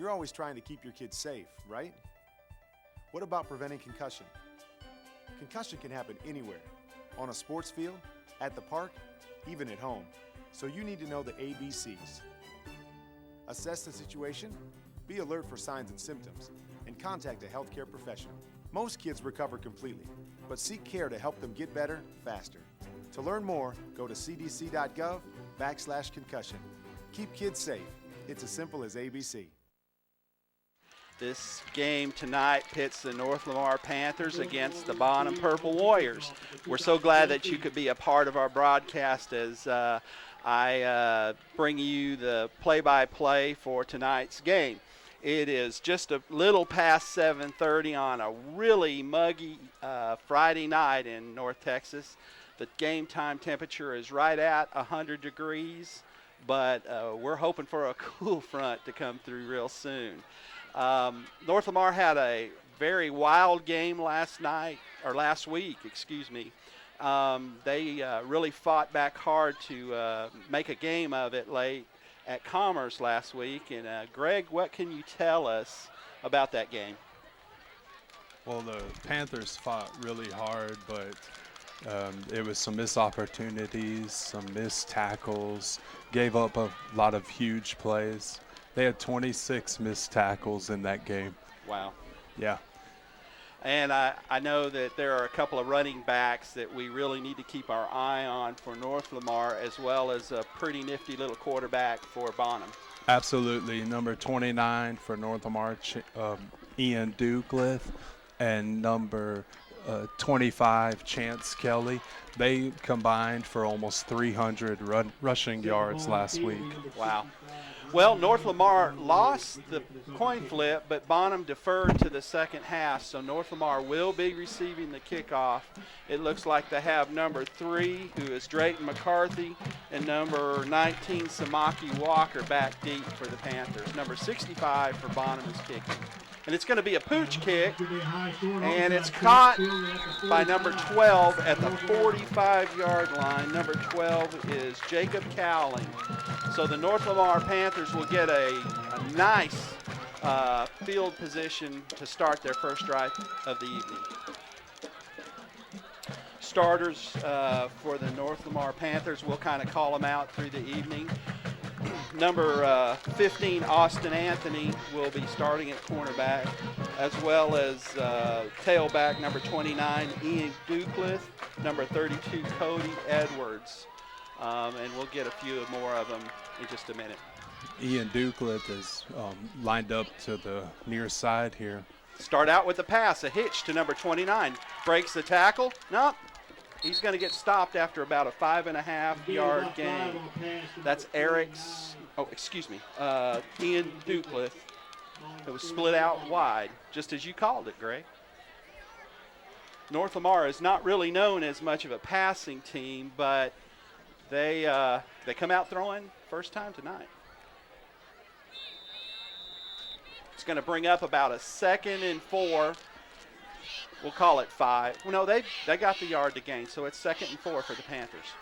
You're always trying to keep your kids safe, right? What about preventing concussion? Concussion can happen anywhere, on a sports field, at the park, even at home. So you need to know the ABCs. Assess the situation, be alert for signs and symptoms, and contact a healthcare professional. Most kids recover completely, but seek care to help them get better faster. To learn more, go to cdc.gov/concussion. Keep kids safe. It's as simple as ABC. This game tonight pits the North Lamar Panthers against the Bonham Purple Warriors. We're so glad that you could be a part of our broadcast as I bring you the play-by-play for tonight's game. It is just a little past 7:30 on a really muggy Friday night in North Texas. The game time temperature is right at 100 degrees, but we're hoping for a cool front to come through real soon. North Lamar had a very wild game last week. They really fought back hard to make a game of it late at Commerce last week. And Greg, what can you tell us about that game? Well, the Panthers fought really hard, but it was some missed opportunities, some missed tackles, gave up a lot of huge plays. They had 26 missed tackles in that game. Wow. Yeah. And I know that there are a couple of running backs that we really need to keep our eye on for North Lamar, as well as a pretty nifty little quarterback for Bonham. Absolutely. Number 29 for North Lamar, Ian Ducliffe, and number 25, Chance Kelly. They combined for almost 300 rushing yards last week. Wow. Well, North Lamar lost the coin flip, but Bonham deferred to the second half, so North Lamar will be receiving the kickoff. It looks like they have number 3, who is Drayton McCarthy, and number 19, Samaki Walker, back deep for the Panthers. Number 65 for Bonham is kicking. And it's going to be a pooch kick, and it's caught by number 12 at the 45-yard line. Number 12 is Jacob Cowling. So the North Lamar Panthers will get a nice field position to start their first drive of the evening. Starters for the North Lamar Panthers, we'll kind of call them out through the evening. Number 15, Austin Anthony, will be starting at cornerback, as well as tailback number 29, Ian Ducliffe, number 32, Cody Edwards. And we'll get a few more of them in just a minute. Ian Ducliffe is lined up to the near side here. Start out with the pass, a hitch to number 29. Breaks the tackle. Nope. He's going to get stopped after about a 5.5-yard gain. That's Ian Ducliffe. It was split out wide, just as you called it, Greg. North Lamar is not really known as much of a passing team, but they come out throwing first time tonight. It's going to bring up about a 2nd and 4. We'll call it 5. Well, no, they got the yard to gain, so it's 2nd and 4 for the Panthers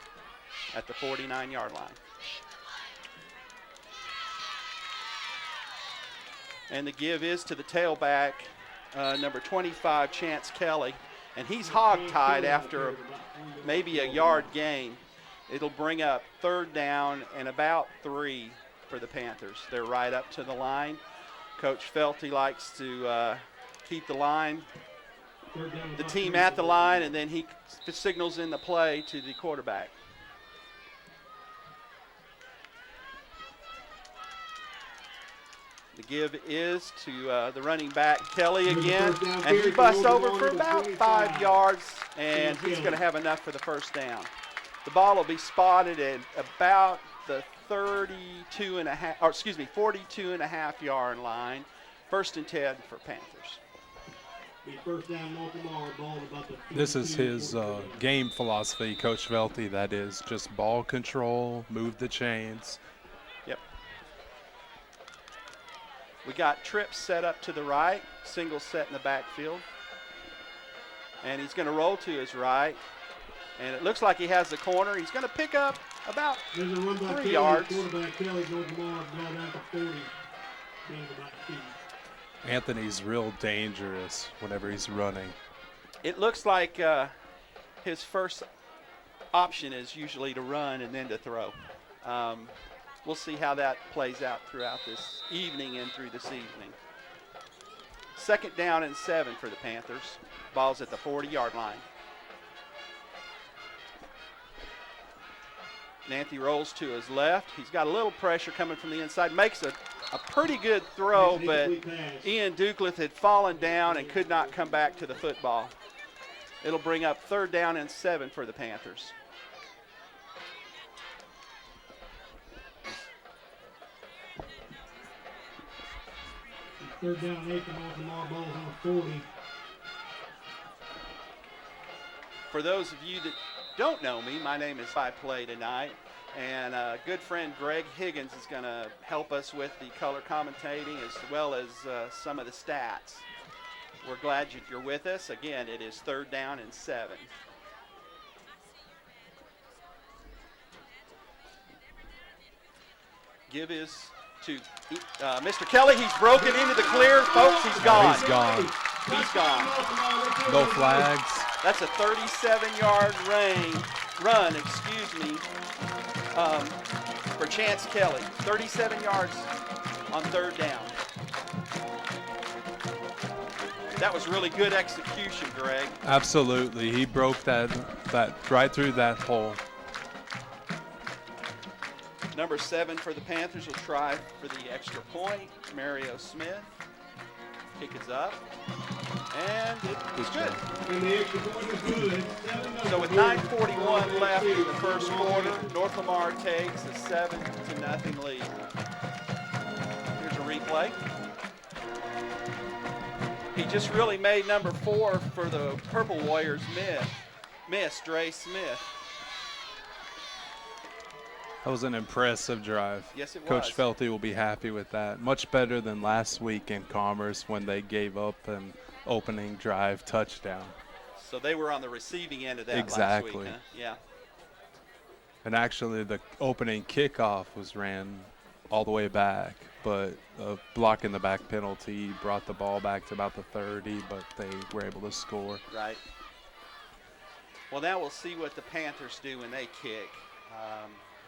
at the 49-yard line. And the give is to the tailback, number 25, Chance Kelly. And he's hog-tied after maybe a yard gain. It'll bring up 3rd down and about 3 for the Panthers. They're right up to the line. Coach Felty likes to keep the team at the line, and then he signals in the play to the quarterback. The give is to the running back, Kelly, again, and he busts over for about 5 yards, and he's going to have enough for the first down. The ball will be spotted at about the 42.5-yard line. 1st and 10 for Panthers. This is his game philosophy, Coach Velty. That is just ball control, move the chains. Yep. We got trips set up to the right, single set in the backfield. And he's going to roll to his right. And it looks like he has the corner. He's going to pick up about 3 yards. Anthony's real dangerous whenever he's running. It looks like his first option is usually to run and then to throw. We'll see how that plays out throughout this evening and through this evening. 2nd down and 7 for the Panthers. Ball's at the 40-yard line. Nancy rolls to his left. He's got a little pressure coming from the inside. Makes a pretty good throw, but Ian Ducliffe had fallen down and could not come back to the football. It'll bring up 3rd down and 7 for the Panthers. Third down and 8 from Lamar. Ball's on the 40. For those of you that don't know me, my name is I Play tonight, and good friend Greg Higgins is going to help us with the color commentating as well as some of the stats. We're glad you're with us. Again, it is 3rd down and 7. Give is to Mr. Kelly. He's broken into the clear. Folks, he's gone. He's gone. He's gone. No flags. That's a 37-yard run, for Chance Kelly. 37 yards on 3rd down. That was really good execution, Greg. Absolutely. He broke that right through that hole. Number 7 for the Panthers will try for the extra point. Mario Smith. Kick is up. And it was good. And the extra point is good. So with 9:41 left in the first quarter, North Lamar takes a 7-0 lead. Here's a replay. He just really made number 4 for the Purple Warriors miss Dre Smith. That was an impressive drive. Yes, it was. Coach Felty will be happy with that. Much better than last week in Commerce when they gave up an opening drive touchdown. So they were on the receiving end of that Exactly. last week, huh? Yeah. And actually the opening kickoff was ran all the way back, but a block in the back penalty brought the ball back to about the 30, but they were able to score. Right. Well, now we'll see what the Panthers do when they kick.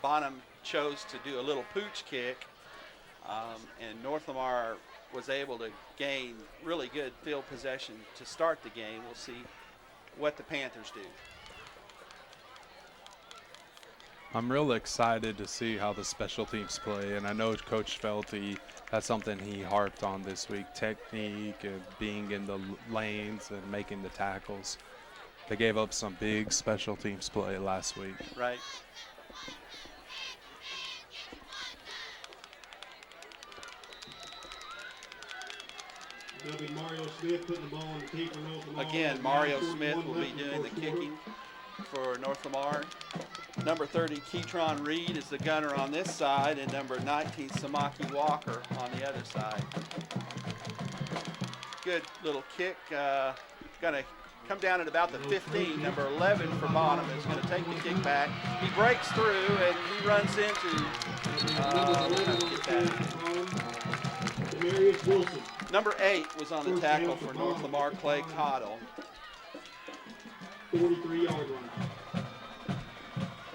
Bonham chose to do a little pooch kick, and North Lamar was able to gain really good field possession to start the game. We'll see what the Panthers do. I'm real excited to see how the special teams play, and I know Coach Felty, that's something he harped on this week, technique and being in the lanes and making the tackles. They gave up some big special teams play last week. Right. That'll be Mario Smith putting the ball on the tee for North Lamar. Again, Mario Smith will be doing the kicking for North Lamar. Number 30, Keytron Reed is the gunner on this side, and number 19, Samaki Walker on the other side. Good little kick. Going to come down at about the 15. Number 11 for Bonham is going to take the kick back. He breaks through, and he runs into Demarius Wilson. Number 8 was on the tackle for North Lamar, Clay Cottle. 43-yard line.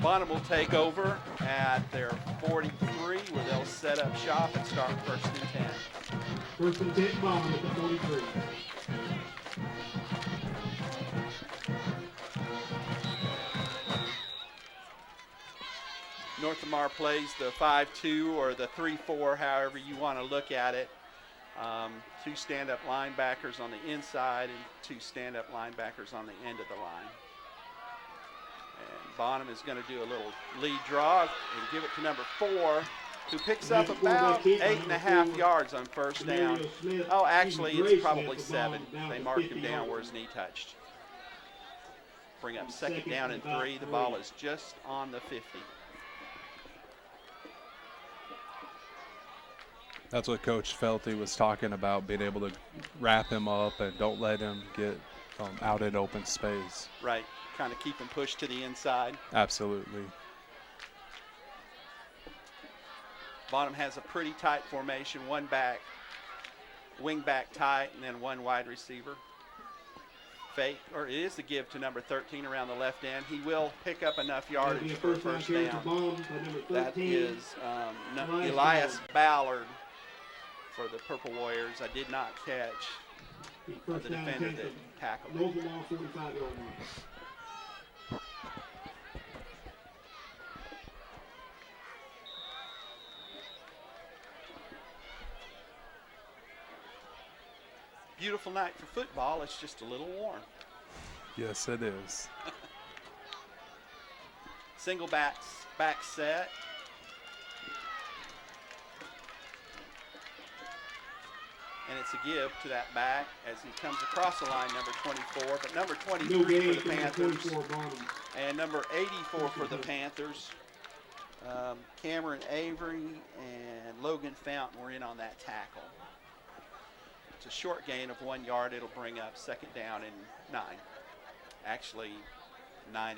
Bonham will take over at their 43, where they'll set up shop and start 1st and 10. 1st and 10, Bonham at the 43. North Lamar plays the 5-2 or the 3-4, however you want to look at it. 2 stand-up linebackers on the inside and 2 stand-up linebackers on the end of the line. And Bonham is going to do a little lead draw and give it to number 4, who picks up about 8.5 yards on 1st down. Oh, actually, it's probably 7. They marked him down where his knee touched. Bring up 2nd down and 3. The ball is just on the 50. That's what Coach Felty was talking about, being able to wrap him up and don't let him get out in open space. Right, kind of keep him pushed to the inside. Absolutely. Bonham has a pretty tight formation, 1 back wing back tight, and then one wide receiver. Fake, or it is the give to number 13 around the left end. He will pick up enough yardage for a first down. That is Elias Ballard for the Purple Warriors. I did not catch the defender that tackled him. North Lamar 45-yard line. Beautiful night for football. It's just a little warm. Yes, it is. Single back set. And it's a give to that back as he comes across the line, number 24. But number 23 for the Panthers. And number 84 for the Panthers. Cameron Avery and Logan Fountain were in on that tackle. It's a short gain of 1 yard. It'll bring up second down and 9. Actually, 9.5.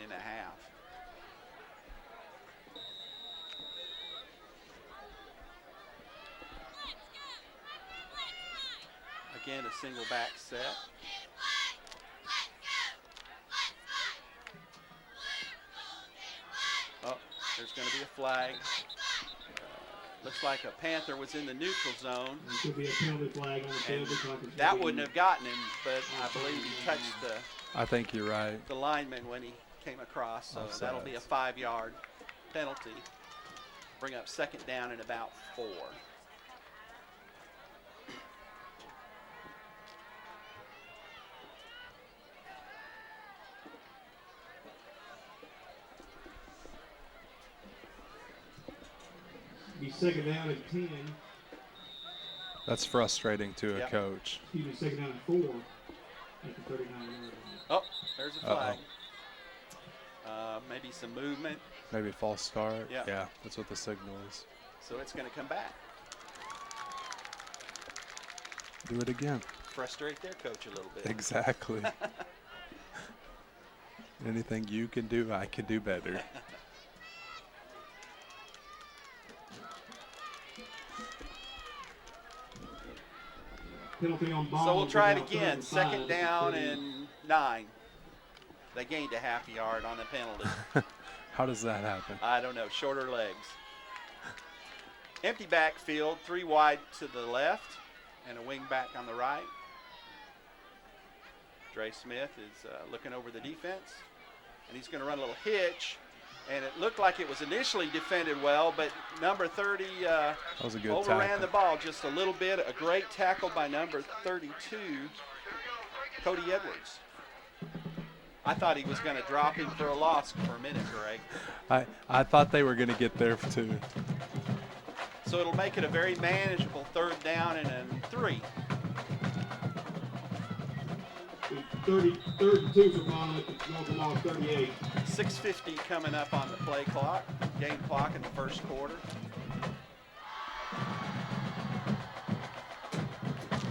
Again, a single back set. Oh, there's going to be a flag. Looks like a Panther was in the neutral zone. There should be a penalty flag on the field. That wouldn't have gotten him, but I believe he touched I think you're right. the lineman when he came across, so that'll be a 5-yard penalty. Bring up second down and about 4. Be second down and 10. That's frustrating to a Yep. coach. Excuse me, second down and 4 at the 39-yard line. Oh, there's a flag. Maybe some movement, Maybe false start. Yeah. Yeah, that's what the signal is. so it's going to come back. Do it again. Frustrate their coach a little bit. Exactly. Anything you can do, I can do better. Penalty on ball. So we'll try it again. Second down and 9. They gained a half yard on the penalty. How does that happen? I don't know. Shorter legs. Empty backfield, 3 wide to the left and a wing back on the right. Dre Smith is looking over the defense, and he's going to run a little hitch. And it looked like it was initially defended well, but number 30 That was a good overran tackle. the ball just a little bit. A great tackle by number 32, Cody Edwards. I thought he was going to drop him for a loss for a minute, Greg. I thought they were going to get there too. So it'll make it a very manageable third down and 3. 30, 32 for Bonham at the North Lamar 38. 6:50 coming up on the play clock, game clock in the first quarter.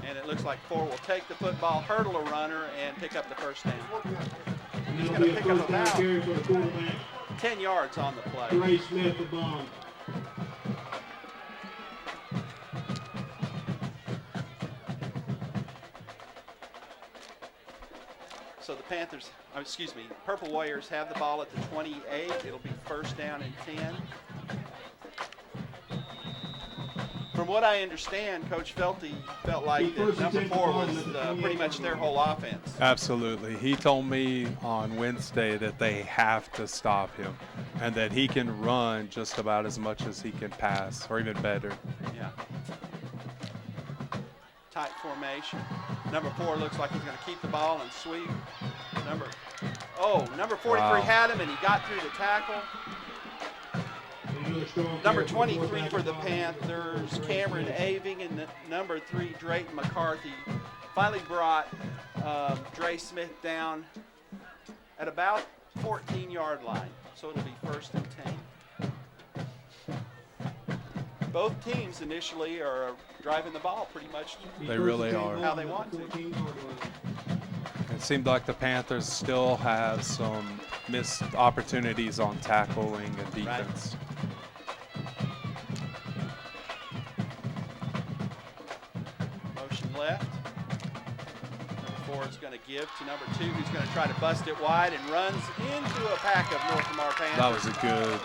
And it looks like Ford will take the football, hurdle a runner, and pick up the first down. And He's that'll going be to a pick up first down about carry for the quarterback, 10 yards on the play. Dre Smith for Bonham. So the Panthers, Purple Warriors have the ball at the 28. It'll be first down and 10. From what I understand, Coach Felty felt like that number 4 was pretty much their whole offense. Absolutely. He told me on Wednesday that they have to stop him and that he can run just about as much as he can pass, or even better. Yeah. Tight formation. Number 4 looks like he's going to keep the ball and sweep. Number 43 Wow. had him, and he got through the tackle. Number 23 for the Panthers, Cameron Aving, and the number 3, Drayton McCarthy, finally brought Dre Smith down at about 14-yard line. So it'll be first and 10. Both teams initially are driving the ball pretty much They really are. how they want to. It seemed like the Panthers still have some missed opportunities on tackling and defense. Motion left. Number 4 is going to give to number 2, who's going to try to bust it wide and runs into a pack of North Lamar Panthers. That was a good.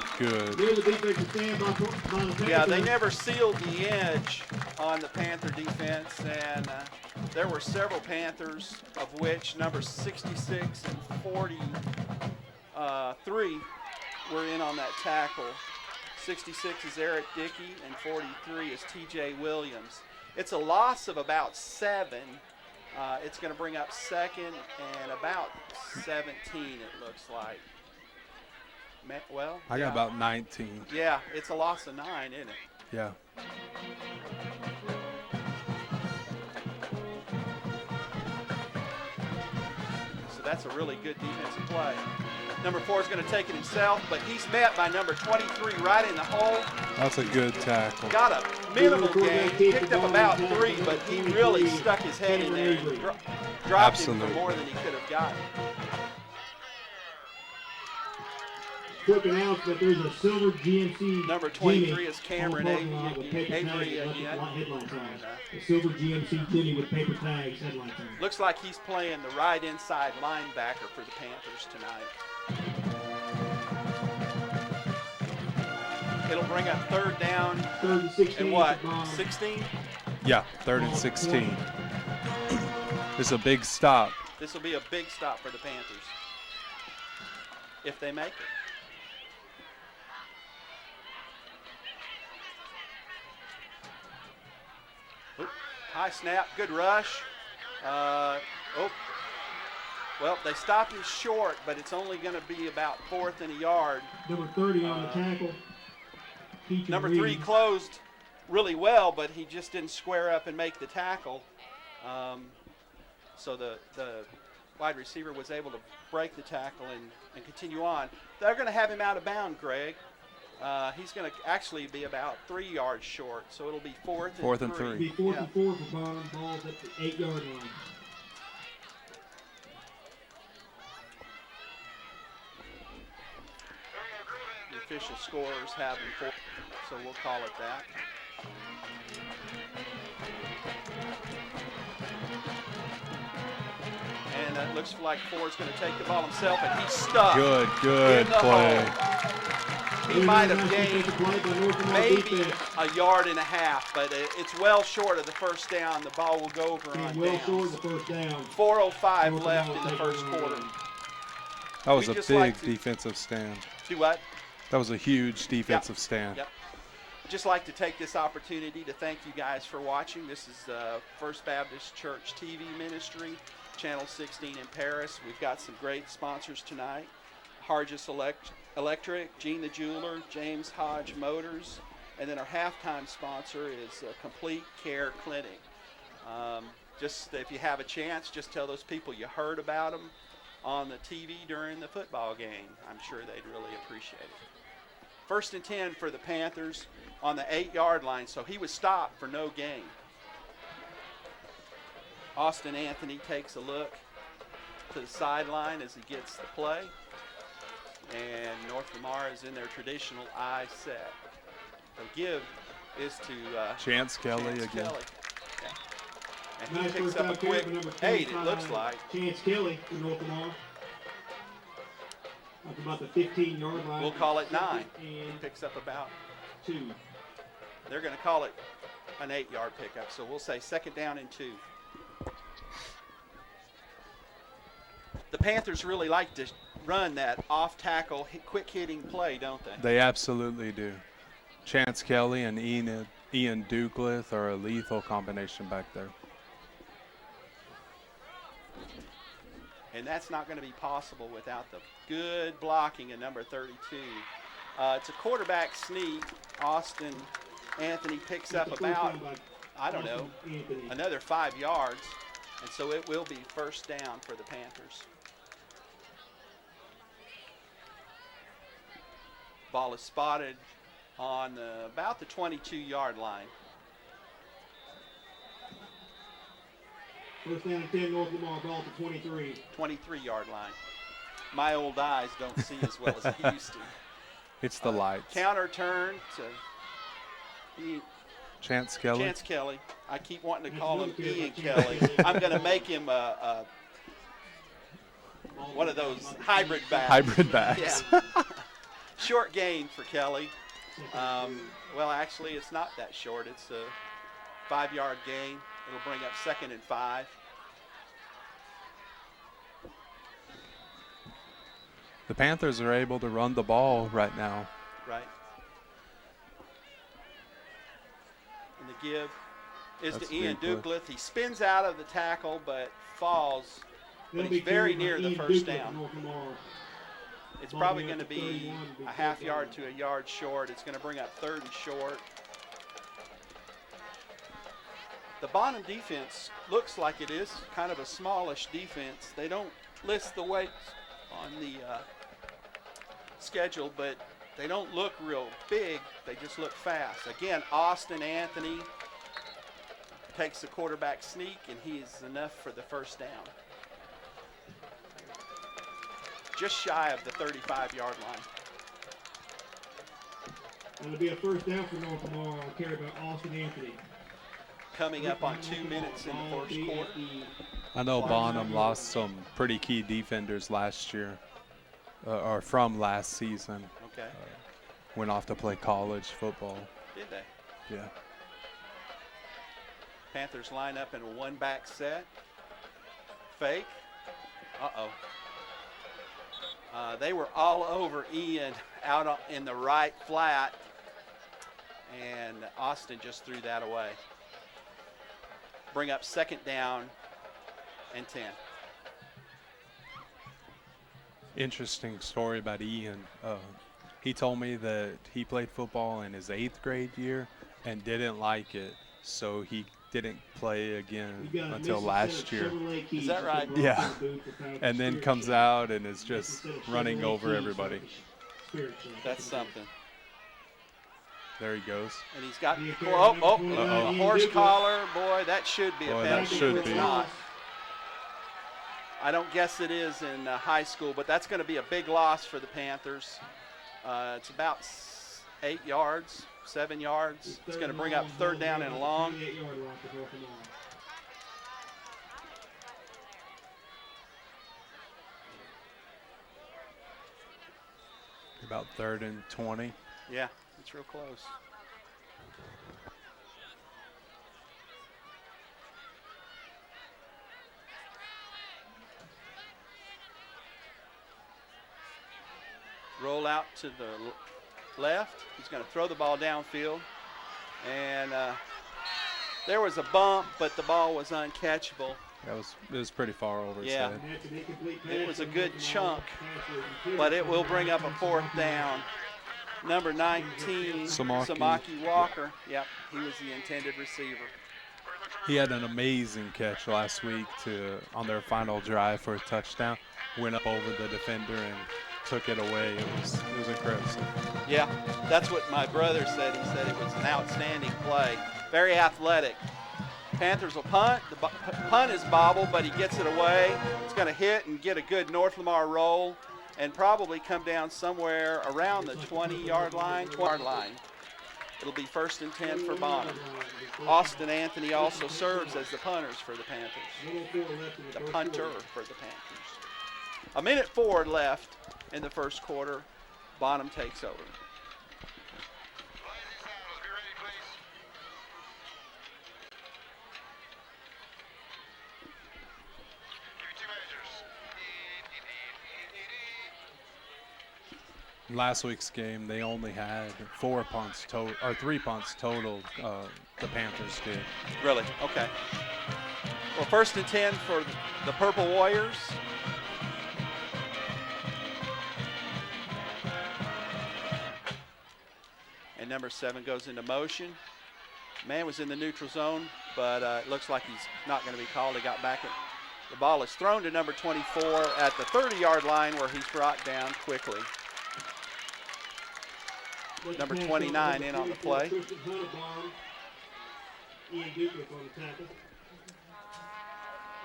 Here's the defensive stand by the Panthers. Yeah, they never sealed the edge on the Panther defense, and there were several Panthers, of which number 66 and 43 were in on that tackle. 66 is Eric Dickey, and 43 is T.J. Williams. It's a loss of about 7. It's going to bring up second and about 17, it looks like. Well, I got about 19. Yeah, it's a loss of 9, isn't it? Yeah. So that's a really good defensive play. Number 4 is going to take it himself, but he's met by number 23 right in the hole. That's a good tackle. Got a minimal gain, picked up about 3, but he really stuck his head in there and dropped him for more than he could have gotten. Quick announcement, there's a silver GMC. Number 23 is Cameron Avery again. The silver GMC Jimmy with paper tags, headline tag. Looks like he's playing the right inside linebacker for the Panthers tonight. It'll bring up 3rd down. 3rd and 16. And what, 16? Yeah, 3rd and 16. It's a big stop. This will be a big stop for the Panthers if they make it. Oop, high snap, good rush. Well, they stopped him short, but it's only going to be about 4th and a yard. Number 30 on the tackle. Number 3 closed really well, but he just didn't square up and make the tackle. So the wide receiver was able to break the tackle and continue on. They're going to have him out of bounds, Greg. He's going to actually be about 3 yards short, so it'll be 4th and 3. It'll be 4th and 4 for Bonham. Ball's at the 8-yard line. The official scorers have him 4, so we'll call it that. And it looks like Ford's going to take the ball himself, and he's stuck. Good play. Hole. He might have gained maybe a yard and a half, but it's well short of the first down. The ball will go over on well downs. short of the first down. 4:05 left in the first quarter. That was a big defensive stand. Do what? That was a huge defensive stand. Yep. Just like to take this opportunity to thank you guys for watching. This is First Baptist Church TV ministry, Channel 16 in Paris. We've got some great sponsors tonight. Hargis Electric, Gene the Jeweler, James Hodge Motors, and then our halftime sponsor is Complete Care Clinic. Just if you have a chance, just tell those people you heard about them on the TV during the football game. I'm sure they'd really appreciate it. 1st and 10 for the Panthers on the 8-yard line, so he was stopped for no gain. Austin Anthony takes a look to the sideline as he gets the play. And North Lamar is in their traditional I set. The give is to Chance Kelly again. Kelly. Yeah. And he Nice picks first up a down quick carry for number 8, it 25, looks like. Chance Kelly for North Lamar. Up about the 15-yard line. We'll call it 9. He And picks up about 2. They're going to call it an 8-yard pickup, so we'll say 2nd down and 2. The Panthers really like to run that off-tackle, quick-hitting play, don't they? They absolutely do. Chance Kelly and Ian Duglith are a lethal combination back there. And that's not going to be possible without the good blocking of number 32. It's a quarterback sneak. Austin Anthony picks up about, I don't know, another 5 yards. And so it will be 1st down for the Panthers. Ball is spotted on about the 22-yard line. 1st down and 10, North Lamar, ball to 23. 23-yard line. My old eyes don't see as well as they used to. It's the lights. Counter turn to Chance Kelly. Chance Kelly. I keep wanting to call him Ian Kelly. I'm going to make him one of those hybrid backs. Hybrid backs. Yeah. Short gain for Kelly. Well, actually, it's not that short. It's a 5-yard gain. It'll bring up 2nd and 5. The Panthers are able to run the ball right now. Right. And the give is That's to Ian big play. Ducliffe. He spins out of the tackle but falls, but They'll he's be very carried near by the Ian first Ducliffe, down. North Lamar. It's Ball probably down going to to be 31, big a half first yard down. to a yard short. It's going to bring up 3rd and short. The Bonham defense looks like it is kind of a smallish defense. They don't list the weights on the schedule, but they don't look real big. They just look fast. Again, Austin Anthony takes the quarterback sneak, and he is enough for the first down. Just shy of the 35-yard line. It'll be a first down for North Lamar, carried by Austin Anthony. Coming up on 2 minutes in the first quarter. I know Bonham lost some pretty key defenders last year, or from last season. Okay. Went off to play college football. Did they? Yeah. Panthers line up in a 1-back set. Fake. Uh-oh. They were all over Ian out in the right flat, and Austin just threw that away. Bring up 2nd down and 10. Interesting story about Ian. He told me that he played football in his 8th grade year and didn't like it, so he didn't play again until last year. Is that right? Yeah. And then comes out and is just running over everybody. That's something. There he goes. And he's got a horse collar. Boy, that should be a Boy, penalty. that should It's be. not. I don't guess it is in high school, but that's going to be a big loss for the Panthers. It's about 8 yards, 7 yards. It's going to bring up 3rd down and long. About 3rd and 20. Yeah, it's real close. Roll out to the left. He's going to throw the ball downfield. And there was a bump, but the ball was uncatchable. It was pretty far over his Yeah. head. It was a good chunk, but it will bring up a 4th down. Number 19, Samaki Walker. Yep, he was the intended receiver. He had an amazing catch last week on their final drive for a touchdown. Went up over the defender and took it away. It was incredible. Yeah, that's what my brother said. He said it was an outstanding play. Very athletic. Panthers will punt. The punt is bobbled, but he gets it away. It's going to hit and get a good North Lamar roll and probably come down somewhere around the 20-yard line. It'll be 1st and 10 for Bonham. Austin Anthony also serves as the punters for the Panthers. The punter for the Panthers. 1:04 left in the first quarter. Bonham takes over. Last week's game, they only had 3 punts total. The Panthers did. Really? Okay. Well, 1st and 10 for the Purple Warriors. And number 7 goes into motion. Man was in the neutral zone, but it looks like he's not going to be called. He got back. The ball is thrown to number 24 at the 30-yard line where he's brought down quickly. Number 29 in on the play. Ian Ducliffe on the tackle.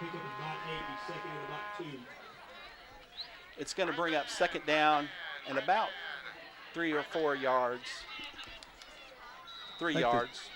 Pick up about 8, he's 2nd and about 2. It's going to bring up 2nd down and about 3 or 4 yards. 3 yards.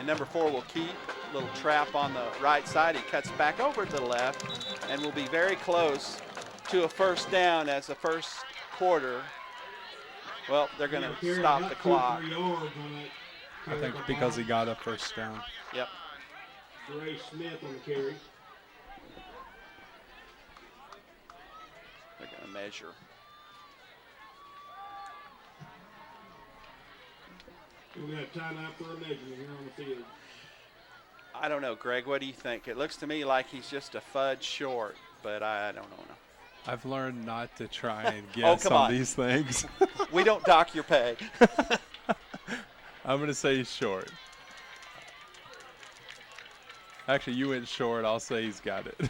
number 4 will keep. Little trap on the right side. He cuts back over to the left and will be very close to a first down as the first quarter. Well, they're going to stop the clock. I think because he got a first down. Yep. Ray Smith on the carry. They're going to measure. We have timeout for a measurement here on the field. I don't know, Greg. What do you think? It looks to me like he's just a fudge short, but I don't know. I've learned not to try and guess on these things. We don't dock your pay. I'm going to say he's short. Actually, you went short. I'll say he's got it.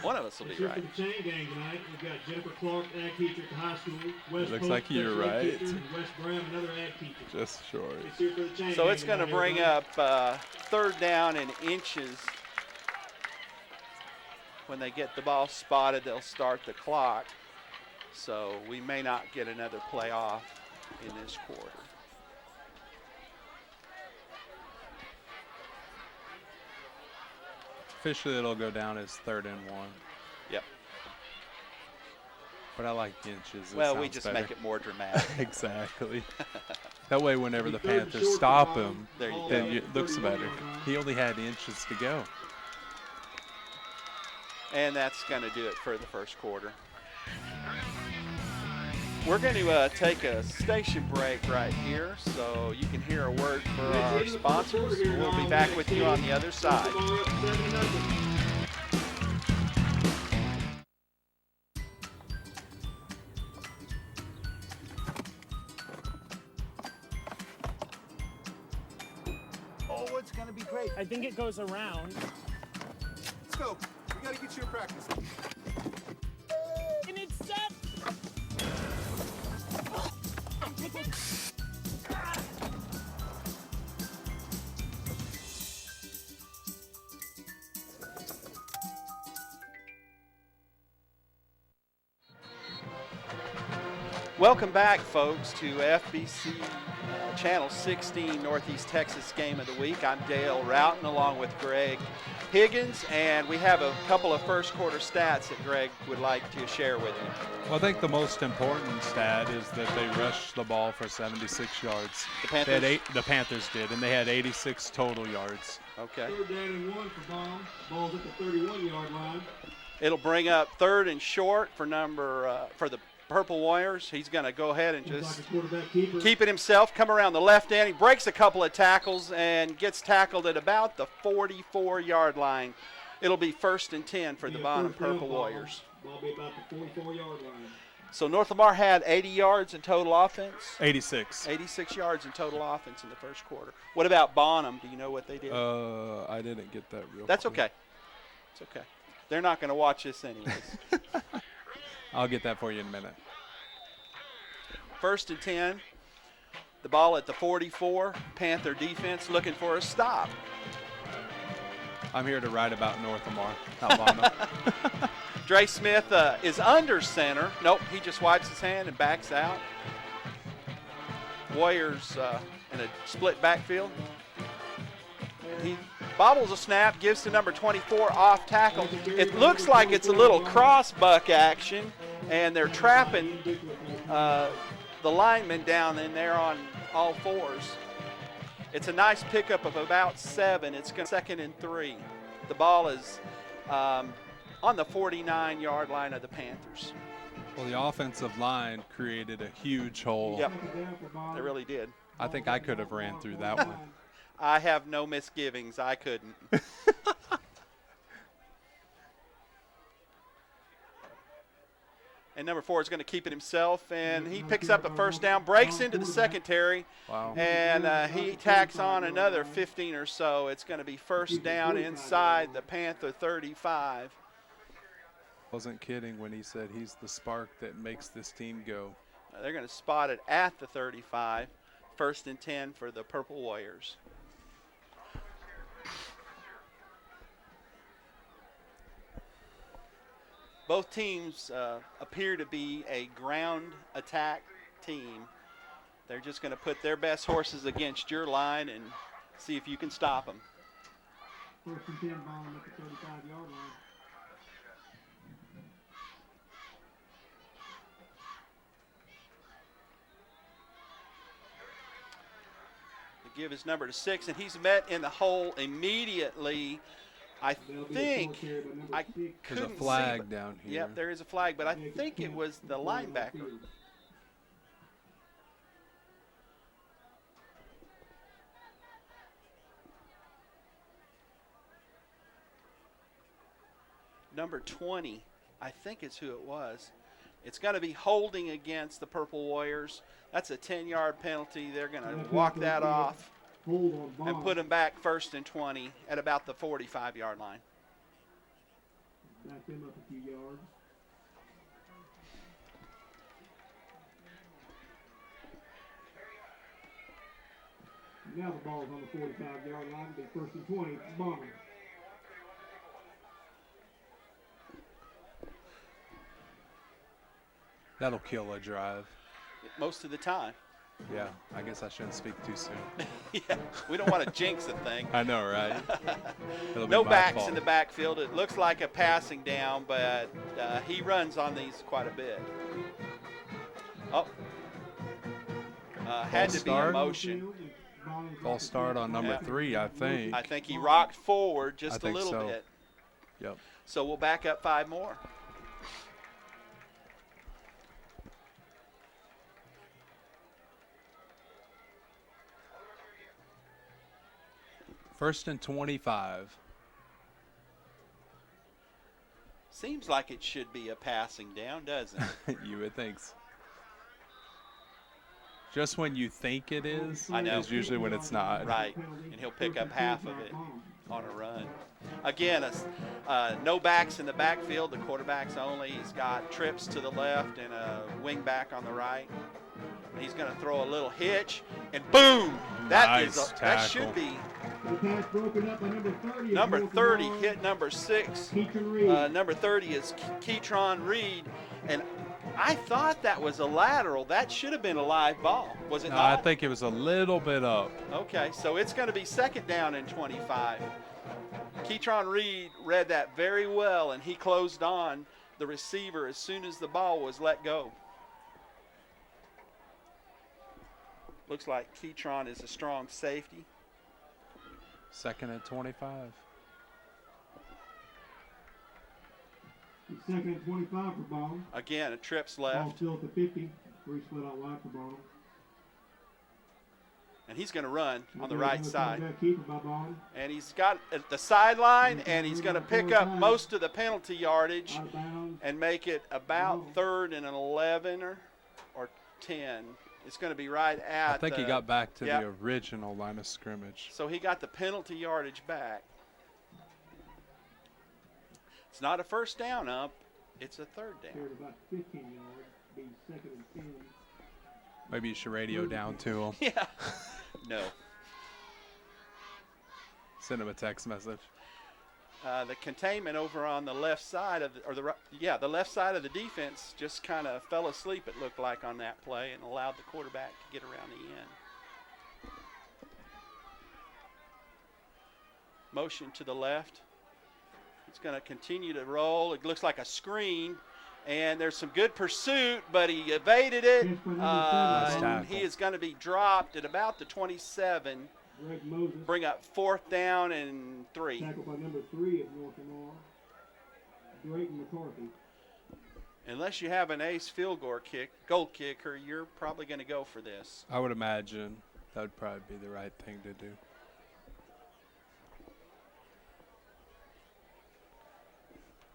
One of us will be right. For the chain gang tonight, we've got Jennifer Clark, ag teacher at the high school. West Looks Post, like you're special ed right. teacher, and Wes Brown, another ag teacher. Just short. It's here for the chain So gang it's going to tonight, bring everybody. up third down in inches. When they get the ball spotted, they'll start the clock. So we may not get another play off in this quarter. Officially, it'll go down as 3rd and 1. Yep. But I like inches. Well, we just make it more dramatic. Exactly. That way, whenever the Third and Panthers short stop for him, There you Ball go. then at it the looks 31 better. yard line. He only had inches to go. And that's going to do it for the first quarter. We're going to take a station break right here so you can hear a word for our sponsors. We'll be back with you on the other side. Oh, it's going to be great. I think it goes around. Let's go. We got to get you a practice. And it's set. Welcome back, folks, to FBC Channel 16 Northeast Texas Game of the Week. I'm Dale Routon along with Greg Higgins, and we have a couple of first quarter stats that Greg would like to share with you. Well, I think the most important stat is that they rushed the ball for 76 yards. The They had Panthers? the Panthers did, and they had 86 total yards. Okay. 3rd down and 1 for Bonham. Ball's at the 31-yard line. It'll bring up 3rd and short for for the Purple Warriors. He's going to go ahead and Looks just like a quarterback keeper. keep it himself, come around the left end. He breaks a couple of tackles and gets tackled at about the 44-yard line. It'll be 1st and 10 for the Yeah, Bonham first down, Purple Bonham. Warriors. Ball be about the 44-yard line. So North Lamar had 80 yards in total offense. 86. 86 yards in total offense in the first quarter. What about Bonham? Do you know what they did? I didn't get that real That's quick. okay. It's okay. They're not going to watch this anyways. I'll get that for you in a minute. 1st and 10. The ball at the 44. Panther defense looking for a stop. I'm here to write about North Lamar, not Bonham. Dre Smith is under center. Nope, he just wipes his hand and backs out. Warriors in a split backfield. He bobbles a snap, gives to number 24 off tackle. It looks like it's a little cross buck action, and they're trapping the lineman down in there on all fours. It's a nice pickup of about 7. It's going 2nd and 3. The ball is on the 49-yard line of the Panthers. Well, the offensive line created a huge hole. Yep, they really did. I think I could have ran through that one. I have no misgivings. I couldn't. And number 4 is going to keep it himself, and he picks up a 1st down, breaks into the secondary, Wow. and he tacks on another 15 or so. It's going to be 1st down inside the Panther 35. Wasn't kidding when he said he's the spark that makes this team go. They're going to spot it at the 35. 1st and 10 for the Purple Warriors. Both teams appear to be a ground attack team. They're just going to put their best horses against your line and See if you can stop them. 1st and 10, Bonham at the 35-yard line. The give his number to 6, and he's met in the hole immediately. I think I couldn't There's a see, flag but- down here. Yep, there is a flag, but I think it was the linebacker. Number 20, I think is who it was. It's going to be holding against the Purple Warriors. That's a 10-yard penalty. They're going to walk that off and put them back 1st and 20 at about the 45-yard line. Back them up a few yards. Now the ball's on the 45-yard line. It'll be 1st and 20. Bonham. That'll kill a drive. Most of the time. Yeah, I guess I shouldn't speak too soon. Yeah, we don't want to jinx a thing. I know, right? It'll be No my backs fault. in the backfield. It looks like a passing down, but he runs on these quite a bit. Oh. Had to be a start? motion. False start on number 3, I think. I think he rocked forward just a think little so. bit. Yep. So we'll back up 5 more. First and 25. Seems like it should be a passing down, doesn't it? You would think so. Just when you think it is, I know. is usually when it's not. Right, and he'll pick up half of it on a run. Again, no backs in the backfield, the quarterback's only. He's got trips to the left and a wing back on the right. And he's going to throw a little hitch, and boom! That should be The pass broken up by number 30. number 30 hit number 6. Keatron Reed. Number 30 is Keatron Reed, and I thought that was a lateral. That should have been a live ball, was it No, not? I think it was a little bit up. Okay, so it's going to be 2nd down and 25. Keatron Reed read that very well, and he closed on the receiver as soon as the ball was let go. Looks like Keatron is a strong safety. 2nd and 25. 2nd and 25 for Bonham. Again, a trips Ball left, still at the 50. 3 split out wide for Bonham. and he's going to run on the right side. Keeper by Bonham. And he's got at the sideline, and he's going to pick up most of the penalty yardage Out of bounds. and make it about 3rd and an 11 or 10. It's going to be right at I think he got back to yep. the original line of scrimmage. So he got the penalty yardage back. It's not a 1st down up. It's a 3rd down. Here at about 15 yards. Be 2nd and 10. Maybe you should radio down to him. Yeah. No. Send him a text message. The containment over on the left side of the left side of the defense just kind of fell asleep, it looked like, on that play, and allowed the quarterback to get around the end. Motion to the left. He's going to continue to roll. It looks like a screen, and there's some good pursuit, but he evaded it. And he is going to be dropped at about the 27. Greg Moses. Bring up 4th down and 3. Tackled by number 3 of North Lamar. Drayton McCarthy. Unless you have an ace field goal kicker, you're probably going to go for this. I would imagine that would probably be the right thing to do.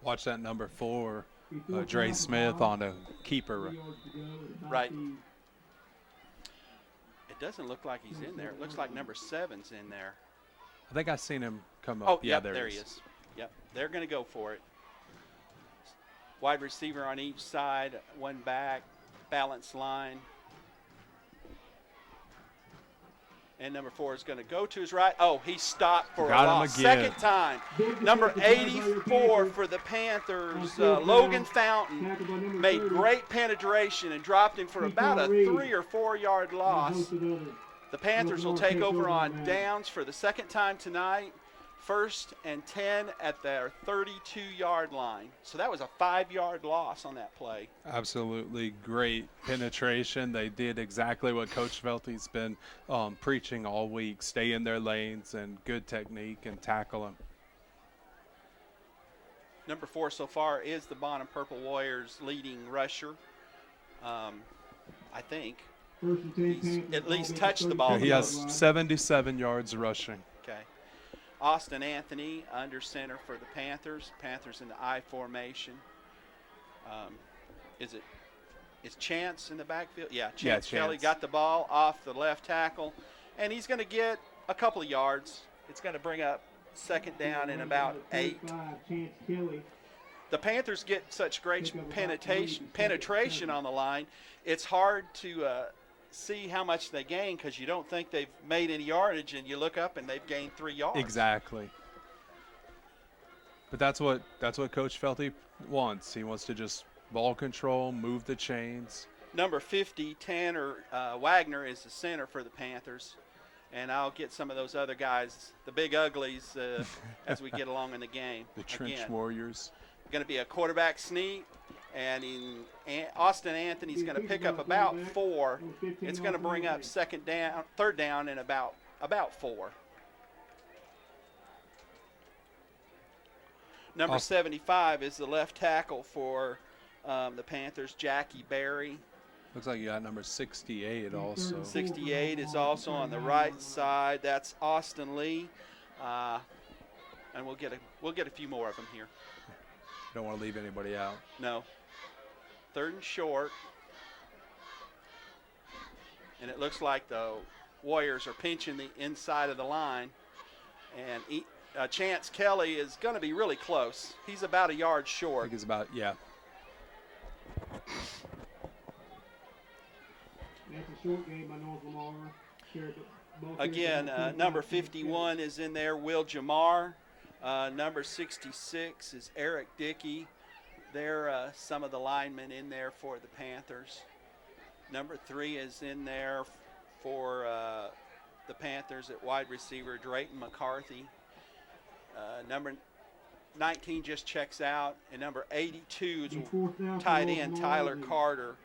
Watch that number 4, Dre Smith on a keeper. 3 yards to go at about Right. the It doesn't look like he's in there. It looks like number 7's in there. I think I seen him come up. Oh, yeah, yep, there he is. Yep, they're going to go for it. Wide receiver on each side, one back, balanced line. And number 4 is going to go to his right. Oh, he stopped for Got a him loss. again. 2nd time. Number 84 for the Panthers, Logan Fountain, tackled by number made 30. great penetration and dropped him for about a 3 or 4 yard loss. Hosted others. The Panthers will take over on downs for the second time tonight. 1st and 10 at their 32-yard line. So that was a 5-yard loss on that play. Absolutely great penetration. They did exactly what Coach Velte's been preaching all week. Stay in their lanes and good technique and tackle them. Number 4 so far is the Bonham Purple Warriors leading rusher. I think. He's at least touched the ball. Yeah, he has 77 yards rushing. Okay. Austin Anthony under center for the Panthers. Panthers in the I formation. Is Chance in the backfield? Yeah, Chance Kelly got the ball off the left tackle, and he's going to get a couple of yards. It's going to bring up second down in about 8. The Panthers get such great penetration on the line. It's hard to see how much they gain because you don't think they've made any yardage, and you look up and they've gained 3 yards. Exactly. But that's what Coach Velte wants. He wants to just ball control, move the chains. Number 50, Tanner Wagner, is the center for the Panthers, and I'll get some of those other guys, the big uglies, as we get along in the game. The Trench Warriors. Going to be a quarterback sneak. And Austin Anthony's going to pick up about 4. It's going to bring up third down in about 4. Number 75 is the left tackle for the Panthers, Jackie Berry. Looks like you got number 68 also. 68 is also on the right side. That's Austin Lee. And we'll get a few more of them here. Don't want to leave anybody out. No. 3rd and short. And it looks like the Warriors are pinching the inside of the line. And Chance Kelly is going to be really close. He's about a yard short. I think he's about, yeah. That's a short game by North Lamar. Again, number 51 is in there, Will Jamar. Number 66 is Eric Dickey. They're some of the linemen in there for the Panthers. Number 3 is in there for the Panthers at wide receiver, Drayton McCarthy. Number 19 just checks out, and number 82 is tight end Tyler Carter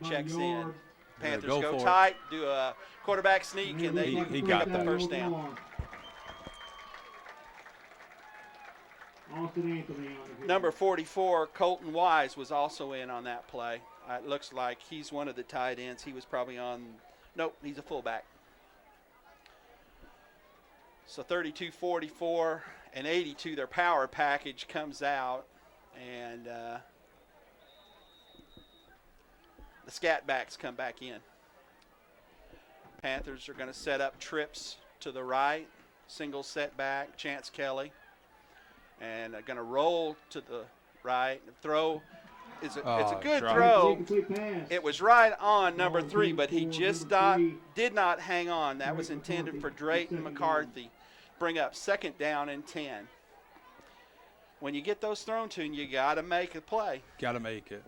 checks in. Panthers go tight, do a quarterback sneak, and he got the first down. Number 44, Colton Wise, was also in on that play. It looks like he's one of the tight ends. He was probably on – nope, he's a fullback. So 32, 44, and 82, their power package comes out. And the scat backs come back in. Panthers are going to set up trips to the right, single setback, Chance Kelly. And going to roll to the right. Throw it's a good throw. It was right on number 3, but he just did not hang on. That was intended for Drayton McCarthy. Bring up second down and 10. When you get those thrown to you, you got to make a play. Got to make it.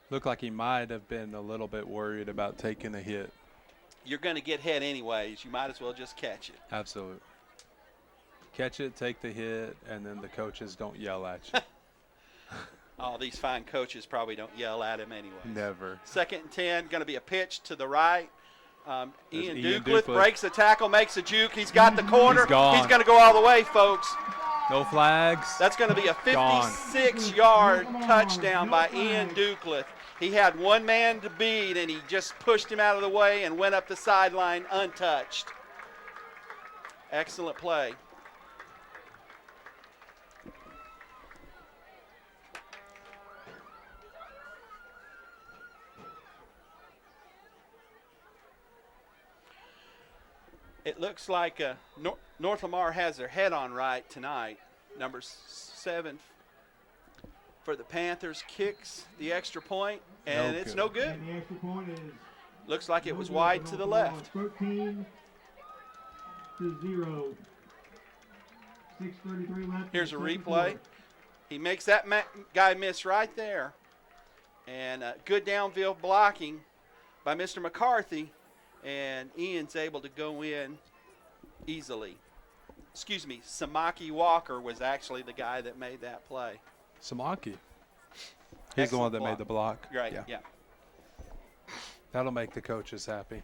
Looked like he might have been a little bit worried about taking a hit. You're going to get hit anyways. You might as well just catch it. Absolutely. Catch it, take the hit, and then the coaches don't yell at you. Oh, these fine coaches probably don't yell at him anyway. Never. Second and 10, going to be a pitch to the right. Ian Ducliffe breaks the tackle, makes a juke. He's got the corner. He's going to go all the way, folks. No flags. That's going to be a 56-yard touchdown by Ian Ducliffe. He had one man to beat, and he just pushed him out of the way and went up the sideline untouched. Excellent play. It looks like North Lamar has their head on right tonight. Number 7 for the Panthers kicks the extra point, and it's no good. And the extra point is looks like it was wide to the left. 13-0. 6:33 left. Here's a replay. He makes that guy miss right there. And good downfield blocking by Mr. McCarthy, and Ian's able to go in easily. Excuse me, Samaki Walker was actually the guy that made that play. Samaki. He's the one that made the block. Right, yeah. That'll make the coaches happy.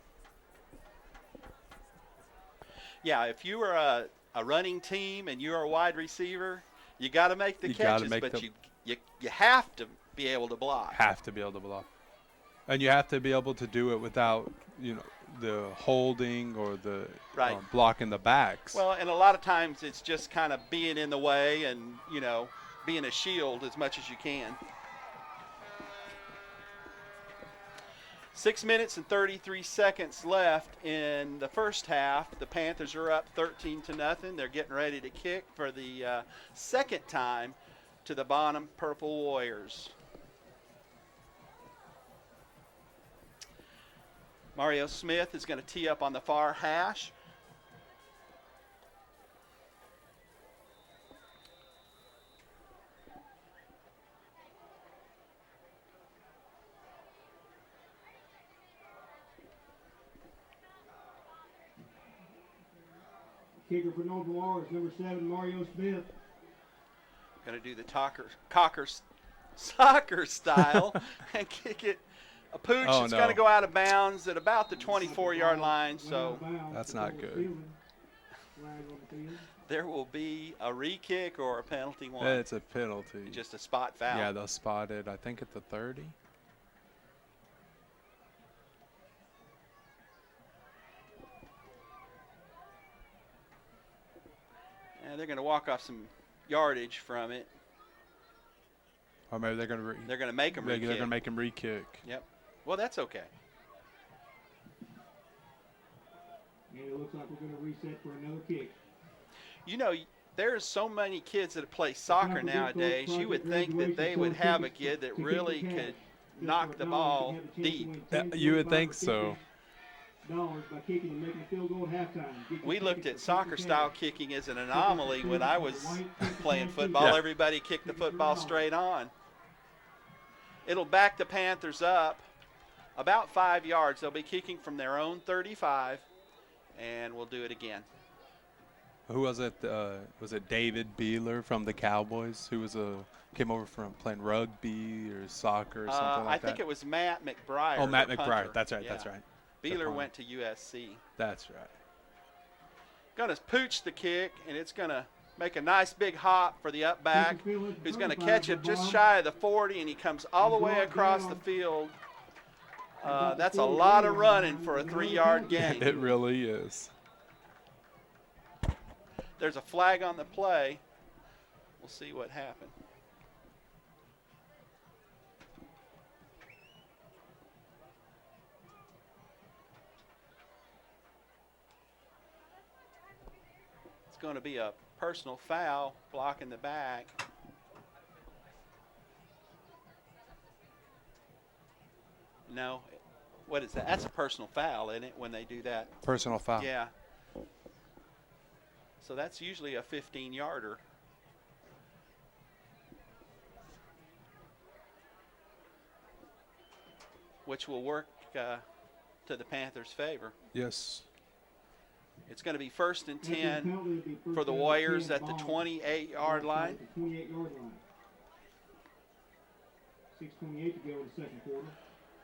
Yeah, if you are a running team and you're a wide receiver, you got to make the catches, but you have to be able to block. Have to be able to block. And you have to be able to do it without, the holding or the blocking the backs. Well, and a lot of times it's just kind of being in the way and, being a shield as much as you can. 6 minutes and 33 seconds left in the first half. The Panthers are up 13-0. They're getting ready to kick for the second time to the Bonham Purple Warriors. Mario Smith is going to tee up on the far hash. Kicker for North Lamar is number 7, Mario Smith. Going to do the soccer style and kick it. A pooch is going to go out of bounds at about the 24-yard line, so that's not good. There will be a re-kick or a penalty one. It's a penalty. Just a spot foul. Yeah, they'll spot it, I think, at the 30. And they're going to walk off some yardage from it. Or maybe they're going to make them re-kick. They're going to make him re-kick. Yep. Well, that's okay. And it looks like we're going to reset for another kick. There's so many kids that play soccer nowadays. You would think that they would have a kid that really could knock the ball deep. You would think so. By kicking and making a field goal at halftime. We looked at soccer-style kicking as an anomaly when I was playing football. Yeah. Everybody kicked the football straight on. It'll back the Panthers up about 5 yards. They'll be kicking from their own 35, and we'll do it again. Who was it? Was it David Beeler from the Cowboys who came over from playing rugby or soccer or something like that? I think it was Matt McBride. Oh, Matt McBride. That's right. Yeah. That's right. Beeler went to USC. That's right. Going to pooch the kick, and it's going to make a nice big hop for the up back, who's going to catch it just shy of the 40, and he comes all the way across the field. That's a lot of running for a 3-yard gain. It really is. There's a flag on the play. We'll see what happened. Going to be a personal foul blocking the back. No, what is that? That's a personal foul, isn't it, when they do that? Personal foul. Yeah. So that's usually a 15-yarder. Which will work to the Panthers' favor. Yes. It's going to be 1st and 10 for the Warriors at the 28-yard line. 28-yard line. 6:28 to go in the second quarter.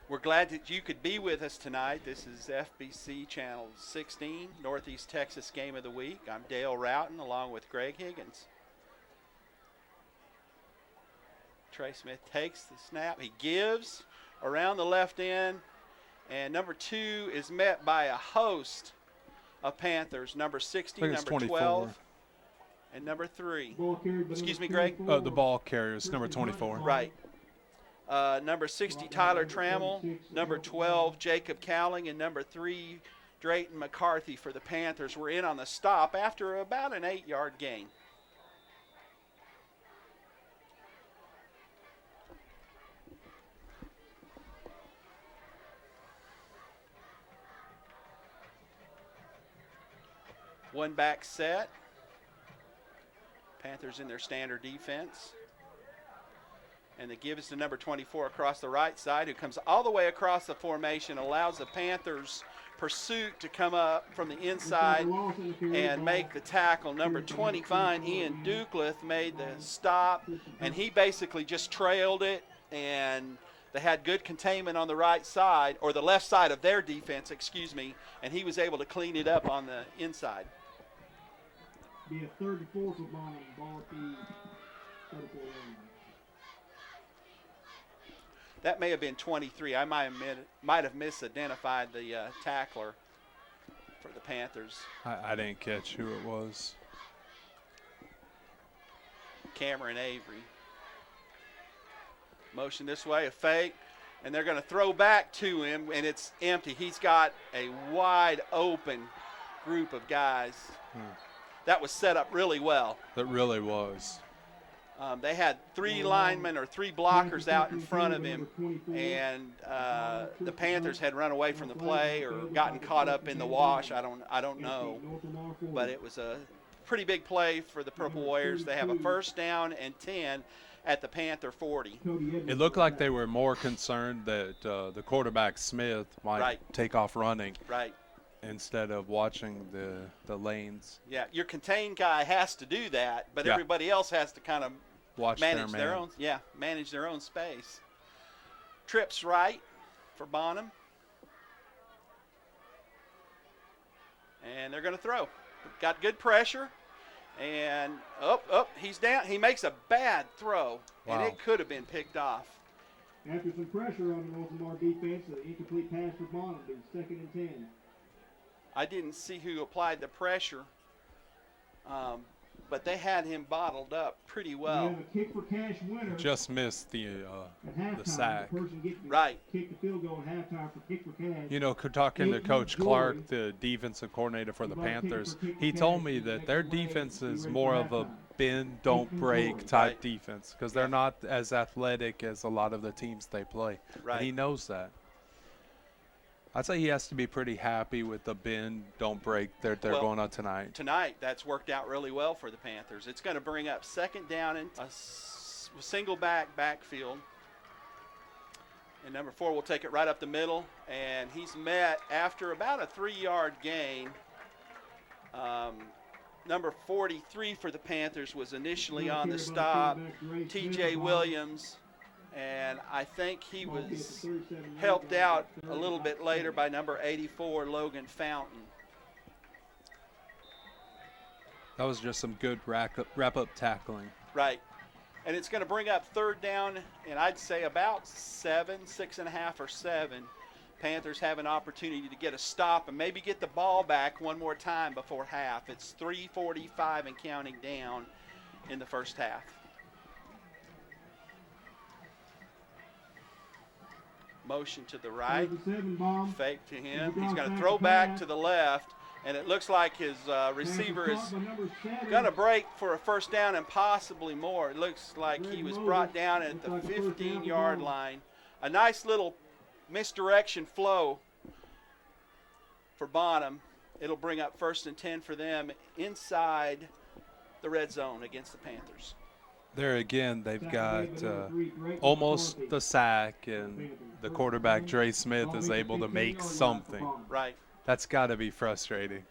We're glad that you could be with us tonight. This is FBC Channel 16, Northeast Texas Game of the Week. I'm Dale Roughton along with Greg Higgins. Trey Smith takes the snap. He gives around the left end, and number 2 is met by a host of Panthers, number 60, number 12, and number 3. Excuse me, Greg? The ball carriers, number 24. Right. Number 60, Tyler Trammell, number 12, Jacob Cowling, and number 3, Drayton McCarthy for the Panthers. We're in on the stop after about an 8-yard gain. One back set. Panthers in their standard defense. And the give is to number 24 across the right side, who comes all the way across the formation, allows the Panthers pursuit to come up from the inside and make the tackle. Number 25, Ian Ducliffe, made the stop, and he basically just trailed it, and they had good containment on the right side, or the left side of their defense, excuse me, and he was able to clean it up on the inside. Be a 34 for Bonham, ball at the 34 line. That may have been 23. I might have misidentified the tackler for the Panthers. I didn't catch who it was. Cameron Avery. Motion this way, a fake, and they're going to throw back to him, and it's empty. He's got a wide open group of guys. That was set up really well. That really was. They had three linemen or three blockers out in front of him, and the Panthers had run away from the play or gotten caught up in the wash. I don't know, but it was a pretty big play for the Purple Warriors. They have a first down and 10 at the Panther 40. It looked like they were more concerned that the quarterback Smith might take off running. Right. Instead of watching the lanes. Yeah, your contained guy has to do that, but everybody else has to kind of manage their own. Yeah, manage their own space. Trips right for Bonham, and they're going to throw. Got good pressure, and he's down. He makes a bad throw, and it could have been picked off. After some pressure on the North Lamar defense, an incomplete pass for Bonham. It's 2nd and 10. I didn't see who applied the pressure, but they had him bottled up pretty well. A kick for cash winner. Just missed the sack. Right. Kick the field goal at halftime for kick for cash. You know, talking to Coach Clark, the defensive coordinator for the Panthers, he told me that their defense is more of a bend, don't break type defense because they're not as athletic as a lot of the teams they play. Right. And he knows that. I'd say he has to be pretty happy with the bend, don't break they're going on tonight. Tonight, that's worked out really well for the Panthers. It's going to bring up second down and a single backfield. And number 4 will take it right up the middle, and he's met after about a 3-yard gain. Number 43 for the Panthers was initially on the stop, T.J. Williams. And I think he was helped out a little bit later by number 84, Logan Fountain. That was just some good wrap-up tackling. Right. And it's going to bring up third down, and I'd say about 6.5 or 7. Panthers have an opportunity to get a stop and maybe get the ball back one more time before half. It's 3:45 and counting down in the first half. Motion to the right, fake to him. He's going to throw back to the left, and it looks like his receiver is going to break for a first down and possibly more. It looks like he was brought down at the 15-yard line. A nice little misdirection flow for Bonham. It'll bring up 1st and 10 for them inside the red zone against the Panthers. There again, they've got almost the sack, and the quarterback, Dre Smith, is able to make something. Right. That's got to be frustrating.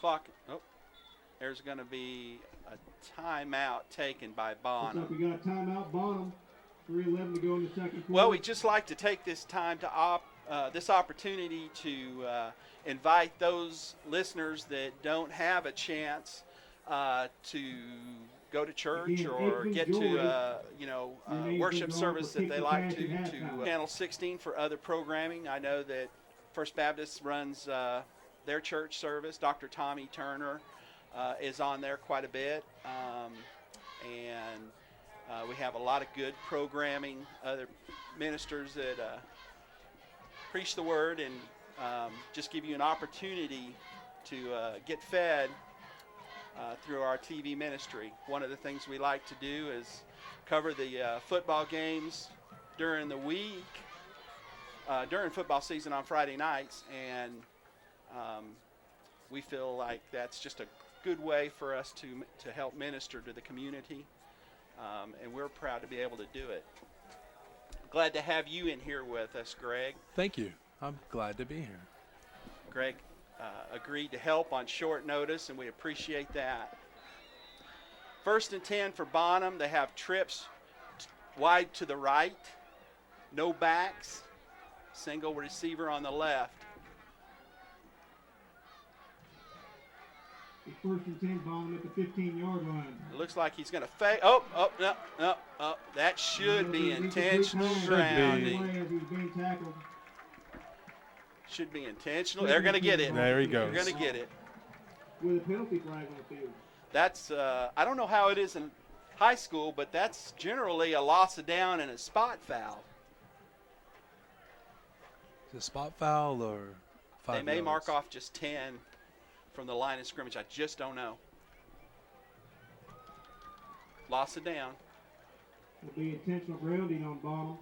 Clock. Oh, there's going to be a timeout taken by Bonham. Looks like we got a timeout, Bonham. 3:11 to go in the second quarter. Well, we just like to take this time to this opportunity to invite those listeners that don't have a chance to go to church or get to worship service that they like to Channel 16 for other programming. I know that First Baptist runs their church service. Dr. Tommy Turner is on there quite a bit, and we have a lot of good programming, other ministers that preach the word and just give you an opportunity to get fed through our TV ministry. One of the things we like to do is cover the football games during the week during football season on Friday nights, and we feel like that's just a good way for us to help minister to the community, and we're proud to be able to do it. Glad to have you in here with us, Greg. Thank you. I'm glad to be here. Greg agreed to help on short notice, and we appreciate that. 1st and 10 for Bonham. They have trips wide to the right, no backs, single receiver on the left. 1st and 10, Bonham at the 15-yard line. It looks like he's going to fake. Oh, no. That should be intentional grounding. As he's being tackled. Should be intentional. They're going to get it. There he goes. They're going to get it. With a penalty flag on the field. That's, I don't know how it is in high school, but that's generally a loss of down and a spot foul. Is it a spot foul or 5 They may yards? mark off just 10 from the line of scrimmage. I just don't know. Loss of down. It'll be intentional grounding on Bonham.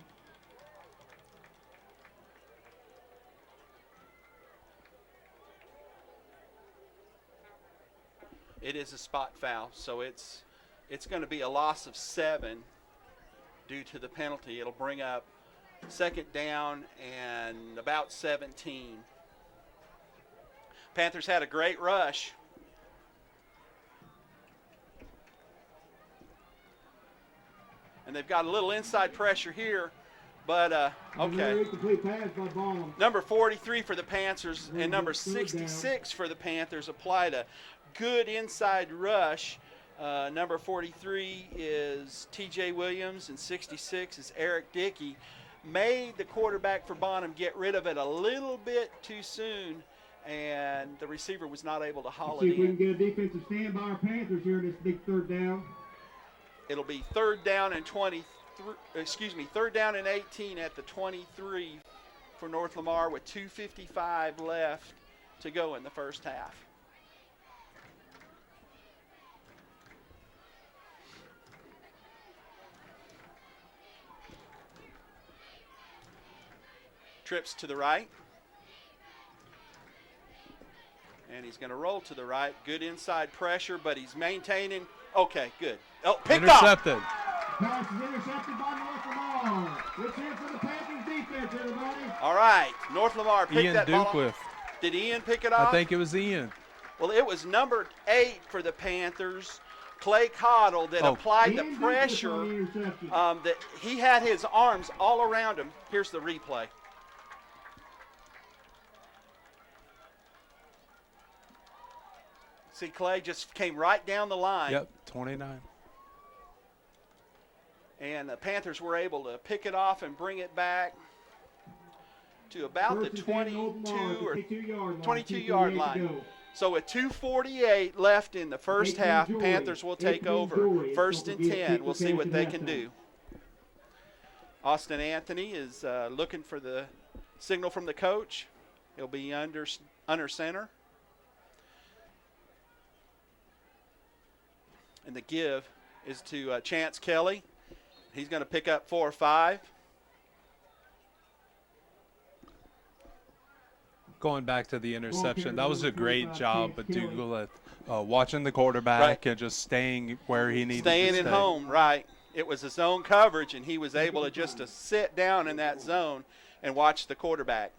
It is a spot foul, so it's going to be a loss of 7 due to the penalty. It'll bring up 2nd down and about 17. Panthers had a great rush. And they've got a little inside pressure here, but okay. Incomplete pass by Bonham. Number 43 for the Panthers and number 66 for the Panthers applied a good inside rush. Number 43 is T.J. Williams and 66 is Eric Dickey. Made the quarterback for Bonham get rid of it a little bit too soon, and the receiver was not able to haul See it if we can in. get a defensive stand by our Panthers here in this big 3rd down. It'll be 3rd down and 3rd down and 18 at the 23 for North Lamar with 2:55 left to go in the first half. Trips to the right. And he's going to roll to the right. Good inside pressure, but he's maintaining. Okay, good. Oh, picked off. Intercepted. Pass is intercepted by North Lamar. Let's hear it for the Panthers defense, everybody. All right, North Lamar picked Ian that ball. Duquith. Did Ian pick it off? I think it was Ian. Well, it was number 8 for the Panthers, Clay Cottle, that applied the Ian Duquith pressure. on the interception. That he had his arms all around him. Here's the replay. See, Clay just came right down the line. Yep, 29. And the Panthers were able to pick it off and bring it back to about the 22 or 22-yard line. So with 2:48 left in the first half, Panthers will take over. 1st and 10. We'll see what they can do. Austin Anthony is looking for the signal from the coach. He'll be under center. And the give is to Chance Kelly. He's going to pick up 4 or 5. Going back to the interception, that was a great job, but Dougal at watching the quarterback and just staying where he needed to stay. Staying at home, right. It was a zone coverage, and he was able to just to sit down in that zone and watch the quarterback.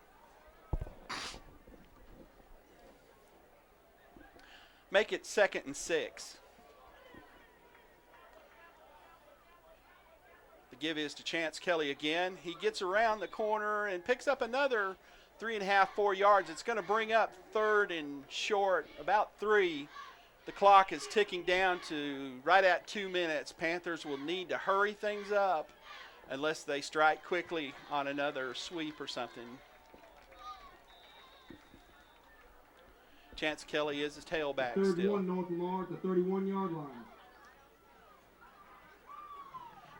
Make it 2nd and 6. The give is to Chance Kelly again. He gets around the corner and picks up another 3.5, 4 yards. It's going to bring up 3rd and short, about 3. The clock is ticking down to right at 2 minutes. Panthers will need to hurry things up unless they strike quickly on another sweep or something. Chance Kelly is his tailback still. 1 North Lamar at the 31-yard line.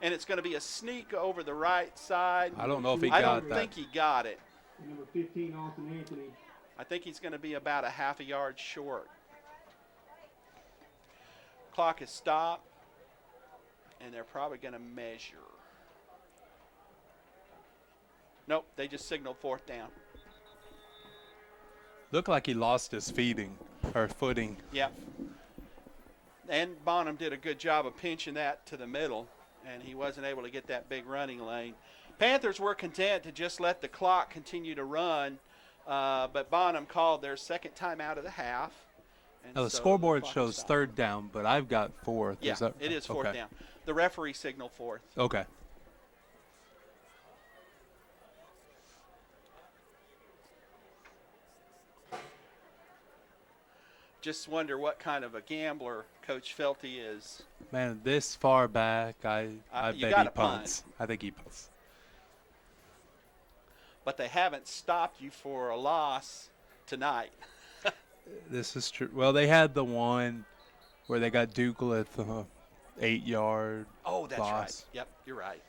And it's going to be a sneak over the right side. I don't know if he I got don't that. think he got it. And number 15, Austin Anthony. I think he's going to be about a half a yard short. Clock is stopped, and they're probably going to measure. Nope, they just signaled 4th down. Looked like he lost his footing. Yep. And Bonham did a good job of pinching that to the middle, and he wasn't able to get that big running lane. Panthers were content to just let the clock continue to run, but Bonham called their second timeout of the half. And Now the so scoreboard clock shows stopped. 3rd down, but I've got 4th. Yeah, it is 4th okay. down. The referee signaled 4th. Okay. Just wonder what kind of a gambler Coach Felty is. Man, this far back, I You bet he gotta punts. I think he punts. But they haven't stopped you for a loss tonight. This is true. Well, they had the one where they got Dukel at the 8-yard Oh, that's loss. right. Yep, you're right.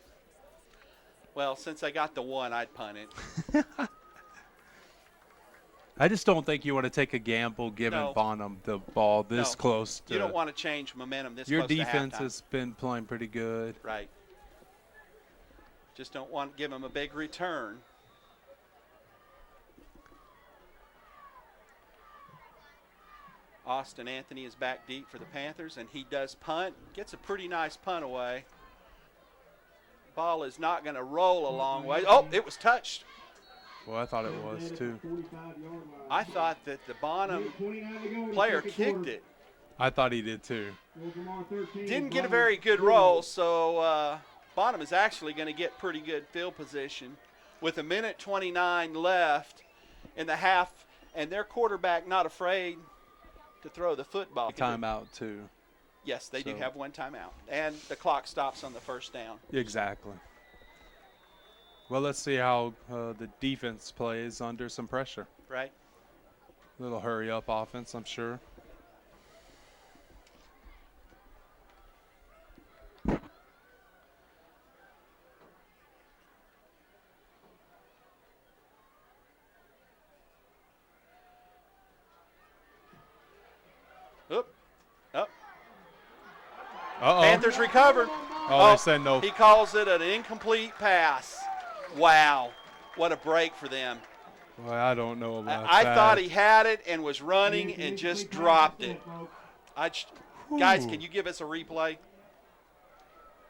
Well, since I got the one, I'd punt it. I just don't think you want to take a gamble giving No. Bonham the ball this No. close to. You don't want to change momentum this your close to defense halftime. has been playing pretty good. Right. Just don't want to give them a big return. Austin Anthony is back deep for the Panthers, and he does punt. Gets a pretty nice punt away. Ball is not going to roll a long way. Oh, it was touched. Well, I thought it was too. I thought that the Bonham player kicked it. I thought he did too. Didn't get a very good roll, so Bonham is actually going to get pretty good field position with 1:29 left in the half, and their quarterback not afraid to throw the football. Timeout too. Yes, they do So- have one timeout, and the clock stops on the 1st down. Exactly. Well, let's see how the defense plays under some pressure. Right? Little hurry up offense, I'm sure. Up. Uh-oh. Panthers recovered. Oh, they said no. He calls it an incomplete pass. Wow. What a break for them. Well, I don't know about I that. thought he had it and was running and just dropped it. Guys, can you give us a replay?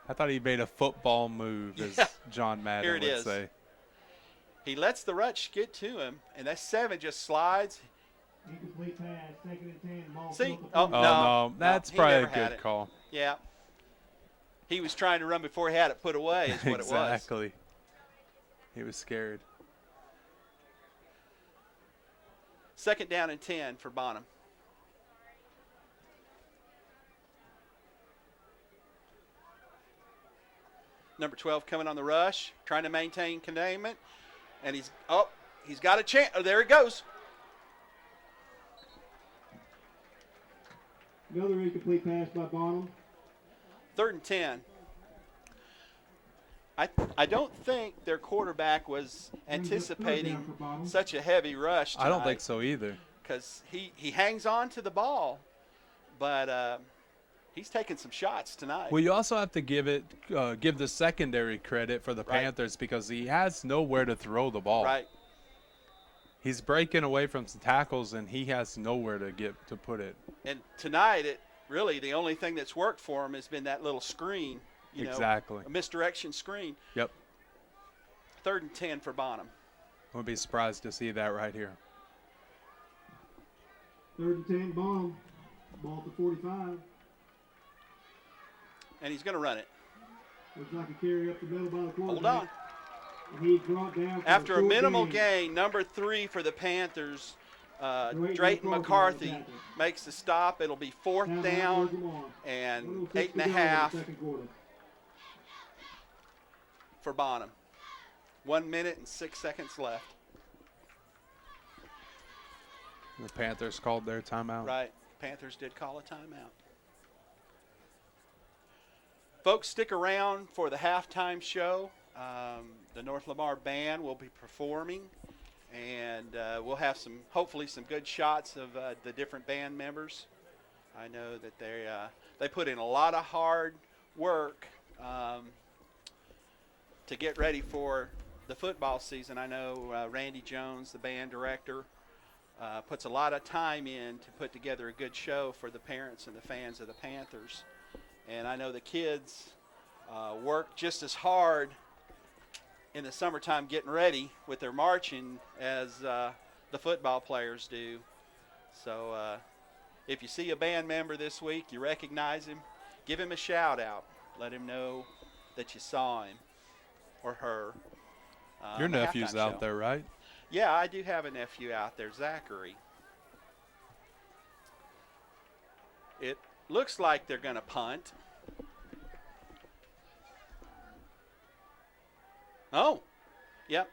I thought he made a football move, as John Madden Here it would is. say. He lets the rush get to him, and that 7 just slides. Incomplete pass, 2nd and 10. Ball See? flipped Oh, Oh, the no. That's he probably a never had good it. call. Yeah. He was trying to run before he had it put away is what it was. Exactly. He was scared. 2nd down and 10 for Bonham. Number 12 coming on the rush, trying to maintain containment. And he's got a chance. Oh, there he goes. Another incomplete pass by Bonham. 3rd and 10. I don't think their quarterback was anticipating such a heavy rush tonight. I don't think so either. Because he hangs on to the ball, but he's taking some shots tonight. Well, you also have to give the secondary credit for the Right. Panthers because he has nowhere to throw the ball. Right. He's breaking away from some tackles, and he has nowhere to put it. And tonight, really the only thing that's worked for him has been that little screen. Exactly. A misdirection screen. Yep. 3rd and 10 for Bonham. I would be surprised to see that right here. 3rd and 10, Bonham. Ball to 45. And he's going to run it. Looks like a carry up the middle by the quarterback. Hold on. And he's brought down for After a short minimal gain. gain, number 3 for the Panthers, Drayton Drayton McCarthy McCarthy makes the stop. It'll be 4th down and 8.5 for Bonham. 1 minute and 6 seconds left. The Panthers called their timeout. Right. Panthers did call a timeout. Folks, stick around for the halftime show. The North Lamar Band will be performing, and we'll have hopefully some good shots of the different band members. I know that they put in a lot of hard work to get ready for the football season, I know Randy Jones, the band director, puts a lot of time in to put together a good show for the parents and the fans of the Panthers. And I know the kids work just as hard in the summertime getting ready with their marching as the football players do. So if you see a band member this week, you recognize him, give him a shout out. Let him know that you saw him or her. Your nephew's out there, right? Yeah, I do have a nephew out there, Zachary. It looks like they're going to punt. Oh, yep.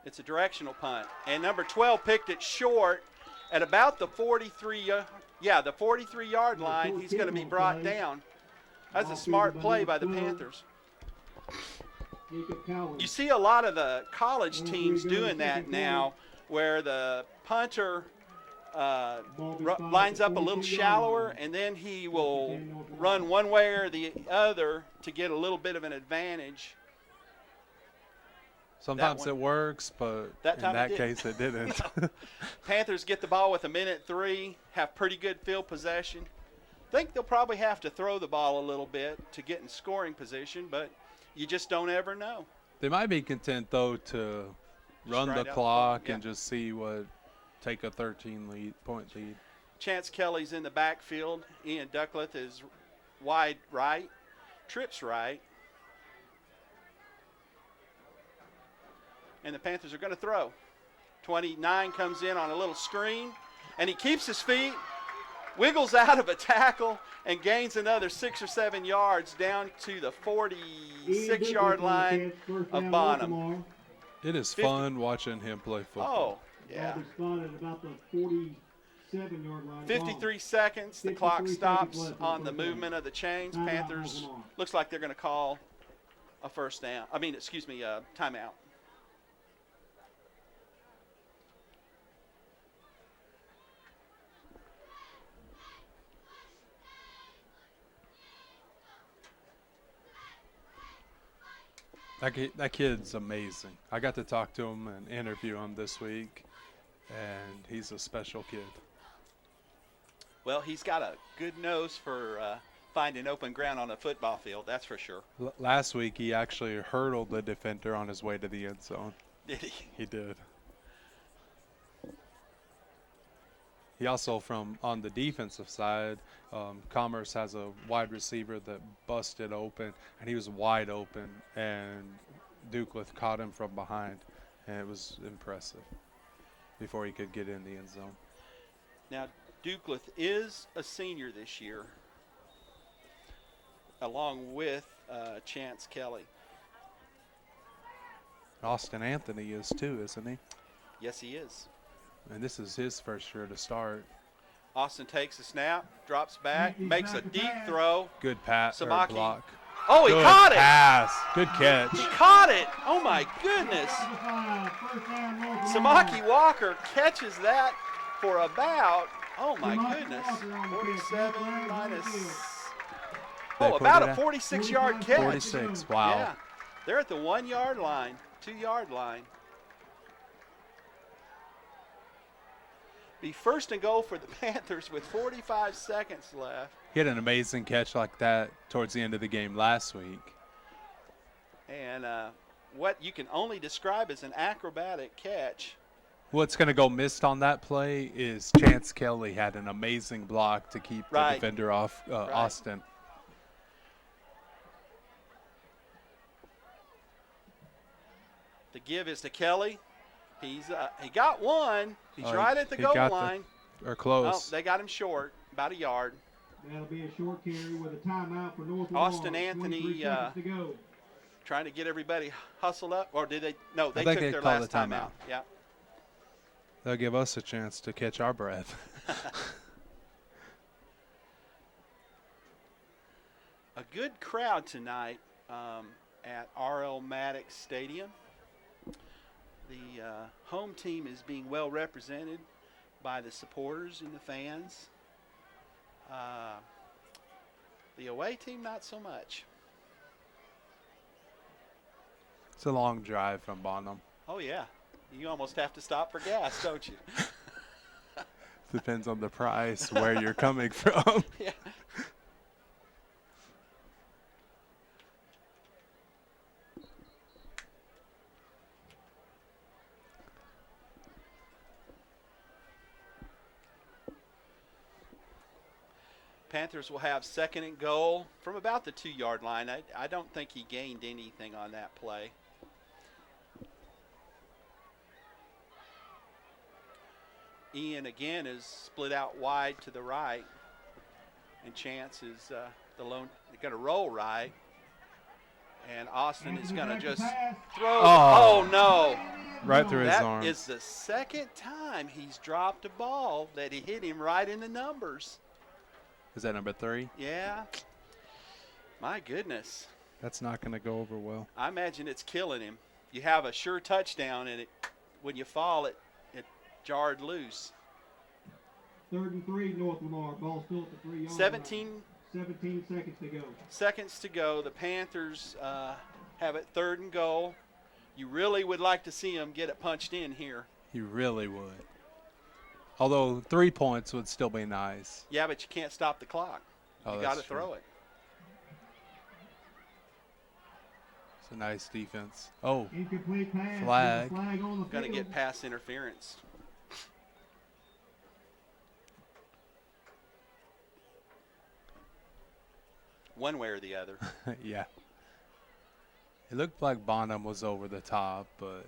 It's a directional punt. And number 12 picked it short at about the 43-yard line. He's going to be brought down. That's a smart play by the Panthers. You see a lot of the college teams doing that now, where the punter lines up a little shallower, and then he will run one way or the other to get a little bit of an advantage. Sometimes it works, but in that case it didn't. Panthers get the ball with 1:03, have pretty good field possession. Think they'll probably have to throw the ball a little bit to get in scoring position, but you just don't ever know. They might be content, though, to run the clock and just see take a 13-point lead. Chance Kelly's in the backfield. Ian Duckleth is wide right. Trips right. And the Panthers are going to throw. 29 comes in on a little screen, and he keeps his feet, wiggles out of a tackle, and gains another 6 or 7 yards down to the 46-yard line of Bonham. It is fun watching him play football. Oh, yeah. 53 seconds. The clock stops on the movement of the chains. Panthers looks like they're going to call a timeout. That kid's amazing. I got to talk to him and interview him this week, and he's a special kid. Well, he's got a good nose for finding open ground on a football field, that's for sure. Last week, he actually hurdled the defender on his way to the end zone. Did he? He did. He also, on the defensive side, Commerce has a wide receiver that busted open, and he was wide open, and Duckleth caught him from behind, and it was impressive before he could get in the end zone. Now, Duckleth is a senior this year, along with Chance Kelly. Austin Anthony is too, isn't he? Yes, he is. And this is his first year to start. Austin takes a snap, drops back, makes a deep throw. Good pass or block. Oh, he caught it. Pass. Good catch. He caught it. Oh, my goodness. Samaki Walker catches that for about, oh, my goodness, 47 minus, about a 46-yard catch. 46, wow. Yeah, they're at the 1-yard line, 2-yard line. Be first and goal for the Panthers with 45 seconds left. He had an amazing catch like that towards the end of the game last week. And what you can only describe as an acrobatic catch. What's going to go missed on that play is Chance Kelly had an amazing block to keep the defender off Austin. The give is to Kelly. He got one. He's right at the goal line. Or close. Oh, they got him short, about a yard. That'll be a short carry with a timeout for North Lamar. Austin Anthony trying to get everybody hustled up. Or did they? No, they took their last timeout. Yeah. They'll give us a chance to catch our breath. A good crowd tonight at R.L. Maddox Stadium. The home team is being well represented by the supporters and the fans. The away team, not so much. It's a long drive from Bonham. Oh, yeah. You almost have to stop for gas, don't you? Depends on the price, where you're coming from. Yeah. Panthers will have 2nd and goal from about the 2-yard line. I don't think he gained anything on that play. Ian again is split out wide to the right, and Chance is the lone. They're going to roll right, and Austin is going to just throw. Oh no! Right through his arms. That is the 2nd time he's dropped a ball that he hit him right in the numbers. Is that number 3? Yeah. My goodness. That's not going to go over well. I imagine it's killing him. You have a sure touchdown, and when you fall, it jarred loose. 3rd and 3, North Lamar. Ball still at the 3-yard line. 17 seconds to go. Seconds to go. The Panthers have it 3rd and goal. You really would like to see them get it punched in here. You really would. Although 3 points would still be nice. Yeah, but you can't stop the clock. You got to throw it. It's a nice defense. Oh, incomplete pass. Flag. Flag on the Going to field. get pass interference. One way or the other. yeah. It looked like Bonham was over the top, but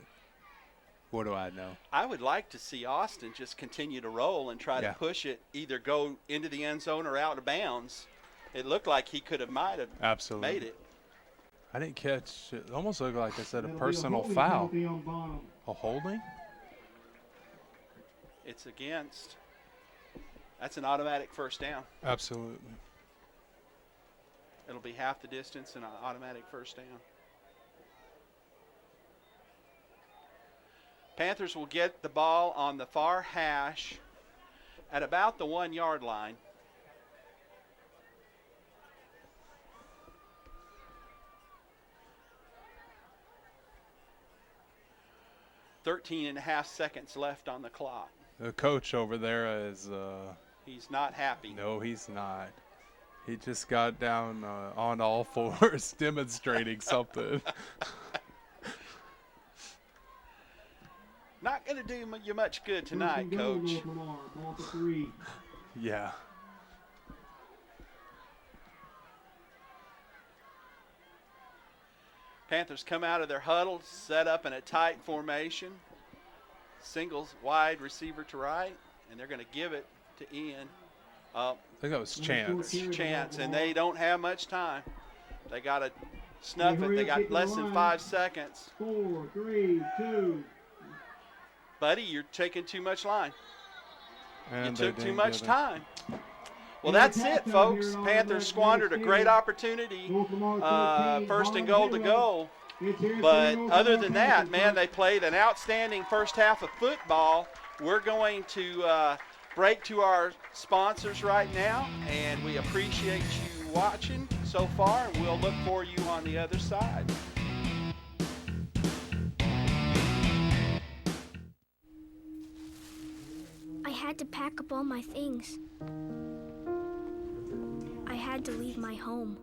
what do I know? I would like to see Austin just continue to roll and try to push it, either go into the end zone or out of bounds. It looked like he might have made it. I didn't catch it. It almost looked like I said a personal foul. A holding? It's against. That's an automatic first down. Absolutely. It'll be half the distance and an automatic first down. Panthers will get the ball on the far hash at about the 1-yard line. .5 seconds left on the clock. The coach over there is... he's not happy. No, he's not. He just got down on all fours demonstrating something. Not going to do you much good tonight, Coach. Yeah. Panthers come out of their huddle, set up in a tight formation. Singles wide receiver to right, and they're going to give it to Ian. I think that was Chance. Chance, and they don't have much time. They got to snuff it. They got less than 5 seconds. 4, 3, 2. Buddy, you're taking too much line. And you took too much time. Well, that's it, folks. Panthers squandered a great opportunity, 1st and goal to go. But other than that, man, they played an outstanding first half of football. We're going to break to our sponsors right now, and we appreciate you watching so far, and we'll look for you on the other side. I had to pack up all my things. I had to leave my home.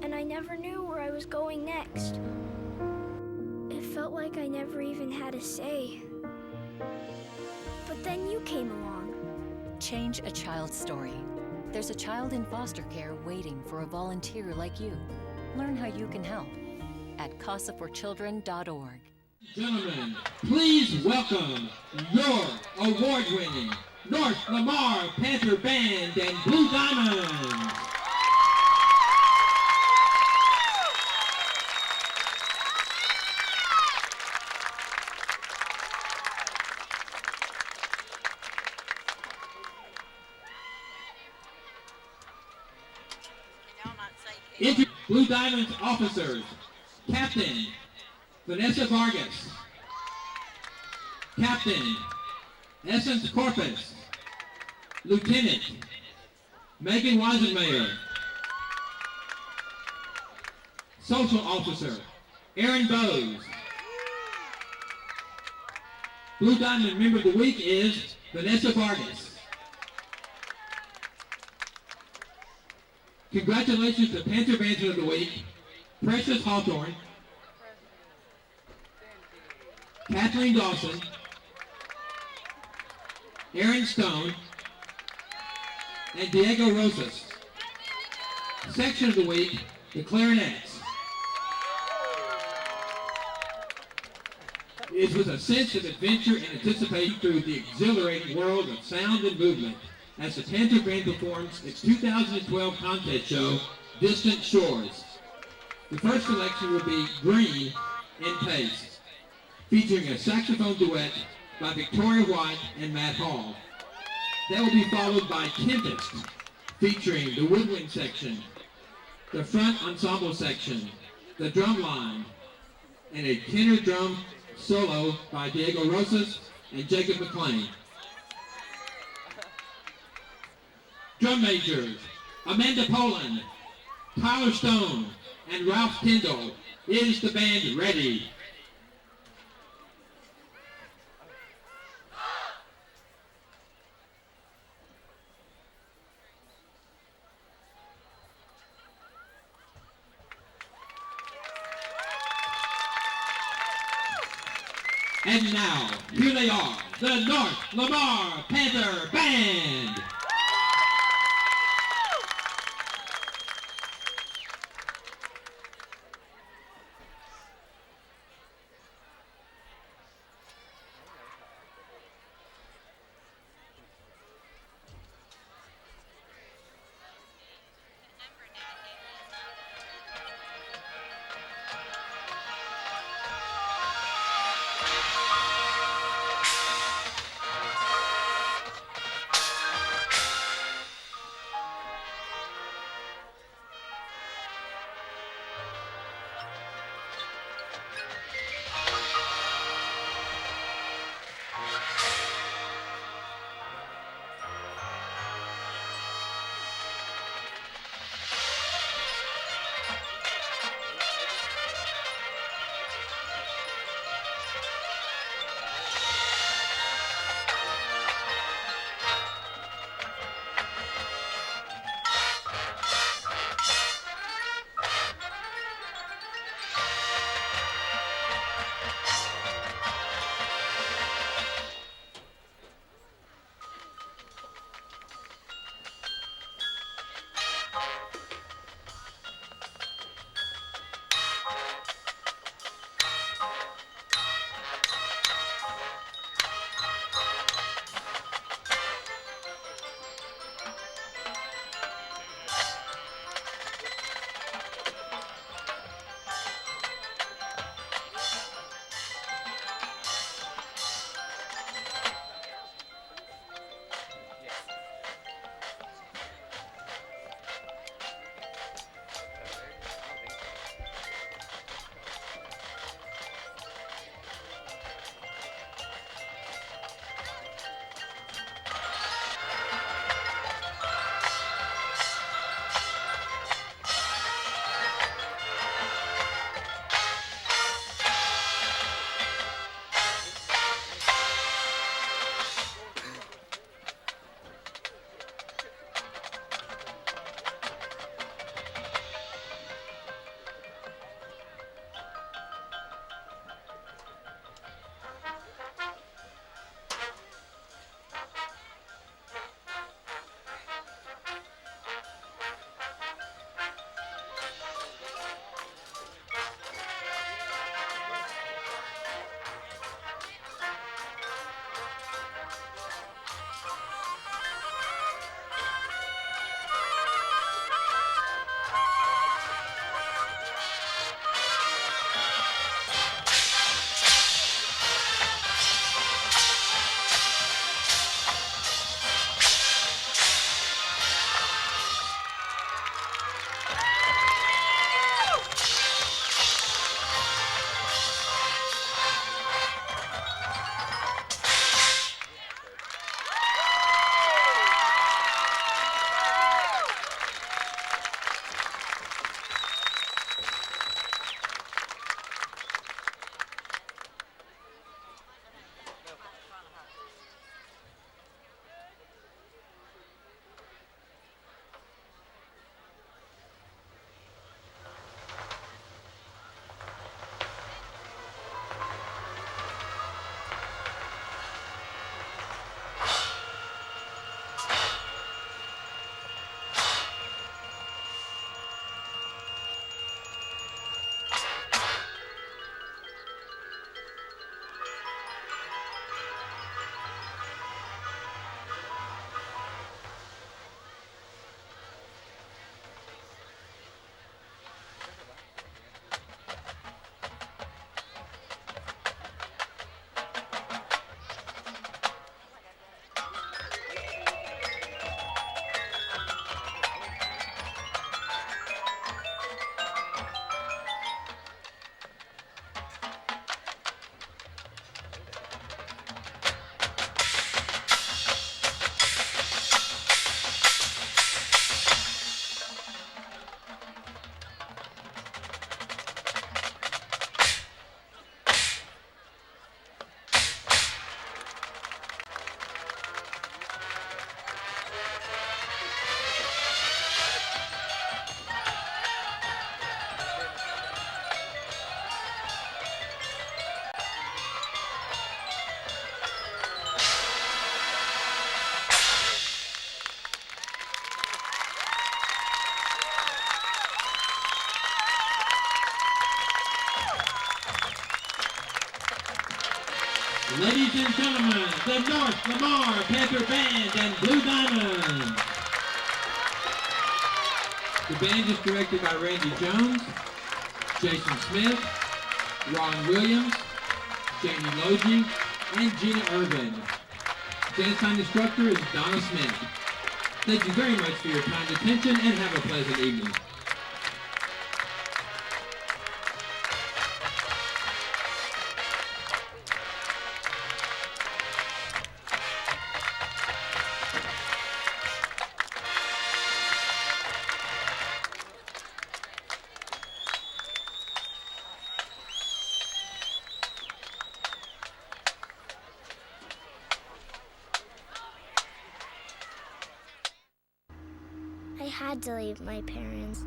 And I never knew where I was going next. It felt like I never even had a say. But then you came along. Change a child's story. There's a child in foster care waiting for a volunteer like you. Learn how you can help at casaforchildren.org. Gentlemen, please welcome your award-winning North Lamar Panther Band and Blue Diamonds. Blue Diamonds officers, Captain Vanessa Vargas, Captain Essence Corpus, Lieutenant Megan Weisenmayer, Social Officer, Aaron Bowes. Blue Diamond Member of the Week is Vanessa Vargas. Congratulations to Panther Banter of the Week, Precious Hawthorne, Kathleen Dawson, Aaron Stone, and Diego Rosas. Section of the Week, the Clarinets. It was a sense of adventure and anticipation through the exhilarating world of sound and movement as the Panther Band performs its 2012 contest show, Distant Shores. The first selection will be Green in Pace, featuring a saxophone duet by Victoria White and Matt Hall. That will be followed by Tempest, featuring the woodwind section, the front ensemble section, the drum line, and a tenor drum solo by Diego Rosas and Jacob McLean. Drum majors, Amanda Poland, Tyler Stone, and Ralph Kendall. Is the band ready? And now, here they are, the North Lamar Panther Band. Ladies and gentlemen, the North Lamar Panther Band and Blue Diamond. The band is directed by Randy Jones, Jason Smith, Ron Williams, Jamie Logie, and Gina Irvin. Dance time instructor is Donna Smith. Thank you very much for your kind attention and have a pleasant evening. I had to leave my parents.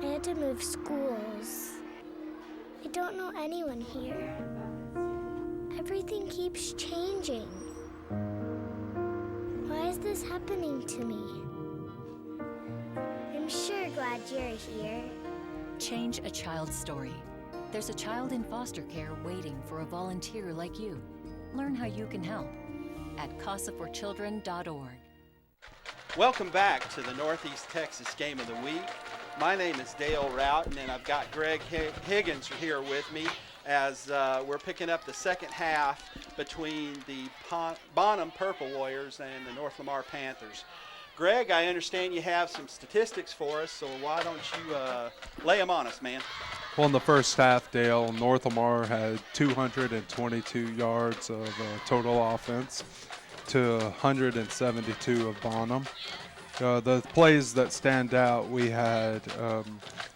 I had to move schools. I don't know anyone here. Everything keeps changing. Why is this happening to me? I'm sure glad you're here. Change a child's story. There's a child in foster care waiting for a volunteer like you. Learn how you can help at casaforchildren.org. Welcome back to the Northeast Texas Game of the Week. My name is Dale Routon, and I've got Greg Higgins here with me as we're picking up the second half between the Bonham Purple Warriors and the North Lamar Panthers. Greg, I understand you have some statistics for us, so why don't you lay them on us, man? Well, in the first half, Dale, North Lamar had 222 yards of total offense to 172 of Bonham. The plays that stand out, we had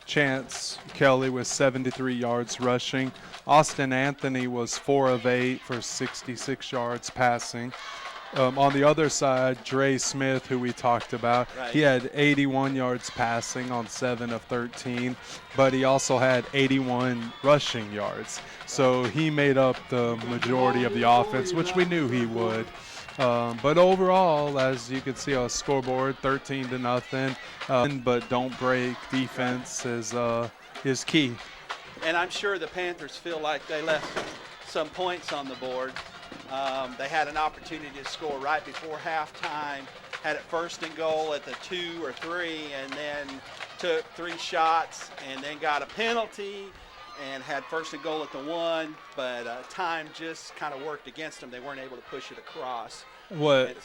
Chance Kelly with 73 yards rushing. Austin Anthony was 4 of 8 for 66 yards passing. On the other side, Dre Smith, who we talked about, right, he had 81 yards passing on 7 of 13, but he also had 81 rushing yards. So he made up the majority of the offense, which we knew he would. But overall, as you can see on the scoreboard, 13-0. But don't break defense is key. And I'm sure the Panthers feel like they left some points on the board. They had an opportunity to score right before halftime, had it first and goal at the 2 or 3, and then took 3 shots and then got a penalty and had first and goal at the 1, but time just kind of worked against them. They weren't able to push it across. What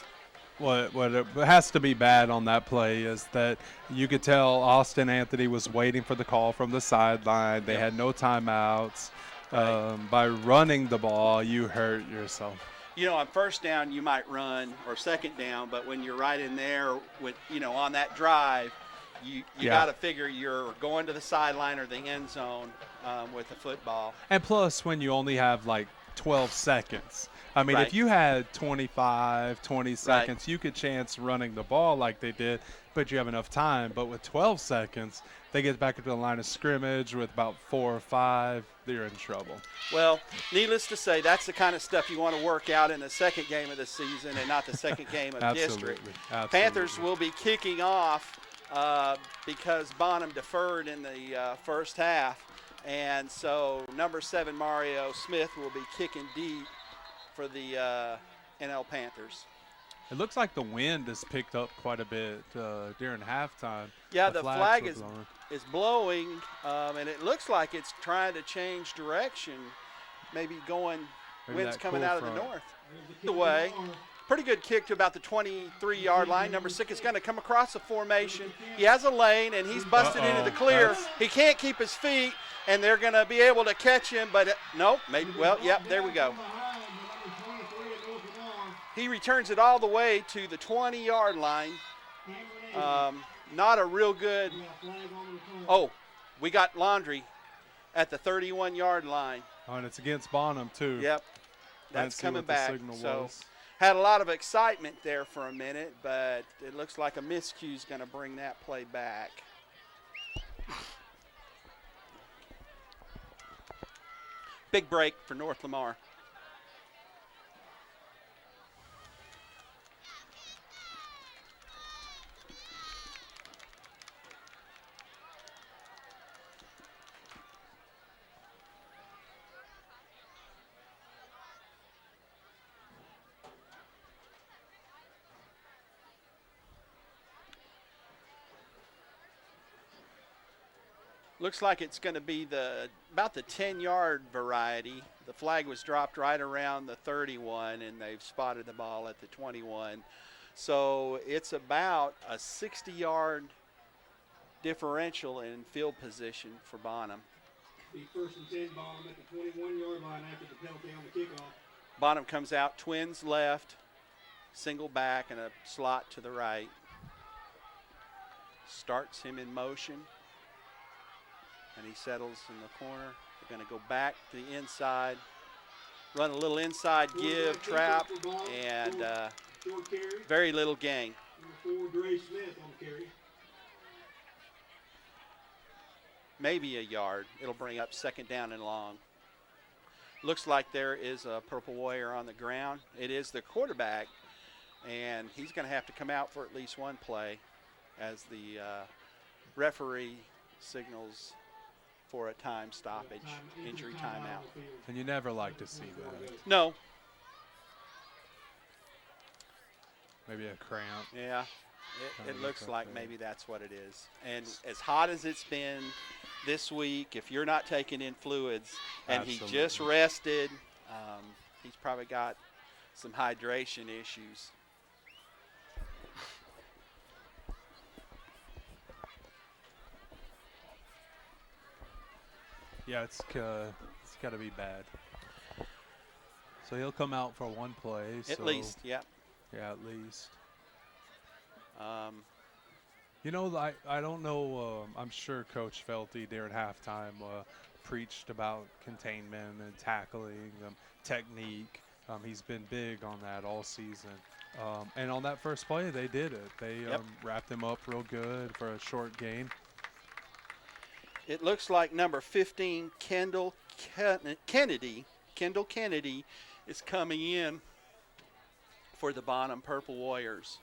has to be bad on that play is that you could tell Austin Anthony was waiting for the call from the sideline. They had no timeouts. Right. By running the ball, you hurt yourself. You know, on first down you might run, or second down, but when you're right in there with, on that drive, you got to figure you're going to the sideline or the end zone with the football. And plus, when you only have like 12 seconds. I mean, right, if you had 25, 20 seconds, right, you could chance running the ball like they did, but you have enough time. But with 12 seconds, they get back into the line of scrimmage with about 4 or 5, they're in trouble. Well, needless to say, that's the kind of stuff you want to work out in the second game of the season and not the second game of district. Absolutely. Panthers will be kicking off because Bonham deferred in the first half. And so number 7, Mario Smith, will be kicking deep for the NL Panthers. It looks like the wind has picked up quite a bit during halftime. Yeah, the flag is blowing, and it looks like it's trying to change direction, maybe winds coming out of the north. The way. Pretty good kick to about the 23-yard line. Number 6 is going to come across the formation. He has a lane, and he's busted into the clear. He can't keep his feet, and they're going to be able to catch him, but no, maybe. Well, yep, there we go. He returns it all the way to the 20-yard line. Not a real good. Oh, we got Laundry at the 31-yard line. Oh, and it's against Bonham, too. Yep, that's coming back. So was. Had a lot of excitement there for a minute, but it looks like a miscue is going to bring that play back. Big break for North Lamar. Looks like it's going to be about the 10-yard variety. The flag was dropped right around the 31, and they've spotted the ball at the 21. So it's about a 60-yard differential in field position for Bonham. The first and 10, Bonham at the 21-yard line after the penalty on the kickoff. Bonham comes out, twins left, single back, and a slot to the right. Starts him in motion, and he settles in the corner. They're going to go back to the inside, run a little inside give, trap, and very little gain. Number 4, Dre Smith on the carry. Maybe a yard. It'll bring up second down and long. Looks like there is a Purple Warrior on the ground. It is the quarterback, and he's going to have to come out for at least one play as the referee signals for a time stoppage, injury timeout. And you never like to see that. No. Maybe a cramp. Yeah, it looks like maybe that's what it is. And as hot as it's been this week, if you're not taking in fluids, and Absolutely. he just rested, he's probably got some hydration issues. Yeah, it's got to be bad. So he'll come out for one play. At least, yeah. Yeah, at least. You know, I don't know. I'm sure Coach Felty during halftime preached about containment and tackling, technique. He's been big on that all season. And on that first play, they did it. They wrapped him up real good for a short gain. It looks like number 15, Kendall Kennedy is coming in for the Bonham Purple Warriors.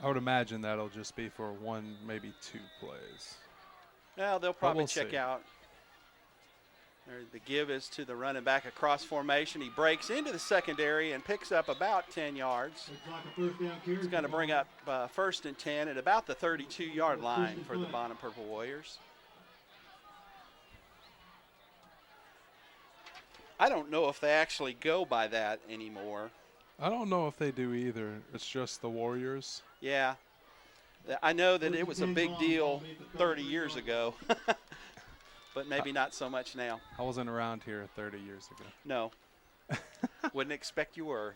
I would imagine that'll just be for one, maybe two plays. Well, they'll probably we'll check see. out. The give is to the running back across formation. He breaks into the secondary and picks up about 10 yards. He's going to bring up first and 10 at about the 32-yard line for the Bonham Purple Warriors. I don't know if they actually go by that anymore. I don't know if they do either. It's just the Warriors. Yeah. I know that it was a big deal 30 years ago, but maybe not so much now. I wasn't around here 30 years ago. No. Wouldn't expect you were.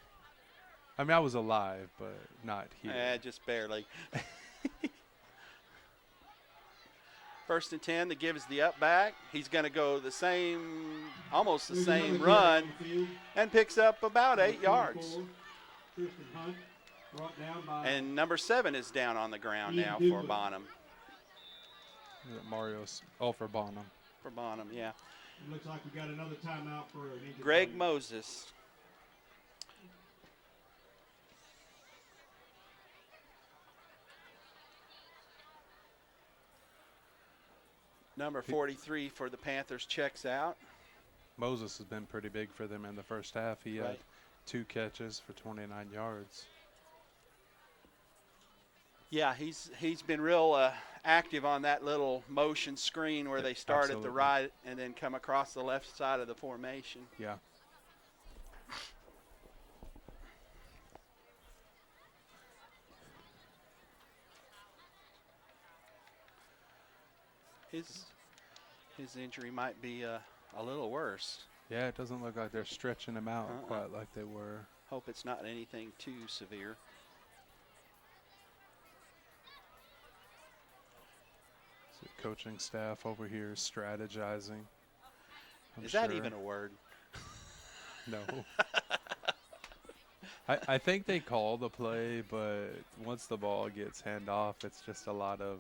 I mean, I was alive, but not here. Just barely. First and 10, the give is the up back. He's going to go the same, almost the same run, and picks up about 8 yards. And number 7 is down on the ground now for Bonham. Mario's, for Bonham. For Bonham, yeah. It looks like we got another timeout for an injured Greg player. Moses. Number 43 for the Panthers checks out. Moses has been pretty big for them in the first half. He had Right. 2 catches for 29 yards. Yeah, he's been real active on that little motion screen where they start at the Absolutely. right and then come across the left side of the formation. Yeah. His injury might be a little worse. Yeah, it doesn't look like they're stretching him out Uh-uh. quite like they were. Hope it's not anything too severe. So coaching staff over here strategizing. Is that even a word? No. I think they call the play, but once the ball gets handoff, it's just a lot of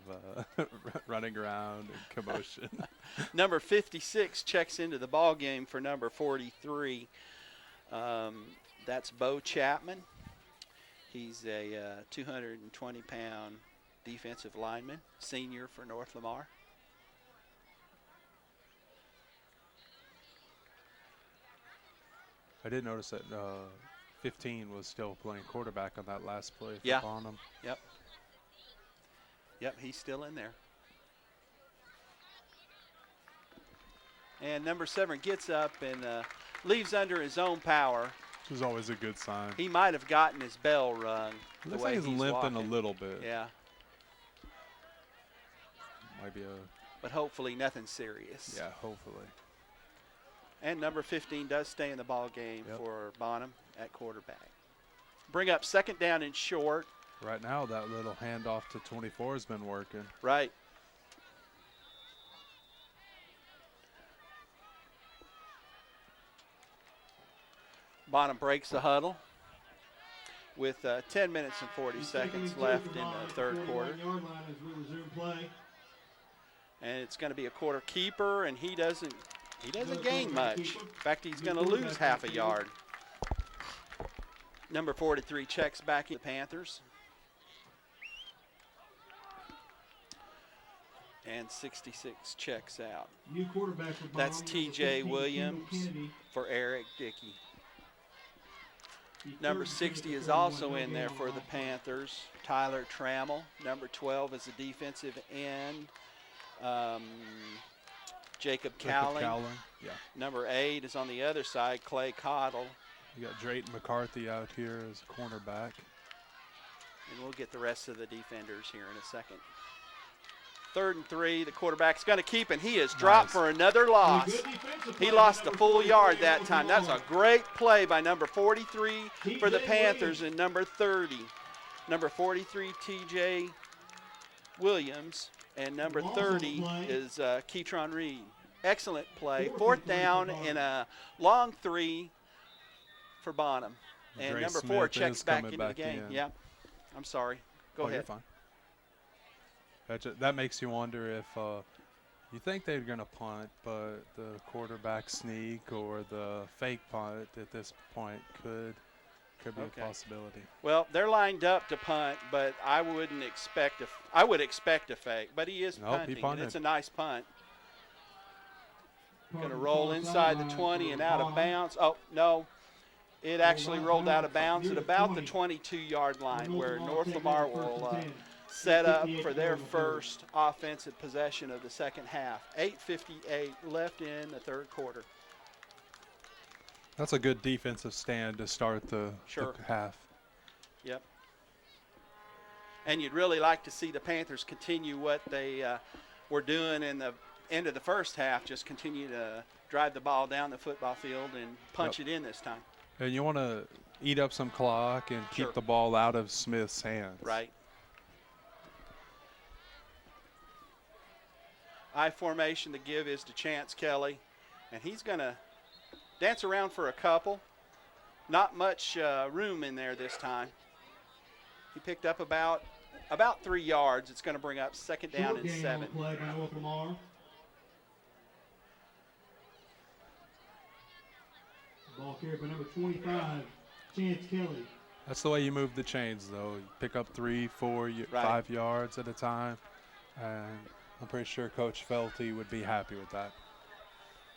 running around and commotion. Number 56 checks into the ball game for number 43. That's Bo Chapman. He's a 220-pound defensive lineman, senior for North Lamar. I did notice that 15 was still playing quarterback on that last play for Yeah. Bonham. Yep. Yep, he's still in there. And number 7 gets up and leaves under his own power. Which is always a good sign. He might have gotten his bell rung. Looks like he's limping a little bit. Yeah. Might be a. But hopefully nothing serious. Yeah, hopefully. And number 15 does stay in the ball game for Bonham at quarterback. Bring up second down and short. Right now, that little handoff to 24 has been working. Right. Bonham breaks the huddle with 10 minutes and 40 seconds left in the third quarter. And it's going to be a quarter keeper, and he doesn't gain much. In fact, he's going to lose half a yard. Number 43 checks back in the Panthers. And 66 checks out. That's T.J. Williams for Eric Dickey. Number 60 is also in there for the Panthers, Tyler Trammell. Number 12 is the defensive end, Jacob Cowling. Yeah. Number 8 is on the other side, Clay Cottle. You got Drayton McCarthy out here as a cornerback. And we'll get the rest of the defenders here in a second. 3rd and 3, the quarterback's going to keep, and he is dropped for another loss. He lost a full yard that time. That's a great play by number 43 for the Panthers and number 30. Number 43, T.J. Williams, and number 30 is Keytron Reed. Excellent play. 4th down and a long 3 for Bonham. And Dre number Smith 4 checks back coming into the back game. in. Yeah, I'm sorry. Go ahead. You're fine. That makes you wonder if you think they're going to punt, but the quarterback sneak or the fake punt at this point could be a possibility. Well, they're lined up to punt, but I would expect a fake, but he is punting. He punted. And it's a nice punt. Going to roll inside the 20 and out of bounds. Oh, no. It actually rolled out of bounds at about the 22-yard line where North Lamar will set up for their first offensive possession of the second half. 8:58 left in the third quarter. That's a good defensive stand to start the half. Yep. And you'd really like to see the Panthers continue what they were doing in the end of the first half, just continue to drive the ball down the football field and punch it in this time. And you want to eat up some clock and keep the ball out of Smith's hands. Right. I formation, the give is to Chance Kelly, and he's going to dance around for a couple. Not much room in there this time. He picked up about 3 yards. It's going to bring up second down and 7. Play by North Lamar. Ball carried by number 25, Chance Kelly. That's the way you move the chains, though. You pick up 3, 4, 5 yards at a time, and I'm pretty sure Coach Felty would be happy with that.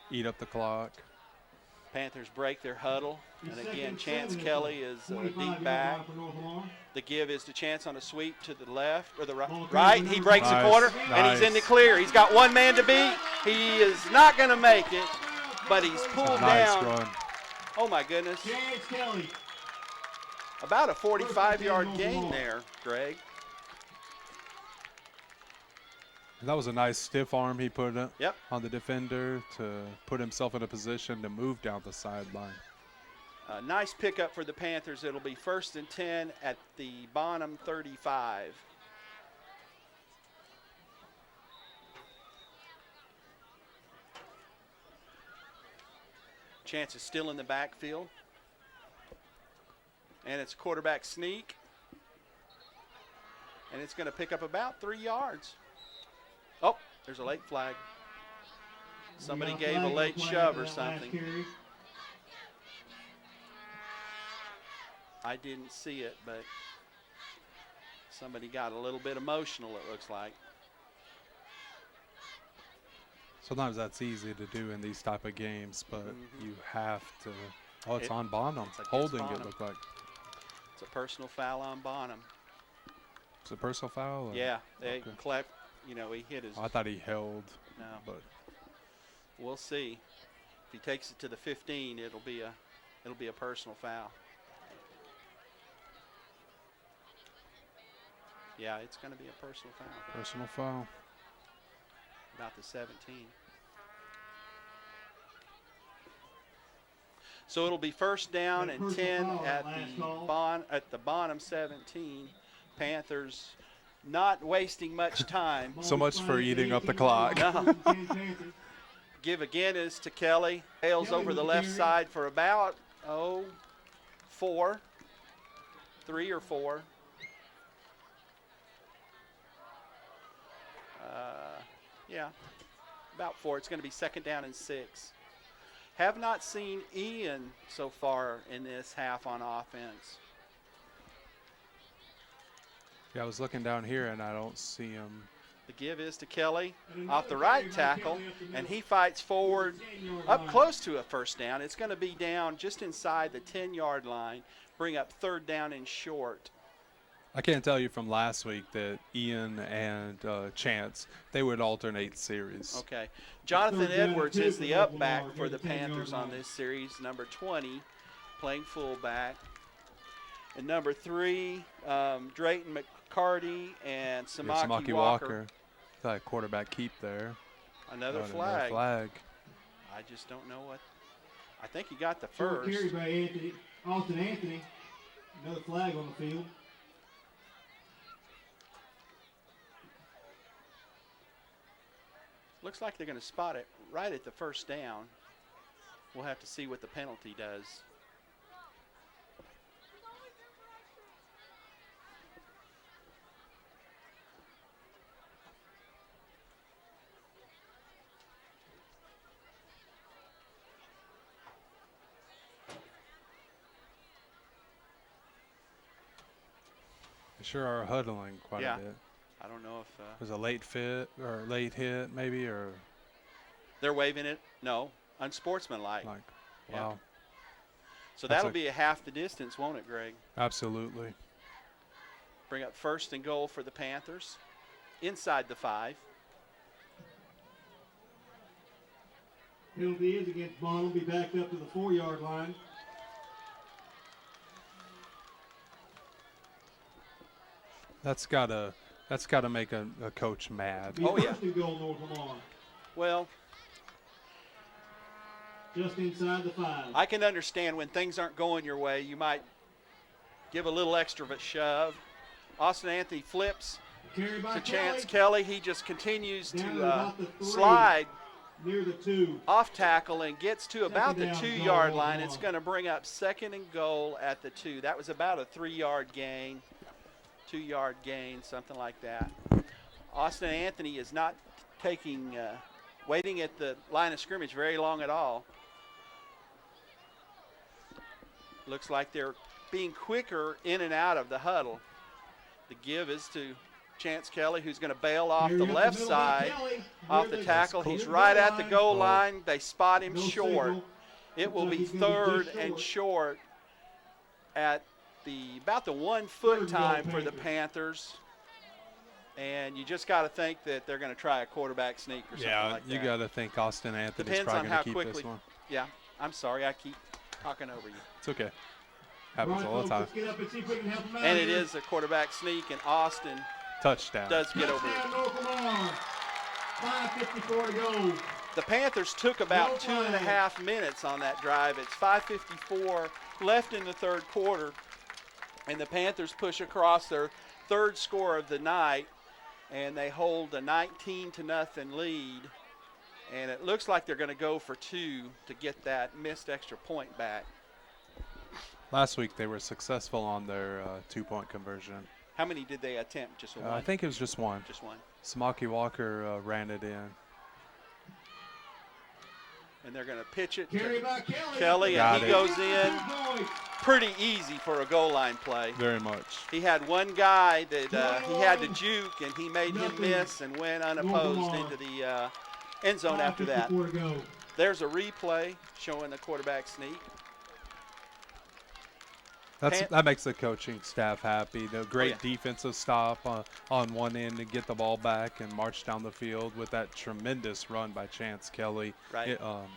Eat up the clock. Panthers break their huddle, and again, Chance Kelly is deep back. The give is to Chance on a sweep to the left or the right. He breaks the corner, and he's in the clear. He's got one man to beat. He is not going to make it, but he's pulled down. Run. Oh, my goodness. Chance Kelly. About a 45-yard gain there, Greg. That was a nice stiff arm he put Yep. on the defender to put himself in a position to move down the sideline. Nice pickup for the Panthers. It'll be 1st and 10 at the Bonham 35. Chance is still in the backfield. And it's quarterback sneak. And it's going to pick up about 3 yards. Oh, there's a late flag. Somebody gave a late shove or something. I didn't see it, but somebody got a little bit emotional, it looks like. Sometimes that's easy to do in these type of games, but you have to. Oh, it's on Bonham. It's Holding Bonham. it looked like. It's a personal foul on Bonham. It's a personal foul? Or? Yeah, they Okay. collect. You know, he hit his. I thought he held. No, But we'll see. If he takes it to the 15, it'll be a personal foul. Yeah, it's going to be a personal foul. personal foul. About the 17. So it'll be first down and 10 at the Bonham 17. Panthers not wasting much time. So much for eating up the clock. No. Give again is to Kelly. Tails over the left side for about 3 or 4. Yeah, about 4. It's going to be second down and 6. Have not seen Ian so far in this half on offense. Yeah, I was looking down here and I don't see him. The give is to Kelly off the right tackle, and he fights forward up close to a first down. It's going to be down just inside the 10-yard line, bring up third down and short. I can't tell you from last week that Ian and Chance, they would alternate series. Okay. Jonathan Edwards is the up back for the Panthers on this series, number 20, playing fullback. And number 3, Drayton McCarty and Samaki Walker. That quarterback keep there. Another Another flag. I just don't know what. I think he got the Short first. carry by Austin Anthony. Another flag on the field. Looks like they're going to spot it right at the first down. We'll have to see what the penalty does. They sure are huddling quite Yeah. a bit. I don't know if Was a late fit or late hit maybe, or they're waving it. No, unsportsmanlike. like, Yeah. wow. So That's that'll be a half the distance, won't it, Greg? Absolutely. Bring up first and goal for the Panthers. Inside the 5. Penalty is against Bonham. Be backed up to the 4-yard line. That's gotta make a coach mad. Be Oh, yeah. first and goal, North Lamar. Well, Just inside the 5. I can understand when things aren't going your way, you might give a little extra of a shove. Austin Anthony flips Carry by to Chance Kelly. Kelly. He just continues Down to about the 3. slide Near the 2. off tackle and gets to about the down, 2-yard goal, line. Lamar. It's going to bring up second and goal at the 2. That was about a 3-yard gain, 2-yard gain, something like that. Austin Anthony is not taking, waiting at the line of scrimmage very long at all. Looks like they're being quicker in and out of the huddle. The give is to Chance Kelly, who's going to bail off Carry the up the left middle by side. Kelly. Off Near the tackle. He's goal right at the line. goal line. They spot him No short. signal. It will Looks be like he's gonna be third just and short at about the 1 foot Third and goal, time for the Panthers. Panthers. And you just got to think that they're going to try a quarterback sneak or something like that. You got to think Austin Anthony's Depends on probably how going to keep quickly. this one. Yeah, I'm sorry. I keep talking over you. It's okay. Happens Right, all the folks, time. let's get up and see if we can help them out And it here. is a quarterback sneak, and Austin Touchdown. does get over it. Touchdown, North Lamar. 5:54 to go. The Panthers took about No 2.5 minutes on that drive. It's 5:54 left in the third quarter, and the Panthers push across their third score of the night, and they hold a 19-0 lead. And it looks like they're going to go for 2 to get that missed extra point back. Last week they were successful on their 2-point conversion. How many did they attempt? Just one? I think it was just one. Just one. Samaki Walker ran it in. And they're going to pitch it Carry to by Kelly. Kelly, Got and he it. goes in pretty easy for a goal line play. Very much. He had one guy that he had to juke, and he made him miss and went unopposed into the end zone after that. 5:54 to go. There's a replay showing the quarterback sneak. That makes the coaching staff happy. The great defensive stop on one end to get the ball back and march down the field with that tremendous run by Chance Kelly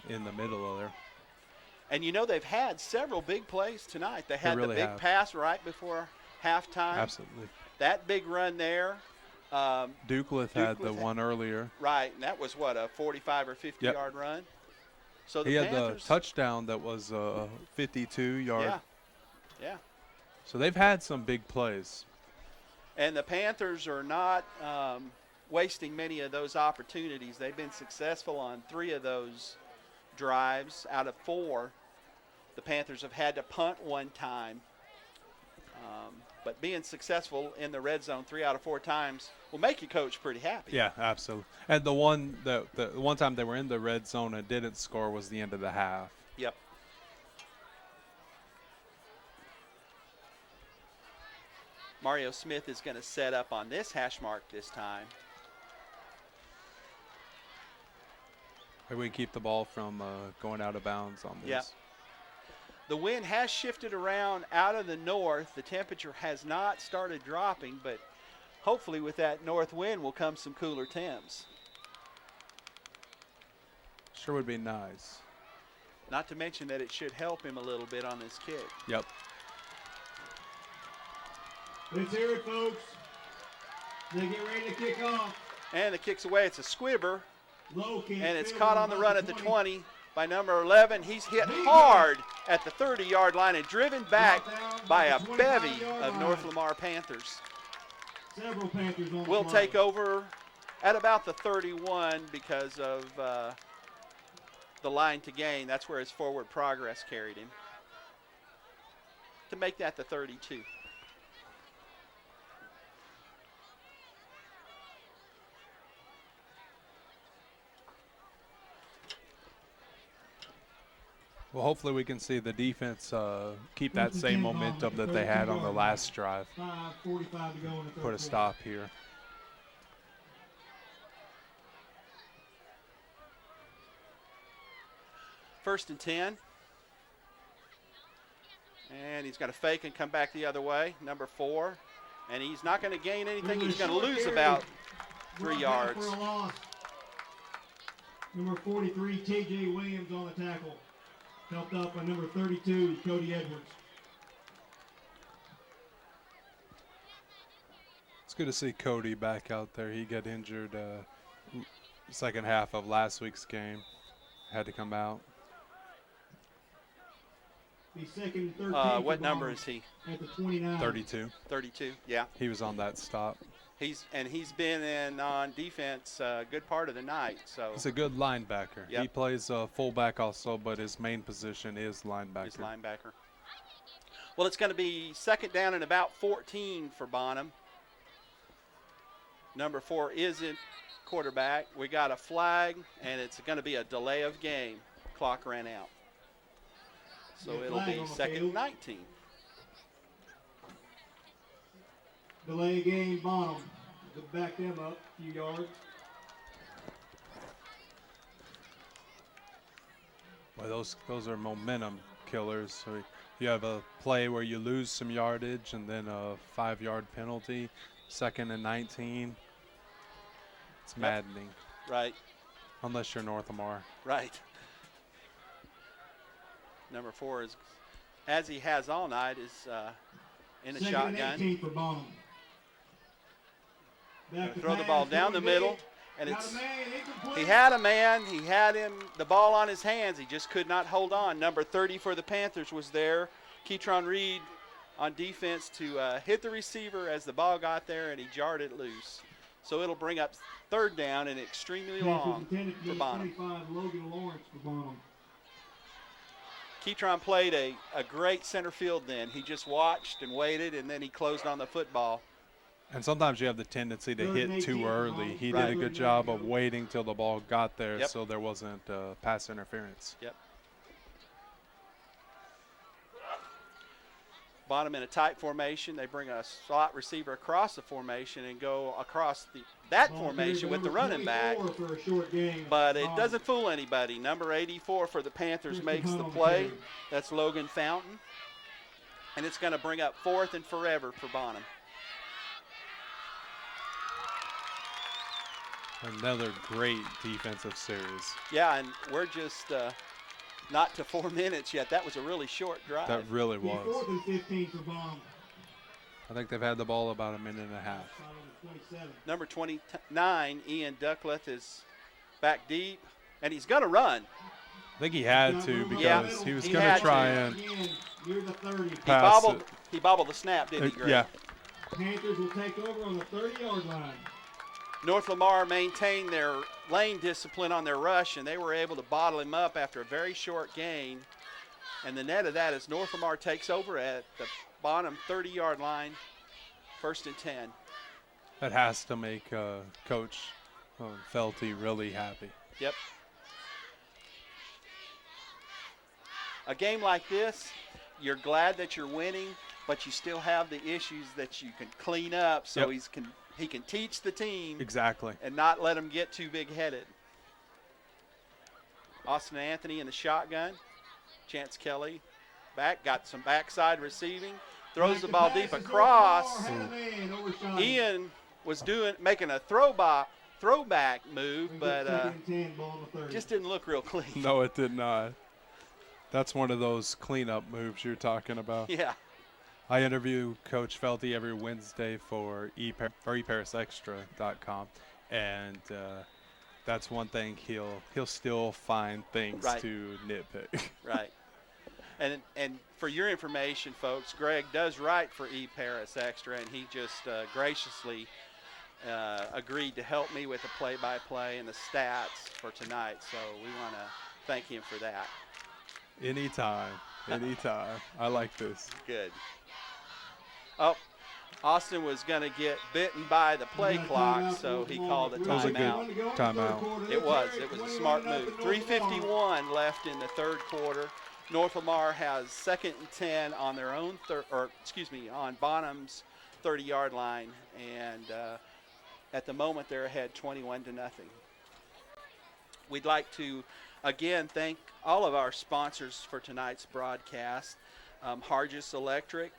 in the middle of there. And you know they've had several big plays tonight. They had really the big pass right before halftime. Absolutely. That big run there. Dukleth had the one earlier. Right, and that was what, a 45 or 50-yard run? So he had the touchdown that was 52-yard. Yeah. So they've had some big plays. And the Panthers are not wasting many of those opportunities. They've been successful on 3 of those drives out of 4. The Panthers have had to punt one time. But being successful in the red zone 3 out of 4 times will make your coach pretty happy. Yeah, absolutely. And the one time they were in the red zone and didn't score was the end of the half. Yep. Mario Smith is going to set up on this hash mark this time. Maybe we can keep the ball from going out of bounds on this. Yeah. The wind has shifted around out of the north. The temperature has not started dropping, but hopefully with that north wind will come some cooler temps. Sure would be nice. Not to mention that it should help him a little bit on this kick. Yep. Let's hear it, folks. They get ready to kick off. And the kick's away. It's a squibber. Low kick. And it's caught on the run at the 20 by number 11. He's hit hard at the 30-yard line and driven back by a bevy of North Lamar Panthers. Several Panthers on We'll take over at about the 31 because of the line to gain. That's where his forward progress carried him. To make that the 32. Well, hopefully we can see the defense keep that same momentum that they had on the last drive. 5:45 to go in the Put a stop here. First and 10. And he's going to fake and come back the other way, number 4. And he's not going to gain anything. He's going to lose about 3 yards. Number 43, T.J. Williams on the tackle. Helped out by number 32, Cody Edwards. It's good to see Cody back out there. He got injured second half of last week's game. Had to come out. The second, 13. What number is he? At the 29. 32. 32, yeah. He was on that stop. He's been in on defense a good part of the night. So he's a good linebacker. Yep. He plays fullback also, but his main position is linebacker. He's linebacker. Well, it's going to be second down and about 14 for Bonham. Number 4 isn't quarterback. We got a flag, and it's going to be a delay of game. Clock ran out. So it'll be second and 19. Delay game, Bonham. To back them up a few yards. Well, those are momentum killers. So you have a play where you lose some yardage and then a 5-yard penalty. Second and 19. It's maddening. Right. Unless you're North Lamar. Right. Number 4 is, as he has all night, is in a Second shotgun. and 18 for Bonham. Throw the ball down the middle, and he had a man. He had him the ball on his hands. He just could not hold on. Number 30 for the Panthers was there. Keytron Reed on defense to hit the receiver as the ball got there, and he jarred it loose. So it'll bring up third down and extremely long for Bonham. 25, Logan Lawrence for Bonham. Keytron played a great center field then. He just watched and waited, and then he closed on the football. And sometimes you have the tendency to hit too early. He did a good job of waiting till the ball got there so there wasn't pass interference. Yep. Bonham in a tight formation. They bring a slot receiver across the formation and go across that formation with the running back. But it doesn't fool anybody. Number 84 for the Panthers makes the play. That's Logan Fountain. And it's going to bring up 4th and forever for Bonham. Another great defensive series. Yeah, and we're just not to 4 minutes yet. That was a really short drive. That really was. 4th and 15 for Bonham. I think they've had the ball about a minute and a half. Number 29, Ian Duckworth, is back deep, and he's going to run. I think he had to because he was going to try and Near the 30. pass it. He bobbled the snap, didn't he, Greg? Yeah. Panthers will take over on the 30-yard line. North Lamar maintained their lane discipline on their rush, and they were able to bottle him up after a very short gain. And the net of that is North Lamar takes over at the Bonham 30-yard line, 1st and 10. That has to make Coach Felty really happy. Yep. A game like this, you're glad that you're winning, but you still have the issues that you can clean up so Yep. he can teach the team Exactly. and not let them get too big-headed. Austin Anthony in the shotgun. Chance Kelly back, got some backside receiving, throws the ball deep across. Ian was making a throwback move, but just didn't look real clean. No, it did not. That's one of those cleanup moves you're talking about. Yeah. I interview Coach Felty every Wednesday for eParisExtra.com, and that's one thing he'll still find things Right. to nitpick. Right. And for your information, folks, Greg does write for eParis Extra, and he just graciously agreed to help me with the play-by-play and the stats for tonight. So we want to thank him for that. Anytime. I like this. Good. Oh, Austin was going to get bitten by the play clock, so he called a That was a timeout. good timeout. It was a smart move. 3:51 left in the third quarter. North Lamar has 2nd and 10 on their own, on Bonham's 30-yard line, and at the moment they're ahead 21-0. We'd like to again thank all of our sponsors for tonight's broadcast, Hargis Electric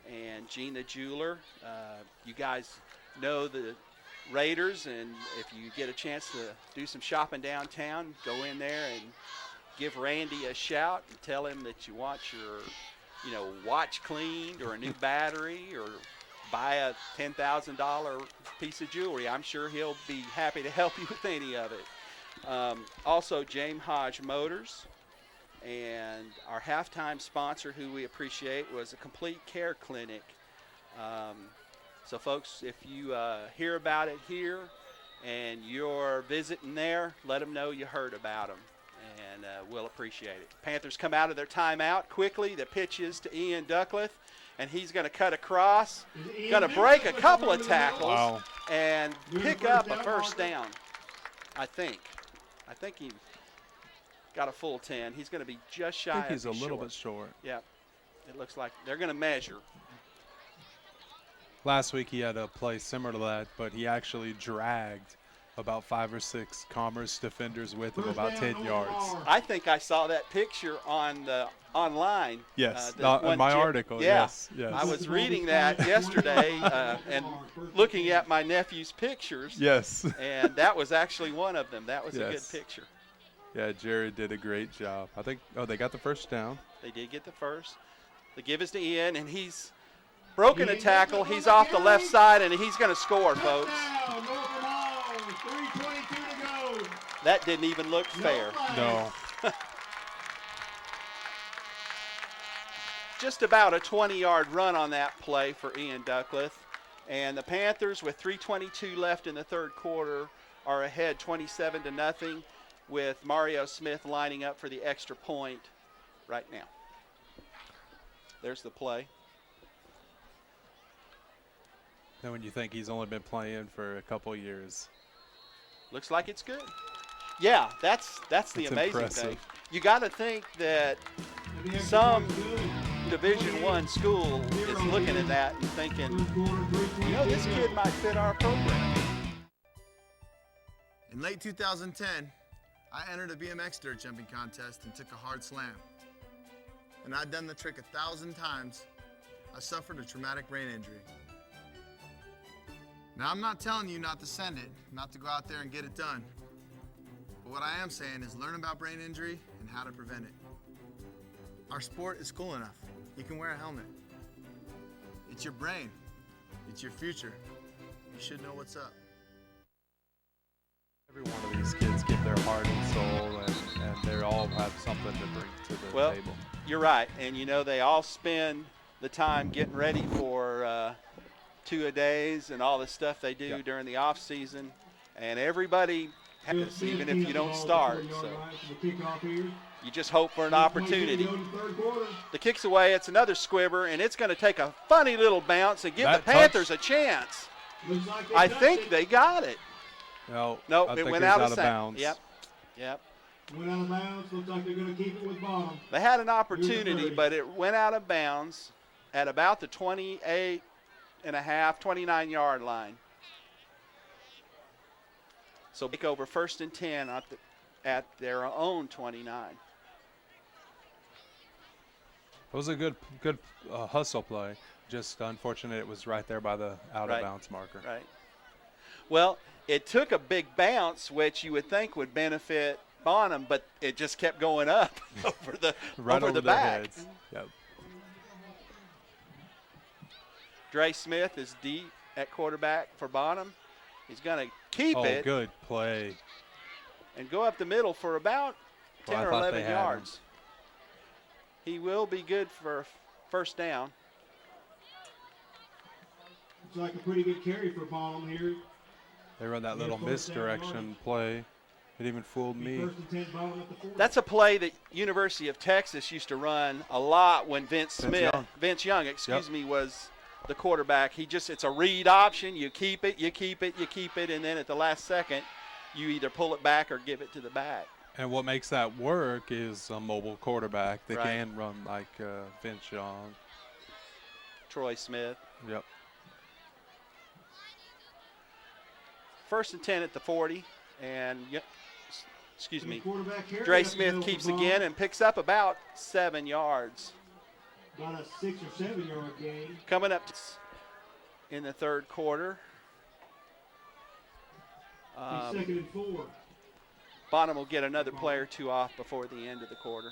and Gina Jeweler. You guys know the Raiders, and if you get a chance to do some shopping downtown, go in there and give Randy a shout and tell him that you want your, watch cleaned or a new battery or buy a $10,000 piece of jewelry. I'm sure he'll be happy to help you with any of it. Also, James Hodge Motors, and our halftime sponsor, who we appreciate, was a Complete Care Clinic. So, folks, if you hear about it here and you're visiting there, let them know you heard about them, and we'll appreciate it. Panthers come out of their timeout quickly. The pitch is to Ian Duckworth, and he's going to cut across, going to break a couple of tackles, and pick up a first down, I think. I think he got a full 10. He's going to be just shy. I think he's a little bit short. Yeah, it looks like they're going to measure. Last week he had a play similar to that, but he actually dragged about 5 or 6 Commerce defenders with him about 10 yards. I think I saw that picture on the online. Yes, in my article. Yeah. Yes. I was reading that yesterday and looking at my nephew's pictures. Yes. And that was actually one of them. That was a good picture. Yeah, Jerry did a great job. I think, they got the first down. They did get the first. The give is to Ian, and he's broken a tackle. He's off the left side, and he's going to score, folks. That didn't even look fair. No. Just about a 20-yard run on that play for Ian Duckworth. And the Panthers, with 3:22 left in the third quarter, are ahead 27-0 with Mario Smith lining up for the extra point right now. There's the play. Then when you think he's only been playing for a couple years. Looks like it's good. Yeah, that's the amazing impressive thing. You got to think that some Division I school is looking at that and thinking, this kid might fit our program. In late 2010, I entered a BMX dirt jumping contest and took a hard slam. And I'd done the trick 1,000 times I suffered a traumatic brain injury. Now, I'm not telling you not to send it, not to go out there and get it done. But what I am saying is learn about brain injury and how to prevent it. Our sport is cool enough. You can wear a helmet. It's your brain. It's your future. You should know what's up. Every one of these kids give their heart and soul, and they all have something to bring to the table. You're right. And, you know, they all spend the time getting ready for two-a-days and all the stuff they do during the off season. And everybody has, even if you don't start. So you just hope for an opportunity. The kick's away. It's another squibber, and it's going to take a funny little bounce and give the Panthers a chance. I think they got it. No, it went out of bounds. Yep. Went out of bounds. Looks like they're going to keep it with Bonham. They had an opportunity, but it went out of bounds at about the 28 and a half, 29-yard line. So take over 1st and 10 at their own 29. It was a good hustle play. Just unfortunate it was right there by the out-of-bounds marker. Right. Well, it took a big bounce, which you would think would benefit Bonham, but it just kept going up over the back. Heads. Yep. Dre Smith is deep at quarterback for Bonham. He's going to keep it. Oh, good play. And go up the middle for about 10 or 11 yards. He will be good for first down. Looks like a pretty good carry for Bonham here. They run that little misdirection play. It even fooled me. That's a play that University of Texas used to run a lot when Vince Young, was the quarterback. It's a read option. You keep it, and then at the last second, you either pull it back or give it to the back. And what makes that work is a mobile quarterback that can run like Vince Young. Troy Smith. Yep. 1st and 10 at the 40, and Dre Smith keeps again and picks up about 7 yards. About a 6 or 7 yard gain. Coming up in the third quarter. 2nd and 4. Bonham will get another play or two off before the end of the quarter.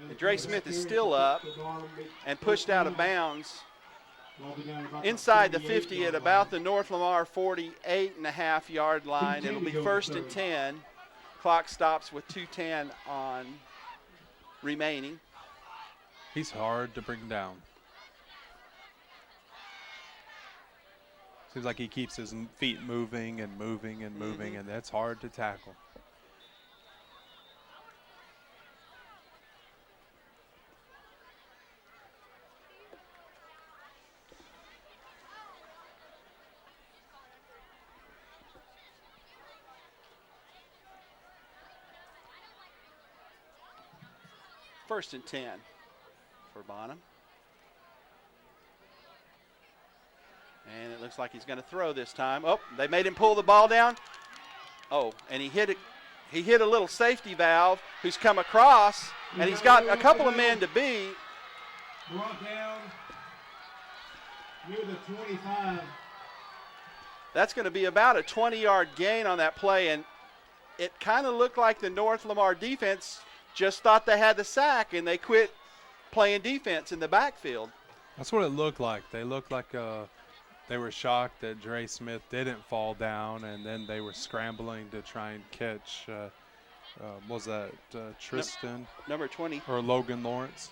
And Dre Smith is still up and pushed out of bounds inside the 50 at about the North Lamar 48.5-yard line. It'll be 1st and 10. Clock stops with 2:10 on remaining. He's hard to bring down. Seems like he keeps his feet moving and moving and moving, and that's hard to tackle. First and 10 for Bonham. And it looks like he's going to throw this time. Oh, they made him pull the ball down. Oh, and he hit it. He hit a little safety valve who's come across, and he's got a couple of men to beat. Brought down near the 25. That's going to be about a 20-yard gain on that play, and it kind of looked like the North Lamar defense just thought they had the sack, and they quit playing defense in the backfield. That's what it looked like. They looked like they were shocked that Dre Smith didn't fall down, and then they were scrambling to try and catch, was that Tristan? Number 20. Or Logan Lawrence?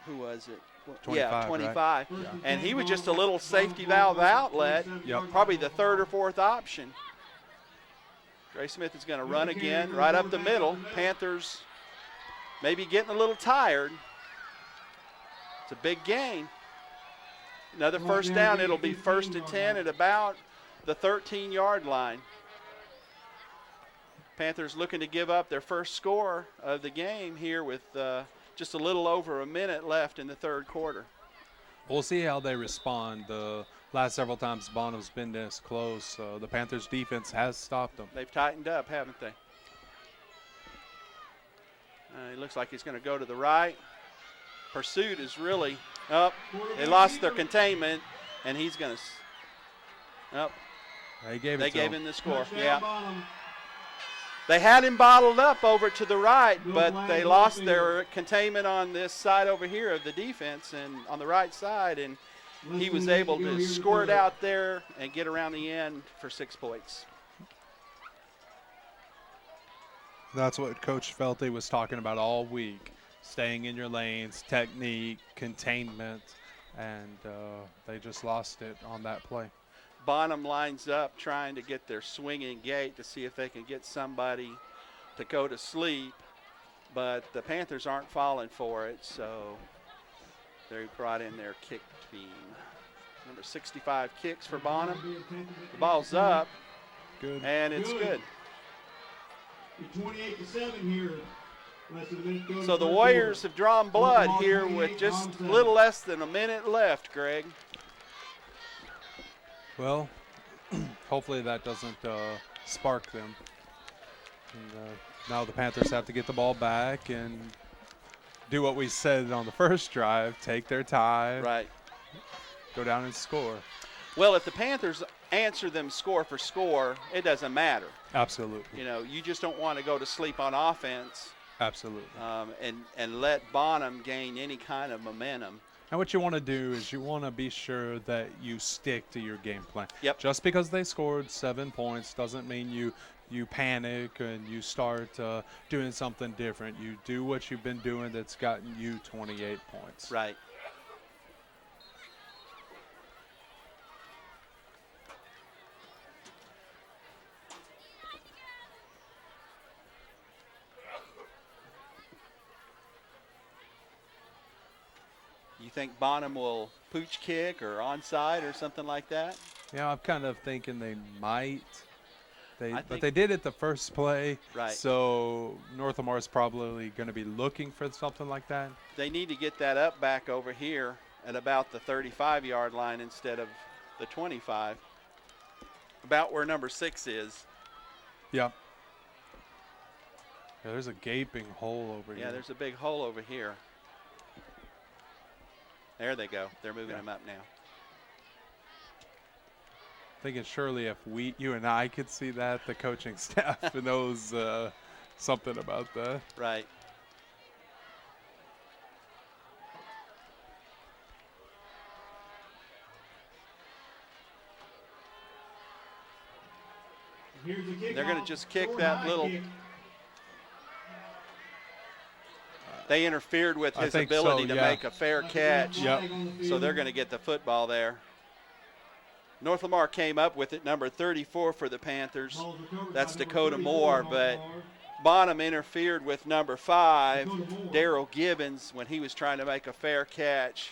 Who was it? 25, 25. Right? And he was just a little safety valve outlet, probably the third or fourth option. Dre Smith is going to run again right up the middle. Panthers maybe getting a little tired. It's a big gain. Another first down. It'll be 1st and 10 at about the 13-yard line. Panthers looking to give up their first score of the game here with just a little over a minute left in the third quarter. We'll see how they respond. The last several times Bonham's been this close, the Panthers defense has stopped them. They've tightened up, haven't they? It looks like he's going to go to the right. Pursuit is really up. They lost their containment, and he's going to. Up. They gave him the score. Touchdown, Yeah. Bonham. They had him bottled up over to the right, Go but flag they on the lost field. their containment on this side over here of the defense and on the right side, and he was able to squirt out there and get around the end for 6 points. That's what Coach Felte was talking about all week. Staying in your lanes, technique, containment, and they just lost it on that play. Bonham lines up trying to get their swinging gate to see if they can get somebody to go to sleep, but the Panthers aren't falling for it, so they brought in their kick team. Number 65 kicks for Bonham. The ball's up, Good. and it's good. 28-7 here. Less than a minute to go in So the third Warriors quarter. have drawn blood Bonham here 28, with just Bonham a 7. little less than a minute left, Greg. Well, hopefully that doesn't spark them. And, now the Panthers have to get the ball back and do what we said on the first drive, take their time, Right. go down and score. Well, if the Panthers answer them score for score, it doesn't matter. Absolutely. You know, you just don't want to go to sleep on offense Absolutely. and let Bonham gain any kind of momentum. And what you want to do is you want to be sure that you stick to your game plan. Yep. Just because they scored 7 points doesn't mean you panic and you start doing something different. You do what you've been doing that's gotten you 28 points. Right. You think Bonham will pooch kick or onside or something like that? Yeah, I'm kind of thinking they might. I But think- they did it the first play. Right. So North Lamar is probably going to be looking for something like that. They need to get that up back over here at about the 35-yard line instead of the 25. About where number 6 is. Yeah. Yeah, there's a gaping hole over here. Yeah, there's a big hole over here. There they go. They're moving him up now. Thinking surely if you and I could see that, the coaching staff knows something about that. Right. Here's the kickoff. They're going to just kick Short that high little. kick. They interfered with I his think ability so, to yeah. make a fair That's catch. a flag on the So field. they're going to get the football there. North Lamar came up with it, number 34 for the Panthers. Ball's recovered That's by number Dakota 34, Moore, North but Lamar. Bonham interfered with number 5, Dakota Moore. Daryl Gibbons, when he was trying to make a fair catch.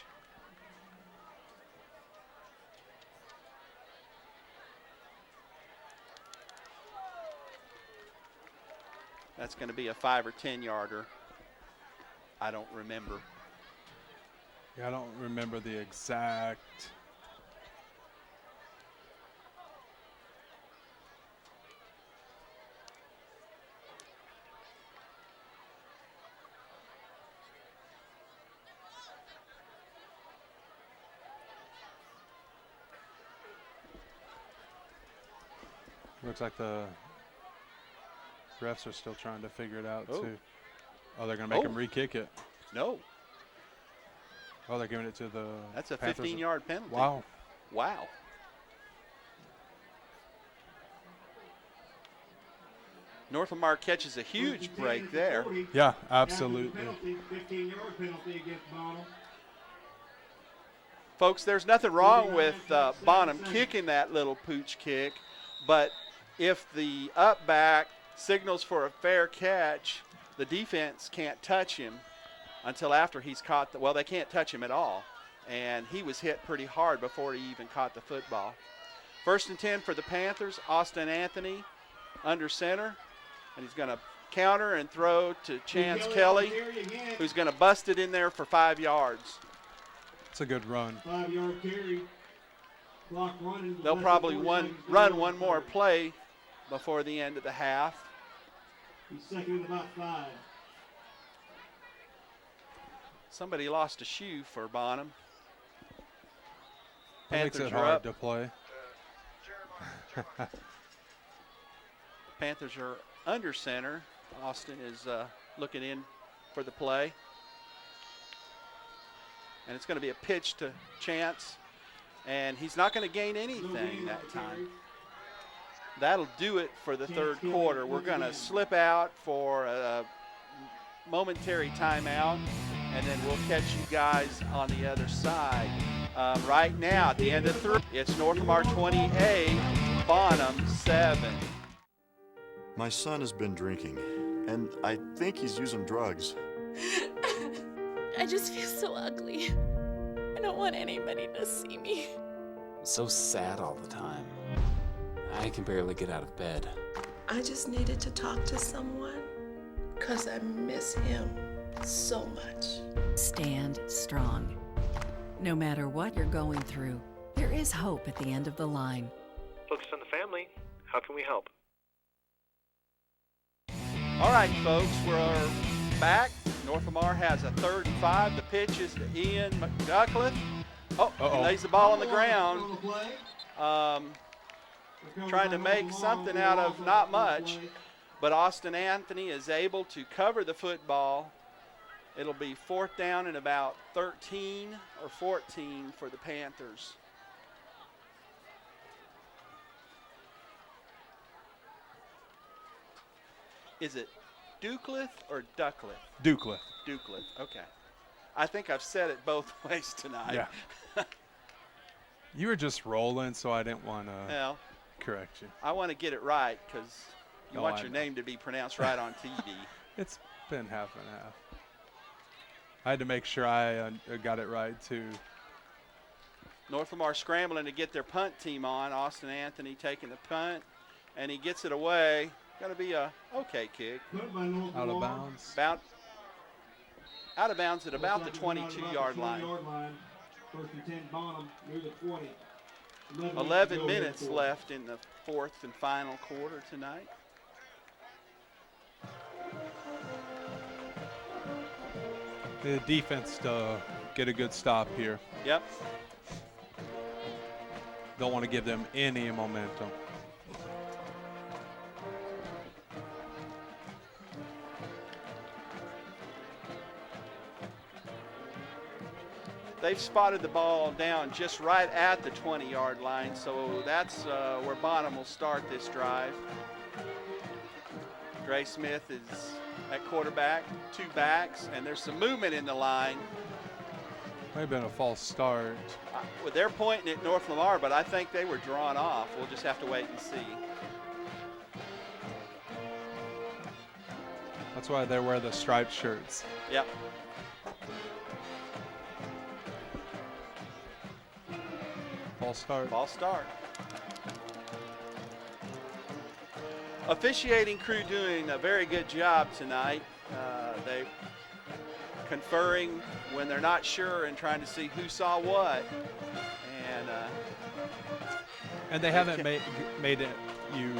That's going to be a 5 or 10 yarder. I don't remember. Yeah, I don't remember the exact. Looks like the refs are still trying to figure it out, Oh. too. Oh, they're going to make Oh. him re-kick it. No, Oh, they're giving it to the that's a Panthers. 15-yard penalty. Wow. Wow. North Lamar catches a huge break there. Yeah, After the absolutely. penalty, 15-yard penalty against Bonham. Folks, there's nothing wrong with Bonham kicking that little pooch kick, but if the up back signals for a fair catch, the defense can't touch him until after he's caught well, they can't touch him at all. And he was hit pretty hard before he even caught the football. 1st and 10 for the Panthers. Austin Anthony under center, and he's going to counter and throw to Chance Kelly, who's going to bust it in there for 5 yards. It's a good run. 5-yard carry. Clock running. They'll probably run one more play before the end of the half. He's second and about 5. Somebody lost a shoe for Bonham. That makes Panthers it are hard up. to play. Panthers are under center. Austin is looking in for the play. And it's going to be a pitch to Chance. And he's not going to gain anything that time. That'll do it for the third quarter. We're going to slip out for a momentary timeout, and then we'll catch you guys on the other side. Right now, at the end of 3, it's North Lamar 28, Bonham 7. My son has been drinking, and I think he's using drugs. I just feel so ugly. I don't want anybody to see me. So sad all the time. I can barely get out of bed. I just needed to talk to someone because I miss him so much. Stand strong. No matter what you're going through, there is hope at the end of the line. Focus on the family. How can we help? All right, folks, we're back. North Lamar has a 3rd and 5. The pitch is to Ian McDuckliff. Oh, he lays the ball on the ground. Trying to make something out of not much, but Austin Anthony is able to cover the football. It'll be 4th down and about 13 or 14 for the Panthers. Is it Ducliffe or Duckliff? Ducliffe. Ducliffe, okay. I think I've said it both ways tonight. Yeah. You were just rolling, so I didn't want to Well, correct you. I want to get it right because you No, want I your know. name to be pronounced right on TV. It's been half and half. I had to make sure I got it right, too. North Lamar scrambling to get their punt team on. Austin Anthony taking the punt, and he gets it away. Going to be a okay kick. Out of bounds. Out of bounds at about the 22-yard line. 1st and 10, Bonham near the 20. 11 minutes left in the 4th and final quarter tonight. The defense to get a good stop here. Yep. Don't want to give them any momentum. They've spotted the ball down just right at the 20-yard line, so that's where Bonham will start this drive. Gray Smith is at quarterback, 2 backs, and there's some movement in the line. Might have been a false start. Well, they're pointing at North Lamar, but I think they were drawn off. We'll just have to wait and see. That's why they wear the striped shirts. Yep. False start. False start. Officiating crew doing a very good job tonight. They conferring when they're not sure and trying to see who saw what. And they haven't made it you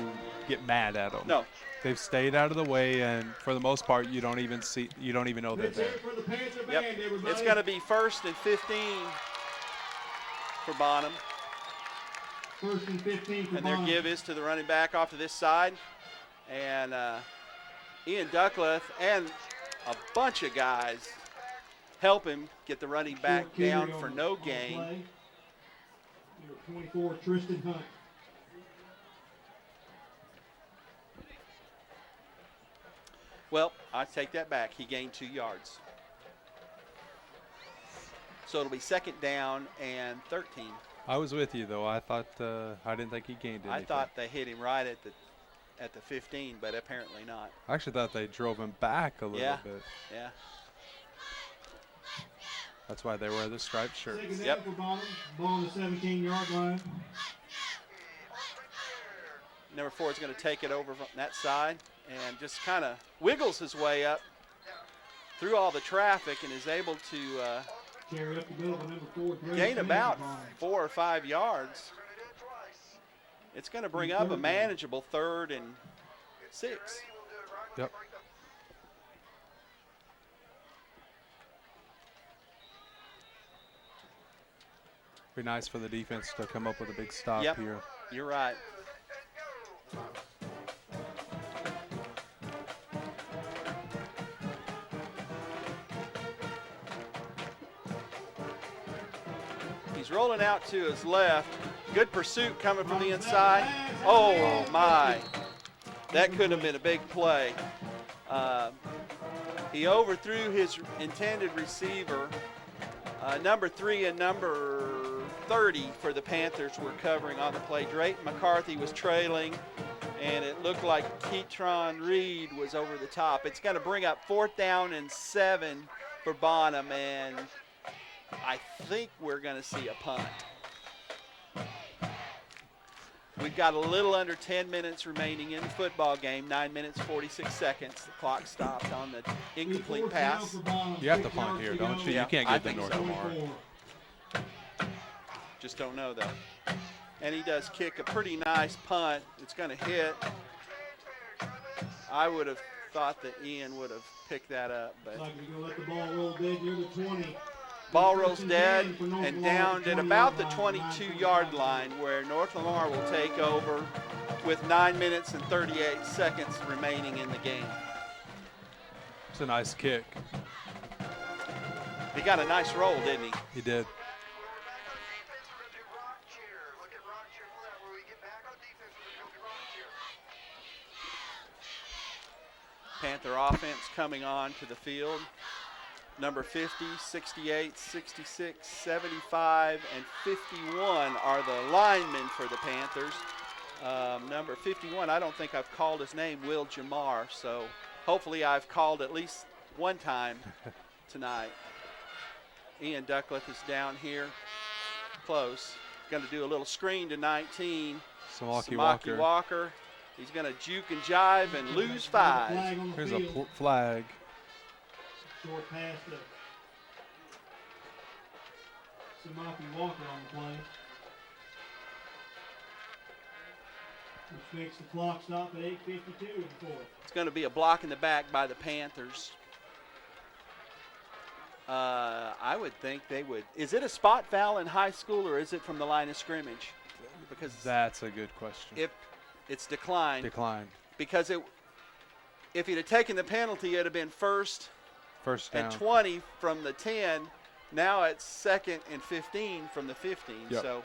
get mad at them. No. They've stayed out of the way, and for the most part, you don't even know they're there. Yep. It's going to be 1st and 15 for Bonham. 1st and 15 for And their Bonham. give is to the running back off to this side. And Ian Duckliff and a bunch of guys help him get the running back Short carry down on for the- no on the gain. play. Number 24, Tristan Hunt. Well, I take that back. He gained 2 yards. So it'll be 2nd down and 13. I was with you, though. I thought I didn't think he gained anything. I thought they hit him right at the 15, but apparently not. I actually thought they drove him back a little bit. Yeah. That's why they wear the striped shirts. 2nd down for Bonham. Ball on the 17-yard line. Number 4 is going to take it over from that side and just kind of wiggles his way up through all the traffic and is able to Carry up the middle, number 4, gain about 4 or 5 yards. It's going to bring up a manageable 3rd and 6. Yep. Be nice for the defense to come up with a big stop here. You're right. He's rolling out to his left. Good pursuit coming from the inside. Oh, my. That could have been a big play. He overthrew his intended receiver. Number 3 and number 30 for the Panthers were covering on the play. Drayton McCarthy was trailing, and it looked like Keytron Reed was over the top. It's going to bring up 4th down and 7 for Bonham, and I think we're going to see a punt. We've got a little under 10 minutes remaining in the football game, 9 minutes, 46 seconds. The clock stopped on the incomplete pass. You have to punt here, don't you? Yeah, you can't I get the think North so. Lamar. Just don't know, though. And he does kick a pretty nice punt. It's going to hit. I would have thought that Ian would have picked that up. But Like we're going to let the ball roll dead near the 20. ball rolls dead and downed at about the 22-yard line, where North Lamar will take over with 9 minutes and 38 seconds remaining in the game. It's a nice kick. He got a nice roll, didn't he? He did. Panther offense coming on to the field. Number 50, 68, 66, 75, and 51 are the linemen for the Panthers. Number 51, I don't think I've called his name, Will Jamar, so hopefully I've called at least one time tonight. Ian Duckworth is down here, close. Going to do a little screen to 19. Samaki Walker. He's going to juke and jive and lose 5. Here's a flag. Short pass to Samaki Walker on the play. Which makes the clock stop at 8:52 in the 4th. It's going to be a block in the back by the Panthers. I would think they would. Is it a spot foul in high school, or is it from the line of scrimmage? Because that's a good question. If it's declined. Declined. Because if he'd have taken the penalty, it'd have been first down. And 20 from the 10. Now it's 2nd and 15 from the 15. Yep. So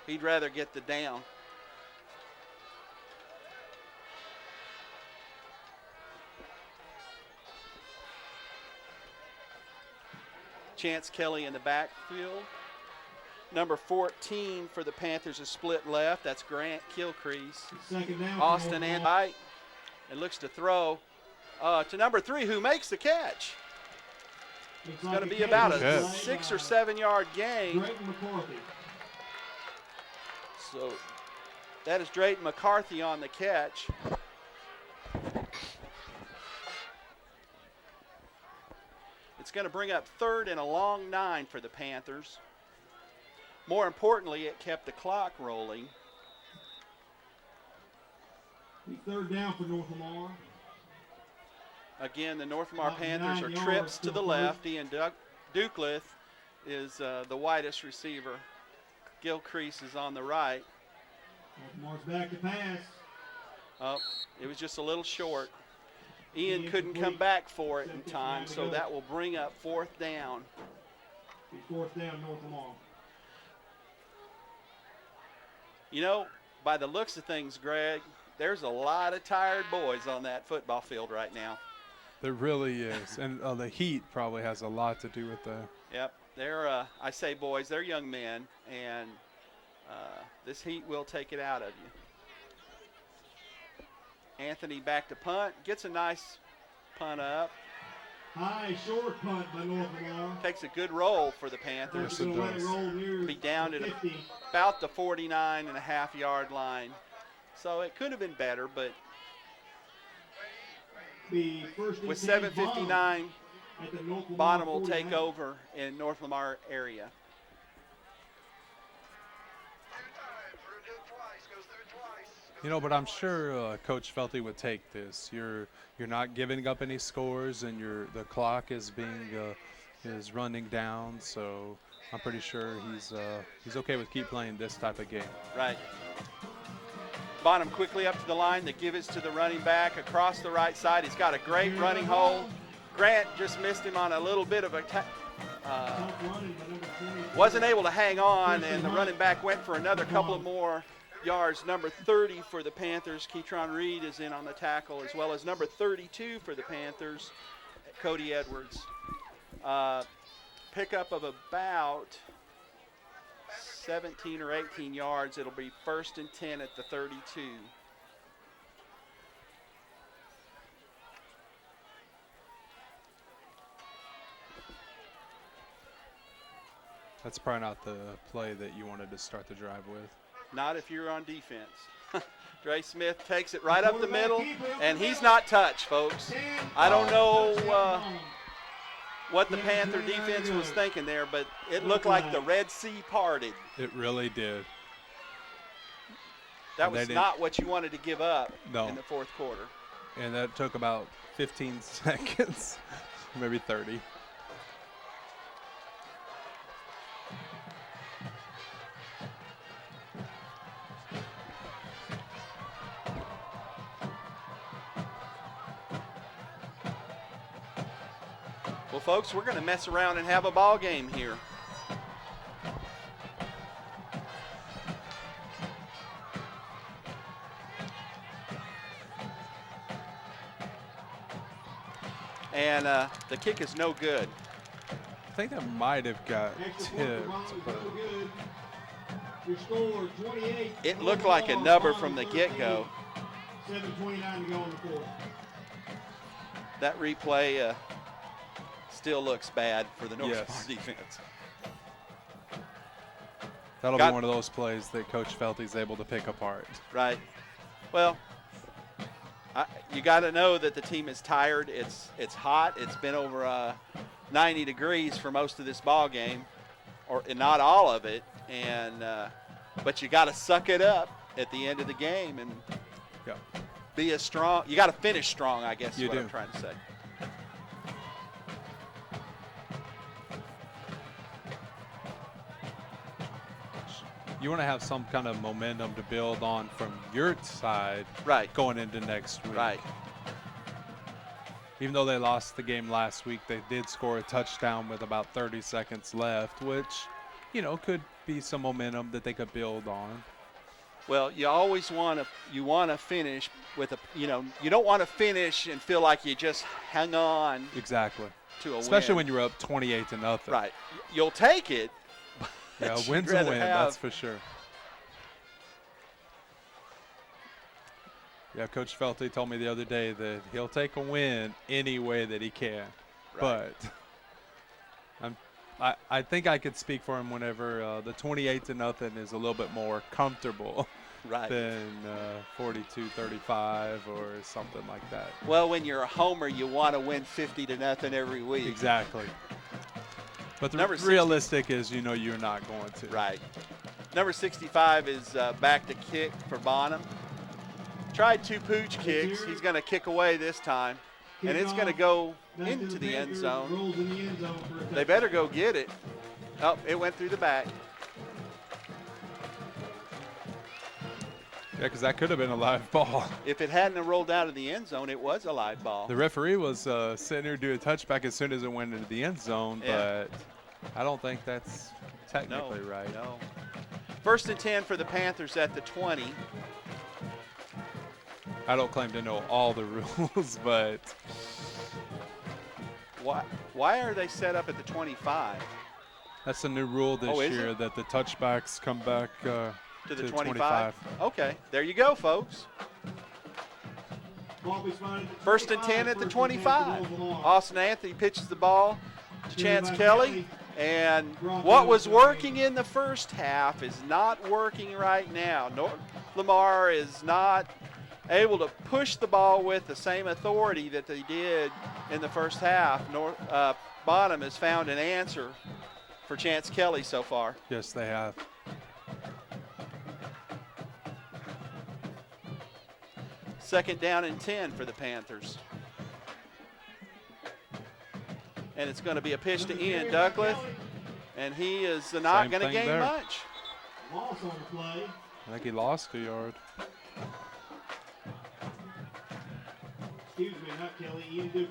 he'd rather get the down. Chance Kelly in the backfield. Number 14 for the Panthers is split left. That's Grant Kilcrease. Austin and right. And looks to throw to number 3, who makes the catch. It's going to be about a 6 or 7 yard gain. So that is Drayton McCarthy on the catch. It's going to bring up 3rd and a long 9 for the Panthers. More importantly, it kept the clock rolling. 3rd down for North Lamar. Again, the North Lamar Panthers are trips to the left. Ian Ducliffe is the widest receiver. Gilcrease is on the right. North Lamar's back to pass. Oh, it was just a little short. Ian couldn't come back for it in time, so that will bring up 4th down. 4th down, North Lamar. You know, by the looks of things, Greg, there's a lot of tired boys on that football field right now. There really is. And the heat probably has a lot to do with that. Yep. They're, I say boys, they're young men, and this heat will take it out of you. Anthony back to punt. Gets a nice punt up. High, short punt by North Lamar. Takes a good roll for the Panthers. Yes, it does. Be down at about the 49.5 yard line. So it could have been better, but The first with and 10 7:59, at the North Lamar Bonham will 49. take over in North Lamar area. You know, but I'm sure Coach Felty would take this. You're not giving up any scores, and the clock is is running down. So I'm pretty sure he's okay with keep playing this type of game. Right. Bonham quickly up to the line. They give it to the running back across the right side. He's got a great running hole. Grant just missed him on a little bit of a wasn't able to hang on, and the running back went for another couple of more yards. Number 30 for the Panthers, Keytron Reed, is in on the tackle, as well as number 32 for the Panthers, Cody Edwards. Pickup of about 17 or 18 yards. It'll be 1st and 10 at the 32. That's probably not the play that you wanted to start the drive with. Not if you're on defense. Dre Smith takes it right up the middle, and he's not touched, folks. I don't know what the Panther defense was thinking there, but it looked like the Red Sea parted. It really did. That was not what you wanted to give up in the fourth quarter. And that took about 15 seconds, maybe 30. Well, folks, we're going to mess around and have a ball game here. And the kick is no good. I think that might have got tipped. But Your score, 28. It looked like a number from the get-go. 7:29 to go in the fourth. That replay still looks bad for the North Yes. Lamar defense. That'll be one of those plays that Coach Felty's able to pick apart. Right. Well, you got to know that the team is tired. It's hot. It's been over 90 degrees for most of this ball game, or not all of it. And but you got to suck it up at the end of the game and be as strong. You got to finish strong, I guess is what I'm trying to say. You want to have some kind of momentum to build on from your side going into next week. Right. Even though they lost the game last week, they did score a touchdown with about 30 seconds left, which, could be some momentum that they could build on. Well, you always want to finish with you don't want to finish and feel like you just hang on. Exactly. To a Especially win. when you're up 28-0. Right. You'll take it. Yeah, win's a win, that's for sure. Yeah, Coach Felty told me the other day that he'll take a win any way that he can. Right. But I think I could speak for him whenever the 28-0 is a little bit more comfortable than 42-35 or something like that. Well, when you're a homer, you want to win 50-0 every week. Exactly. But the realistic is, you're not going to. Right. Number 65 is back to kick for Bonham. Tried 2 pooch kicks. He's going to kick away this time. And it's going to go into the end zone. They better go get it. Oh, it went through the back. Yeah, because that could have been a live ball. If it hadn't rolled out of the end zone, it was a live ball. The referee was sitting there doing a touchback as soon as it went into the end zone, but I don't think that's technically right. No. 1st and 10 for the Panthers at the 20. I don't claim to know all the rules, but why are they set up at the 25? That's a new rule this year that the touchbacks come back to the 25. Okay, there you go, folks. 1st and 10 at the 25. Austin Anthony pitches the ball to Chance Kelly. And what was working in the first half is not working right now. North Lamar is not able to push the ball with the same authority that they did in the first half. Bonham has found an answer for Chance Kelly so far. Yes, they have. Second down and 10 for the Panthers. And it's going to be a pitch to Ian Duckworth, and he is not going to gain there. much. Loss on the play. I think he lost 2 yards. Excuse me, not Kelly, Ian Duker.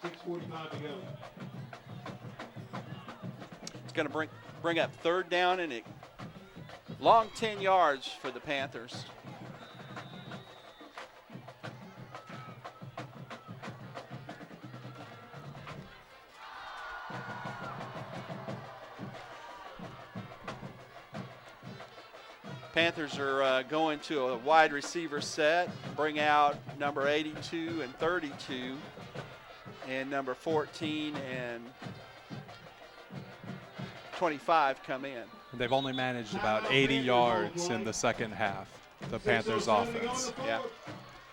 6:45 to go. It's going to bring up third down and a long 10 yards for the Panthers. Panthers are going to a wide receiver set, bring out number 82 and 32, and number 14 and 25 come in. They've only managed about 80 yards in the second half, the Panthers offense. Yeah,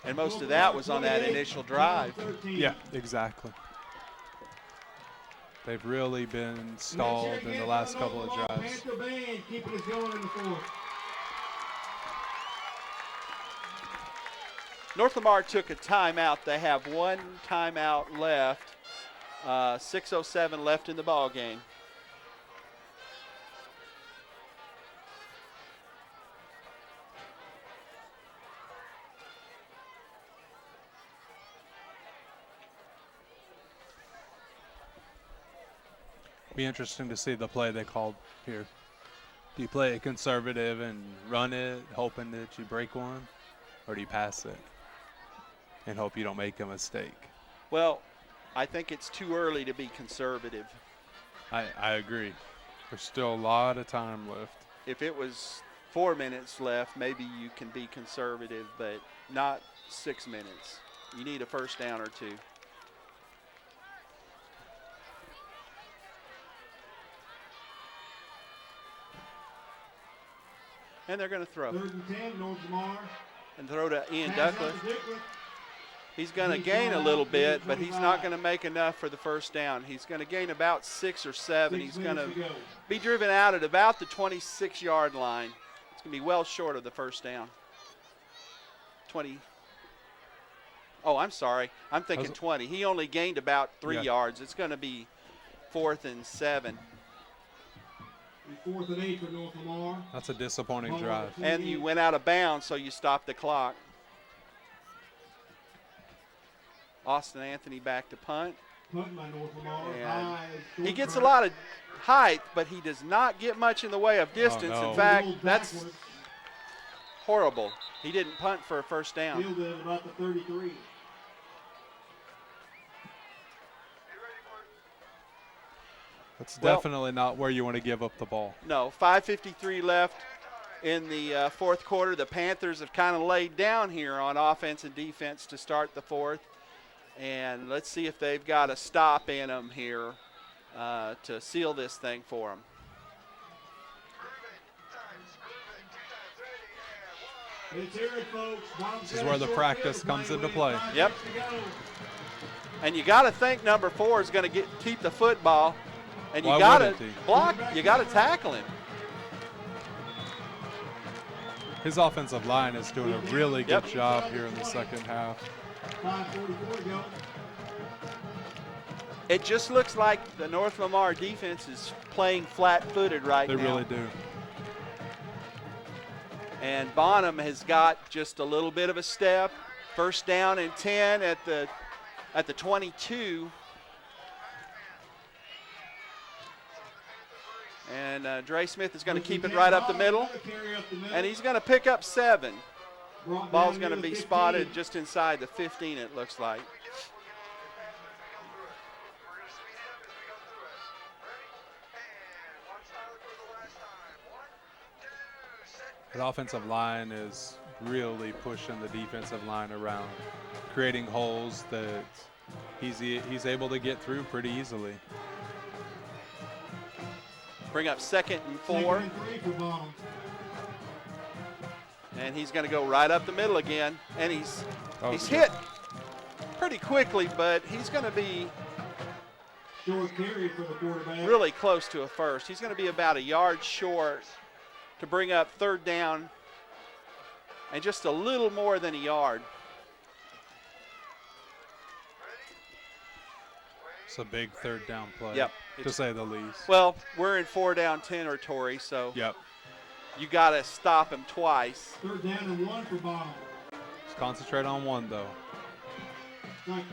and most of that was on that initial drive. Yeah, exactly. They've really been stalled in the last couple of drives. Keeping us going in the fourth. North Lamar took a timeout. They have one timeout left. 6:07 left in the ball game. Be interesting to see the play they called here. Do you play it conservative and run it, hoping that you break one, or do you pass it and hope you don't make a mistake? Well, I think it's too early to be conservative. I agree. There's still a lot of time left. If it was 4 minutes left, maybe you can be conservative, but not 6 minutes. You need a first down or two. And they're going to throw. 3rd and 10, North Lamar. And throw to Ian Duckworth. He's going to gain a little bit, but he's not going to make enough for the first down. He's going to gain about 6 or 7. He's going to be driven out at about the 26-yard line. It's going to be well short of the first down. 20. Oh, I'm sorry. I'm thinking 20. He only gained about 3 yards. It's going to be 4th and 7. 4th and 8 for North Lamar. That's a disappointing drive. And you went out of bounds, so you stopped the clock. Austin Anthony back to punt. Punt by North Lamar. And he gets a lot of height, but he does not get much in the way of distance. Oh, no. In fact, that's horrible. He didn't punt for a first down. Fielded at about the 33. That's definitely not where you want to give up the ball. No, 5:53 left in the fourth quarter. The Panthers have kind of laid down here on offense and defense to start the fourth. And let's see if they've got a stop in them here to seal this thing for them. This is where the practice comes into play. Yep. And you got to think number 4 is going to keep the football. And you got to block, you got to tackle him. His offensive line is doing a really good job here in the second half. 5:44 to go. It just looks like the North Lamar defense is playing flat-footed right now. They really do. And Bonham has got just a little bit of a step. First down and 10 at the 22. And Dre Smith is going to keep it right up the middle. And he's going to pick up 7. Ball's going to be spotted just inside the 15, it looks like. The offensive line is really pushing the defensive line around, creating holes that he's able to get through pretty easily. Bring up 2nd and 4. 2nd and 3 for Bonham. And he's going to go right up the middle again. And he's hit pretty quickly, but he's going to be Short carry for the quarterback. really close to a first. He's going to be about a yard short to bring up 3rd down and just a little more than a yard. It's a big 3rd down play, Yep. to say the least. Well, we're in 4-down territory, so Yep. you got to stop him twice. 3rd down and 1 for Bonham. Let's concentrate on 1, though. Second.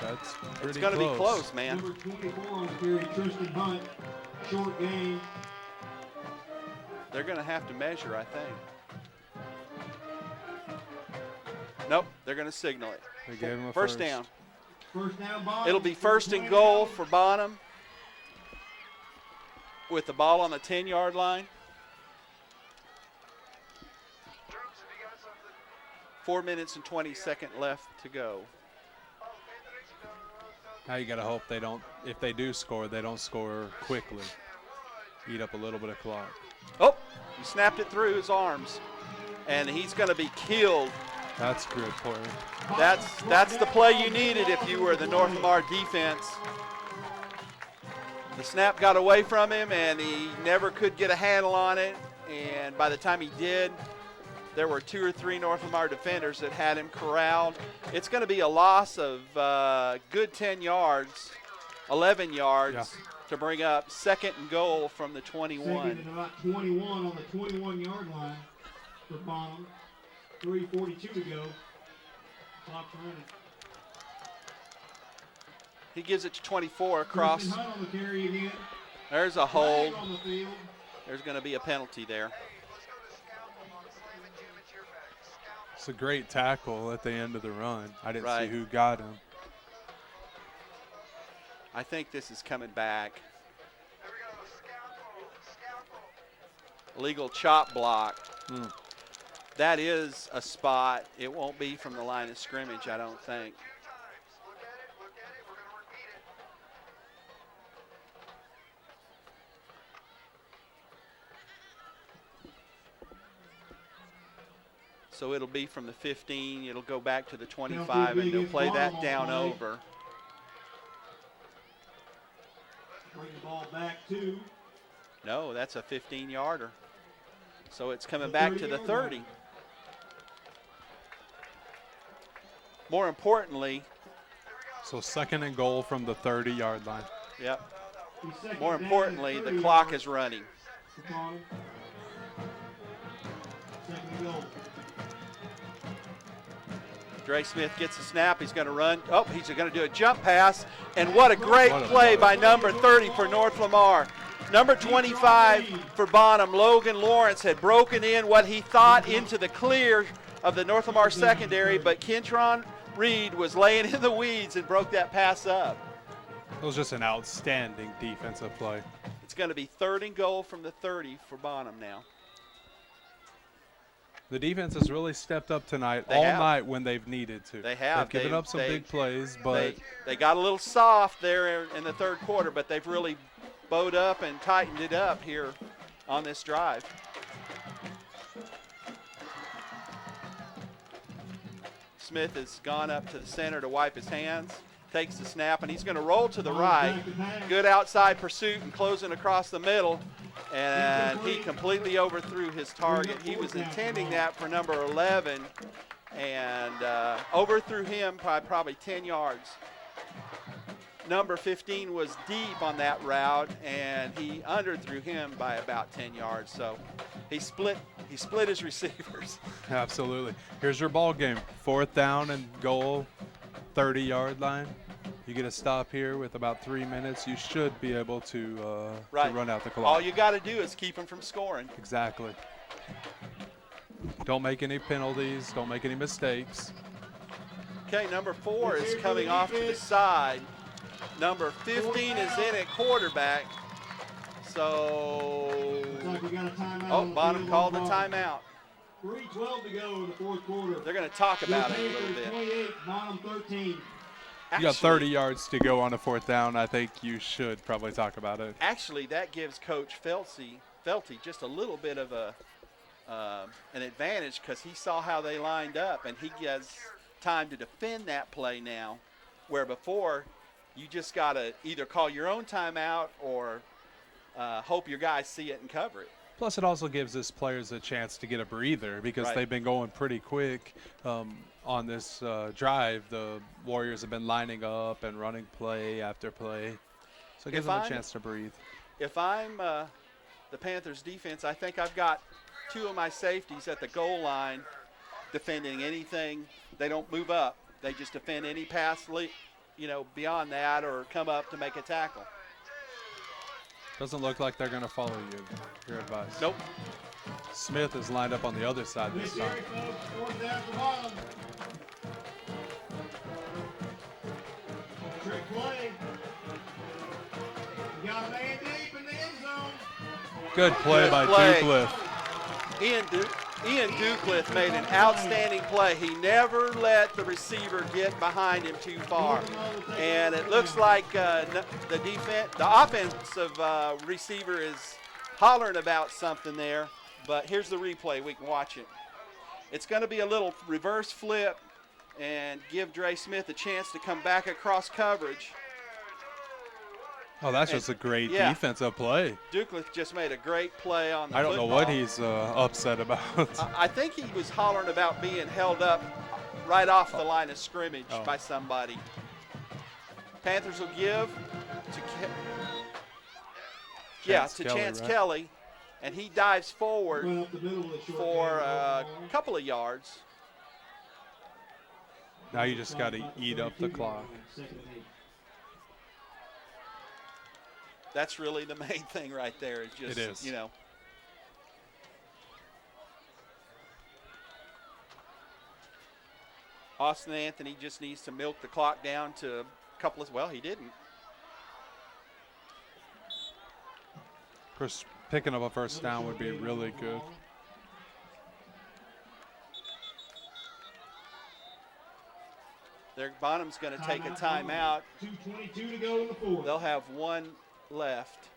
That's pretty It's going to be close, man. Number 24 on the carry, Tristan Hunt. Short gain. They're going to have to measure, I think. Nope, they're going to signal it. They gave him a First down. 1st down, Bonham. It'll be 1st and goal for Bonham with the ball on the 10-yard line. 4 minutes and 20 seconds left to go. Now you got to hope they don't, if they do score, they don't score quickly. Eat up a little bit of clock. Oh, he snapped it through his arms, and he's going to be killed. That's good play. That's the play you needed if you were the North Lamar defense. The snap got away from him, and he never could get a handle on it. And by the time he did, there were 2 or 3 North Lamar defenders that had him corralled. It's going to be a loss of good 10 yards, 11 yards to bring up 2nd and goal from the 21. 2nd and about 21 on the 21-yard line for Bonham. 3:42 to go. Clock's running. He gives it to 24 across. Tristan Hunt on the carry again. There's a hold. Flag on the field. There's going to be a penalty there. It's a great tackle at the end of the run. I didn't Right. see who got him. I think this is coming back. Legal chop block. That is a spot. It won't be from the line of scrimmage, I don't think. So it'll be from the 15. It'll go back to the 25, and they'll play that down over. Bring the ball back to No, that's a 15-yarder. So it's coming back to the 30. More importantly, So 2nd and goal from the 30-yard line. yep. More importantly, the clock is running. for Bonham. 2nd and goal. Dre Smith gets the snap. He's going to run. Oh, he's going to do a jump pass. And what a great play by number 30 for North Lamar. Number 25 for Bonham, Logan Lawrence, had broken in what he thought into the clear of the North Lamar secondary, but Kentron Reed was laying in the weeds and broke that pass up. It was just an outstanding defensive play. It's going to be 3rd and goal from the 30 for Bonham now. The defense has really stepped up tonight, They all have. night when they've needed to. They have. They've given up some big plays, but they got a little soft there in the 3rd quarter, but they've really bowed up and tightened it up here on this drive. Smith has gone up to the center to wipe his hands, takes the snap, and he's going to roll to the right. Good outside pursuit and closing across the middle, and he completely overthrew his target. He was intending that for number 11 and overthrew him by probably 10 yards. Number 15 was deep on that route, and he underthrew him by about 10 yards. So he split his receivers. absolutely. Here's your ball game. 4th down and goal, 30-yard line. You get a stop here with about 3 minutes. You should be able to run out the clock. All you got to do is keep him from scoring. Exactly. Don't make any penalties. Don't make any mistakes. Okay, number 4 is coming off to the side. Number 15 is in at quarterback. So, Bonham called a timeout. 3:12 to go in the 4th quarter. They're going to talk about it a little bit. 28, Bonham 13. You got 30 yards to go on a 4th down. I think you should probably talk about it. Actually, that gives Coach Felty just a little bit of an advantage because he saw how they lined up, and he gets time to defend that play now, where before you just got to either call your own timeout or hope your guys see it and cover it. Plus, it also gives his players a chance to get a breather because they've been going pretty quick on this drive. The Warriors have been lining up and running play after play. So it gives them a chance to breathe. If I'm the Panthers defense, I think I've got 2 of my safeties at the goal line defending anything. They don't move up. They just defend any pass, beyond that or come up to make a tackle. Doesn't look like they're going to follow you. Your advice. Nope. Smith is lined up on the other side this time. Trick play. You got a man deep in the end zone. Good play by Ducliffe. Ian Ducliffe made an outstanding play. He never let the receiver get behind him too far. And it looks like the offensive receiver is hollering about something there. But here's the replay. We can watch it. It's going to be a little reverse flip and give Dre Smith a chance to come back across coverage. Oh, that's just a great defensive play. Ducliffe just made a great play on the I don't football. know what he's upset about. I think he was hollering about being held up right off the line of scrimmage by somebody. Panthers will give to Chance Kelly, and he dives forward for a couple of yards. Now you just got to eat up the clock. That's really the main thing right there. It is. Austin Anthony just needs to milk the clock down to a couple of, well, he didn't. Of course, picking up a 1st down would be really good. Bonham's going to take a timeout. 2:22 to go in the 4th. They'll have 1 left.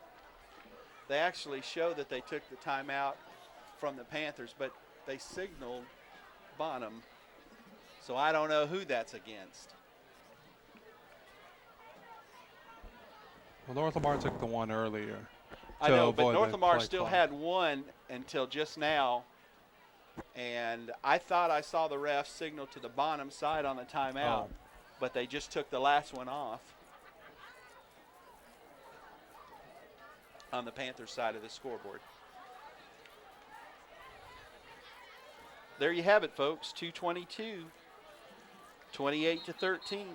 They actually show that they took the timeout from the Panthers, but they signaled Bonham. So I don't know who that's against. Well, North Lamar took the one earlier. I know, but North Lamar still had 1 until just now. And I thought I saw the ref signal to the Bonham side on the timeout, but they just took the last one off on the Panthers side of the scoreboard. There you have it, folks. 2:22, 28-13.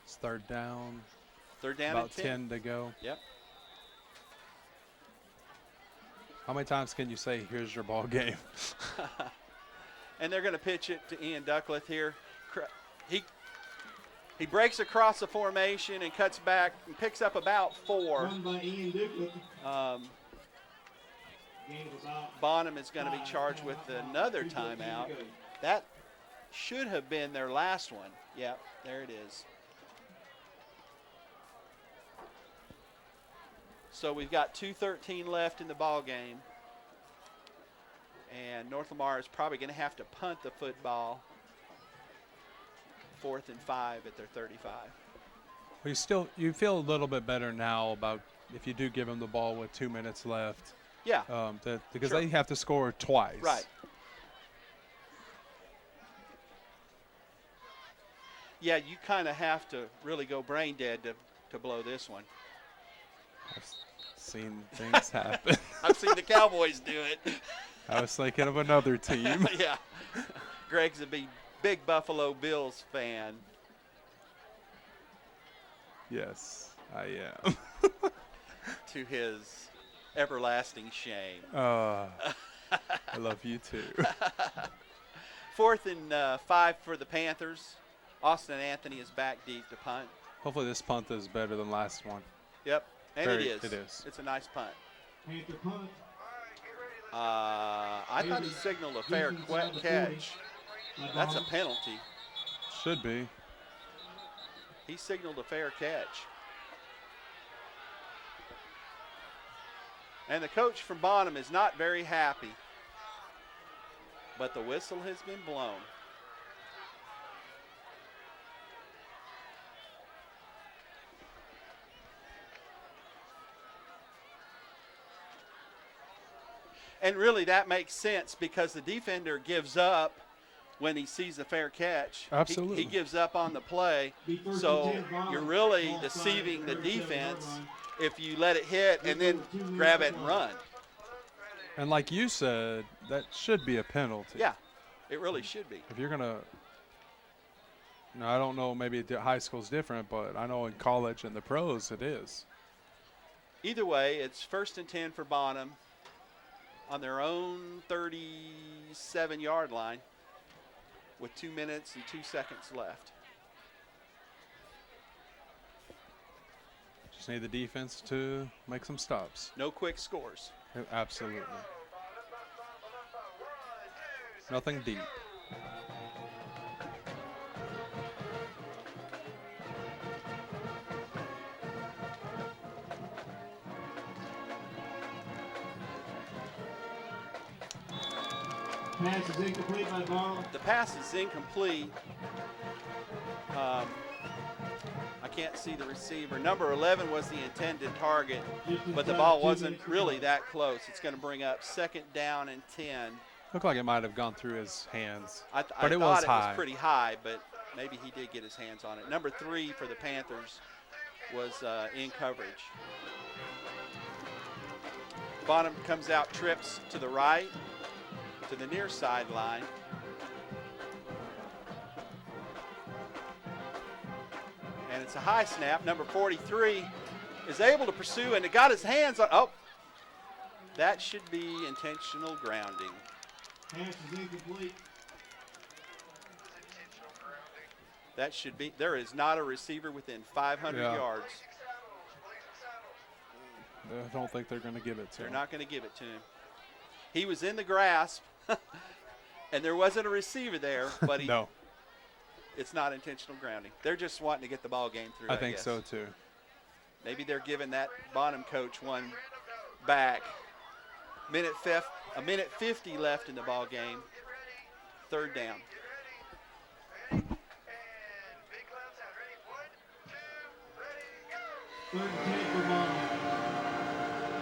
It's 3rd down. 3rd down about and 10 to go. Yep. How many times can you say, here's your ball game? And they're going to pitch it to Ian Ducliffe here. He breaks across the formation and cuts back and picks up about 4. Run by Ian Ducliffe. Bonham is going to be charged with another timeout. That should have been their last one. Yep, there it is. So we've got 2:13 left in the ball game. And North Lamar is probably going to have to punt the football. 4th and 5 at their 35. Well, you feel a little bit better now about if you do give them the ball with 2 minutes left. Yeah. Because they have to score twice. Right. Yeah, you kind of have to really go brain dead to blow this one. I've seen things happen. I've seen the Cowboys do it. I was thinking of another team. Yeah. Greg's a big Buffalo Bills fan. Yes, I am. To his everlasting shame. I love you too. 4th and 5 for the Panthers. Austin Anthony is back deep to punt. Hopefully this punt is better than last one. Yep. And Very, it is. It is. It's a nice punt. Panther punt. I thought he signaled a fair catch. That's a penalty. Should be. He signaled a fair catch. And the coach from Bonham is not very happy. But the whistle has been blown. And really that makes sense because the defender gives up when he sees the fair catch. Absolutely. He gives up on the play. So you're really deceiving the defense if you let it hit and then grab it and run. And like you said, that should be a penalty. Yeah, it really should be. If you're going to, I don't know, maybe high school's different, but I know in college and the pros it is. Either way, it's 1st and 10 for Bonham on their own 37-yard line with 2 minutes and 2 seconds left. Just need the defense to make some stops. No quick scores. Absolutely. Nothing deep. Pass is incomplete by Bonham. The pass is incomplete. I can't see the receiver. Number 11 was the intended target, but the ball wasn't really that close. It's going to bring up 2nd down and 10. Looked like it might have gone through his hands, but it thought was it high. was pretty high, but maybe he did get his hands on it. Number 3 for the Panthers was in coverage. Bonham comes out, trips to the right, to the near sideline. And it's a high snap. Number 43 is able to pursue and it got his hands on. Oh, that should be intentional grounding. Pass is incomplete. That should be. There is not a receiver within 500 yards. I don't think they're going to give it to him. They're not going to give it to him. He was in the grasp, and there wasn't a receiver there, but he. No. It's not intentional grounding. They're just wanting to get the ball game through. I think so too. Maybe they're giving that Bonham coach one back. A minute 50 left in the ball game. 3rd down.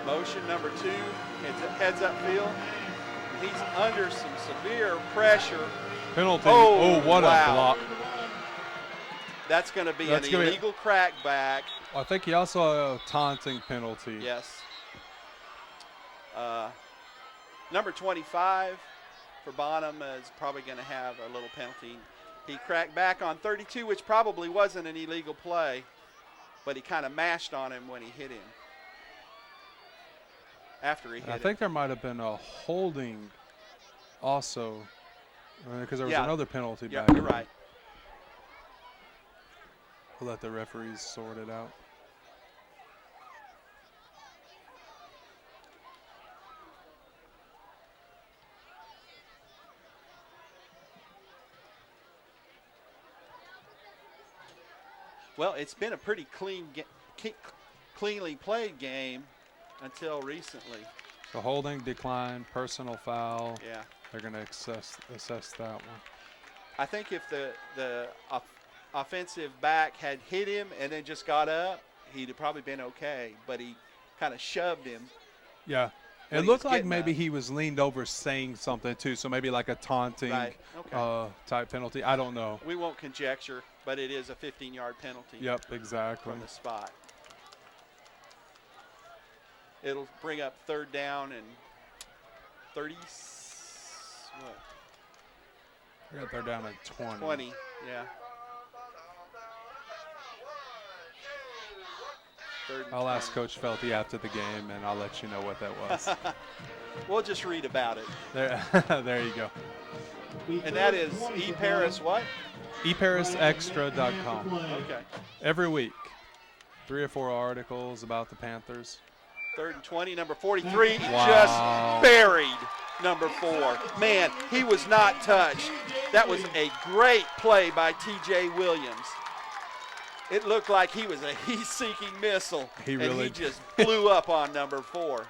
Motion number 2. It's a heads up field. He's under some severe pressure. Penalty. Oh, what wow. a block. That's going to be an illegal crackback. I think he also a taunting penalty. Yes. Number 25 for Bonham is probably going to have a little penalty. He cracked back on 32, which probably wasn't an illegal play, but he kind of mashed on him when he hit him. After he hit him. I think there might have been a holding also, because there was another penalty back. Yeah, you're right. We'll let the referees sort it out. Well, it's been a pretty cleanly played game until recently. So holding, decline, personal foul. Yeah. They're going to assess that one. I think if the offensive back had hit him and then just got up, he'd have probably been okay, but he kind of shoved him. Yeah. It looked like maybe he was leaned over saying something too, so maybe like a taunting type penalty. I don't know. We won't conjecture, but it is a 15-yard penalty. Yep, exactly. From the spot. It'll bring up 3rd down and 30. What? We got 3rd down at 20. 20, yeah. I'll ask Coach Felty after the game, and I'll let you know what that was. We'll just read about it. There you go. And that is eParis what? eParisextra.com. Okay. Every week, 3 or 4 articles about the Panthers. 3rd and 20, number 43 Wow. just buried number 4. Man, he was not touched. That was a great play by T.J. Williams. It looked like he was a heat-seeking missile, He and really he just blew up on number 4.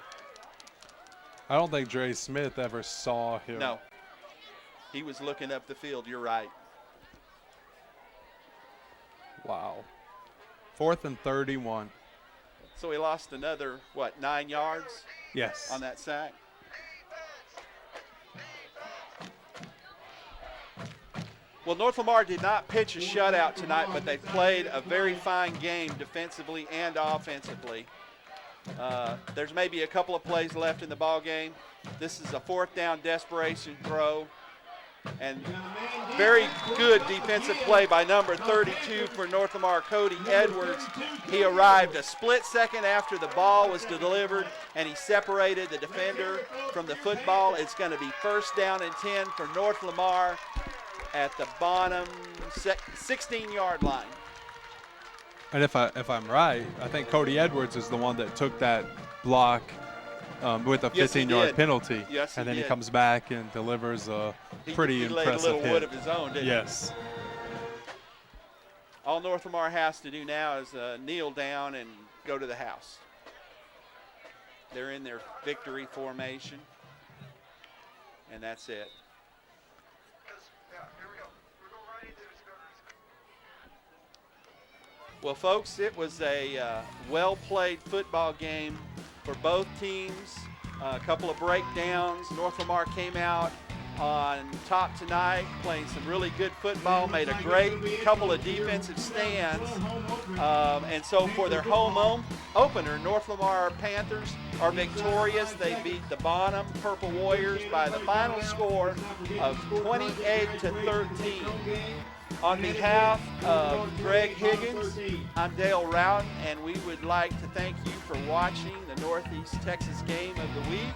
I don't think Dre Smith ever saw him. No. He was looking up the field. You're right. Wow. 4th and 31. So he lost another, 9 yards? Yes. On that sack? Well, North Lamar did not pitch a shutout tonight, but they played a very fine game defensively and offensively. There's maybe a couple of plays left in the ball game. This is a 4th down desperation throw. And very good defensive play by number 32 for North Lamar, Cody Edwards. He arrived a split second after the ball was delivered, and he separated the defender from the football. It's going to be 1st down and 10 for North Lamar at the Bonham 16-yard line. And if I'm right, I think Cody Edwards is the one that took that block with a 15-yard penalty. Yes, and then he he comes back and delivers a pretty he laid impressive a little hit. wood of his own, didn't Yes. he? All North Lamar has to do now is kneel down and go to the house. They're in their victory formation, and that's it. Well, folks, it was a well-played football game for both teams. A couple of breakdowns. North Lamar came out on top tonight, playing some really good football, made a great couple of defensive stands. And so for their home opener, North Lamar Panthers are victorious. They beat the Bonham Purple Warriors by the final score of 28-13. On behalf of Greg Higgins, I'm Dale Rowden, and we would like to thank you for watching the Northeast Texas Game of the Week.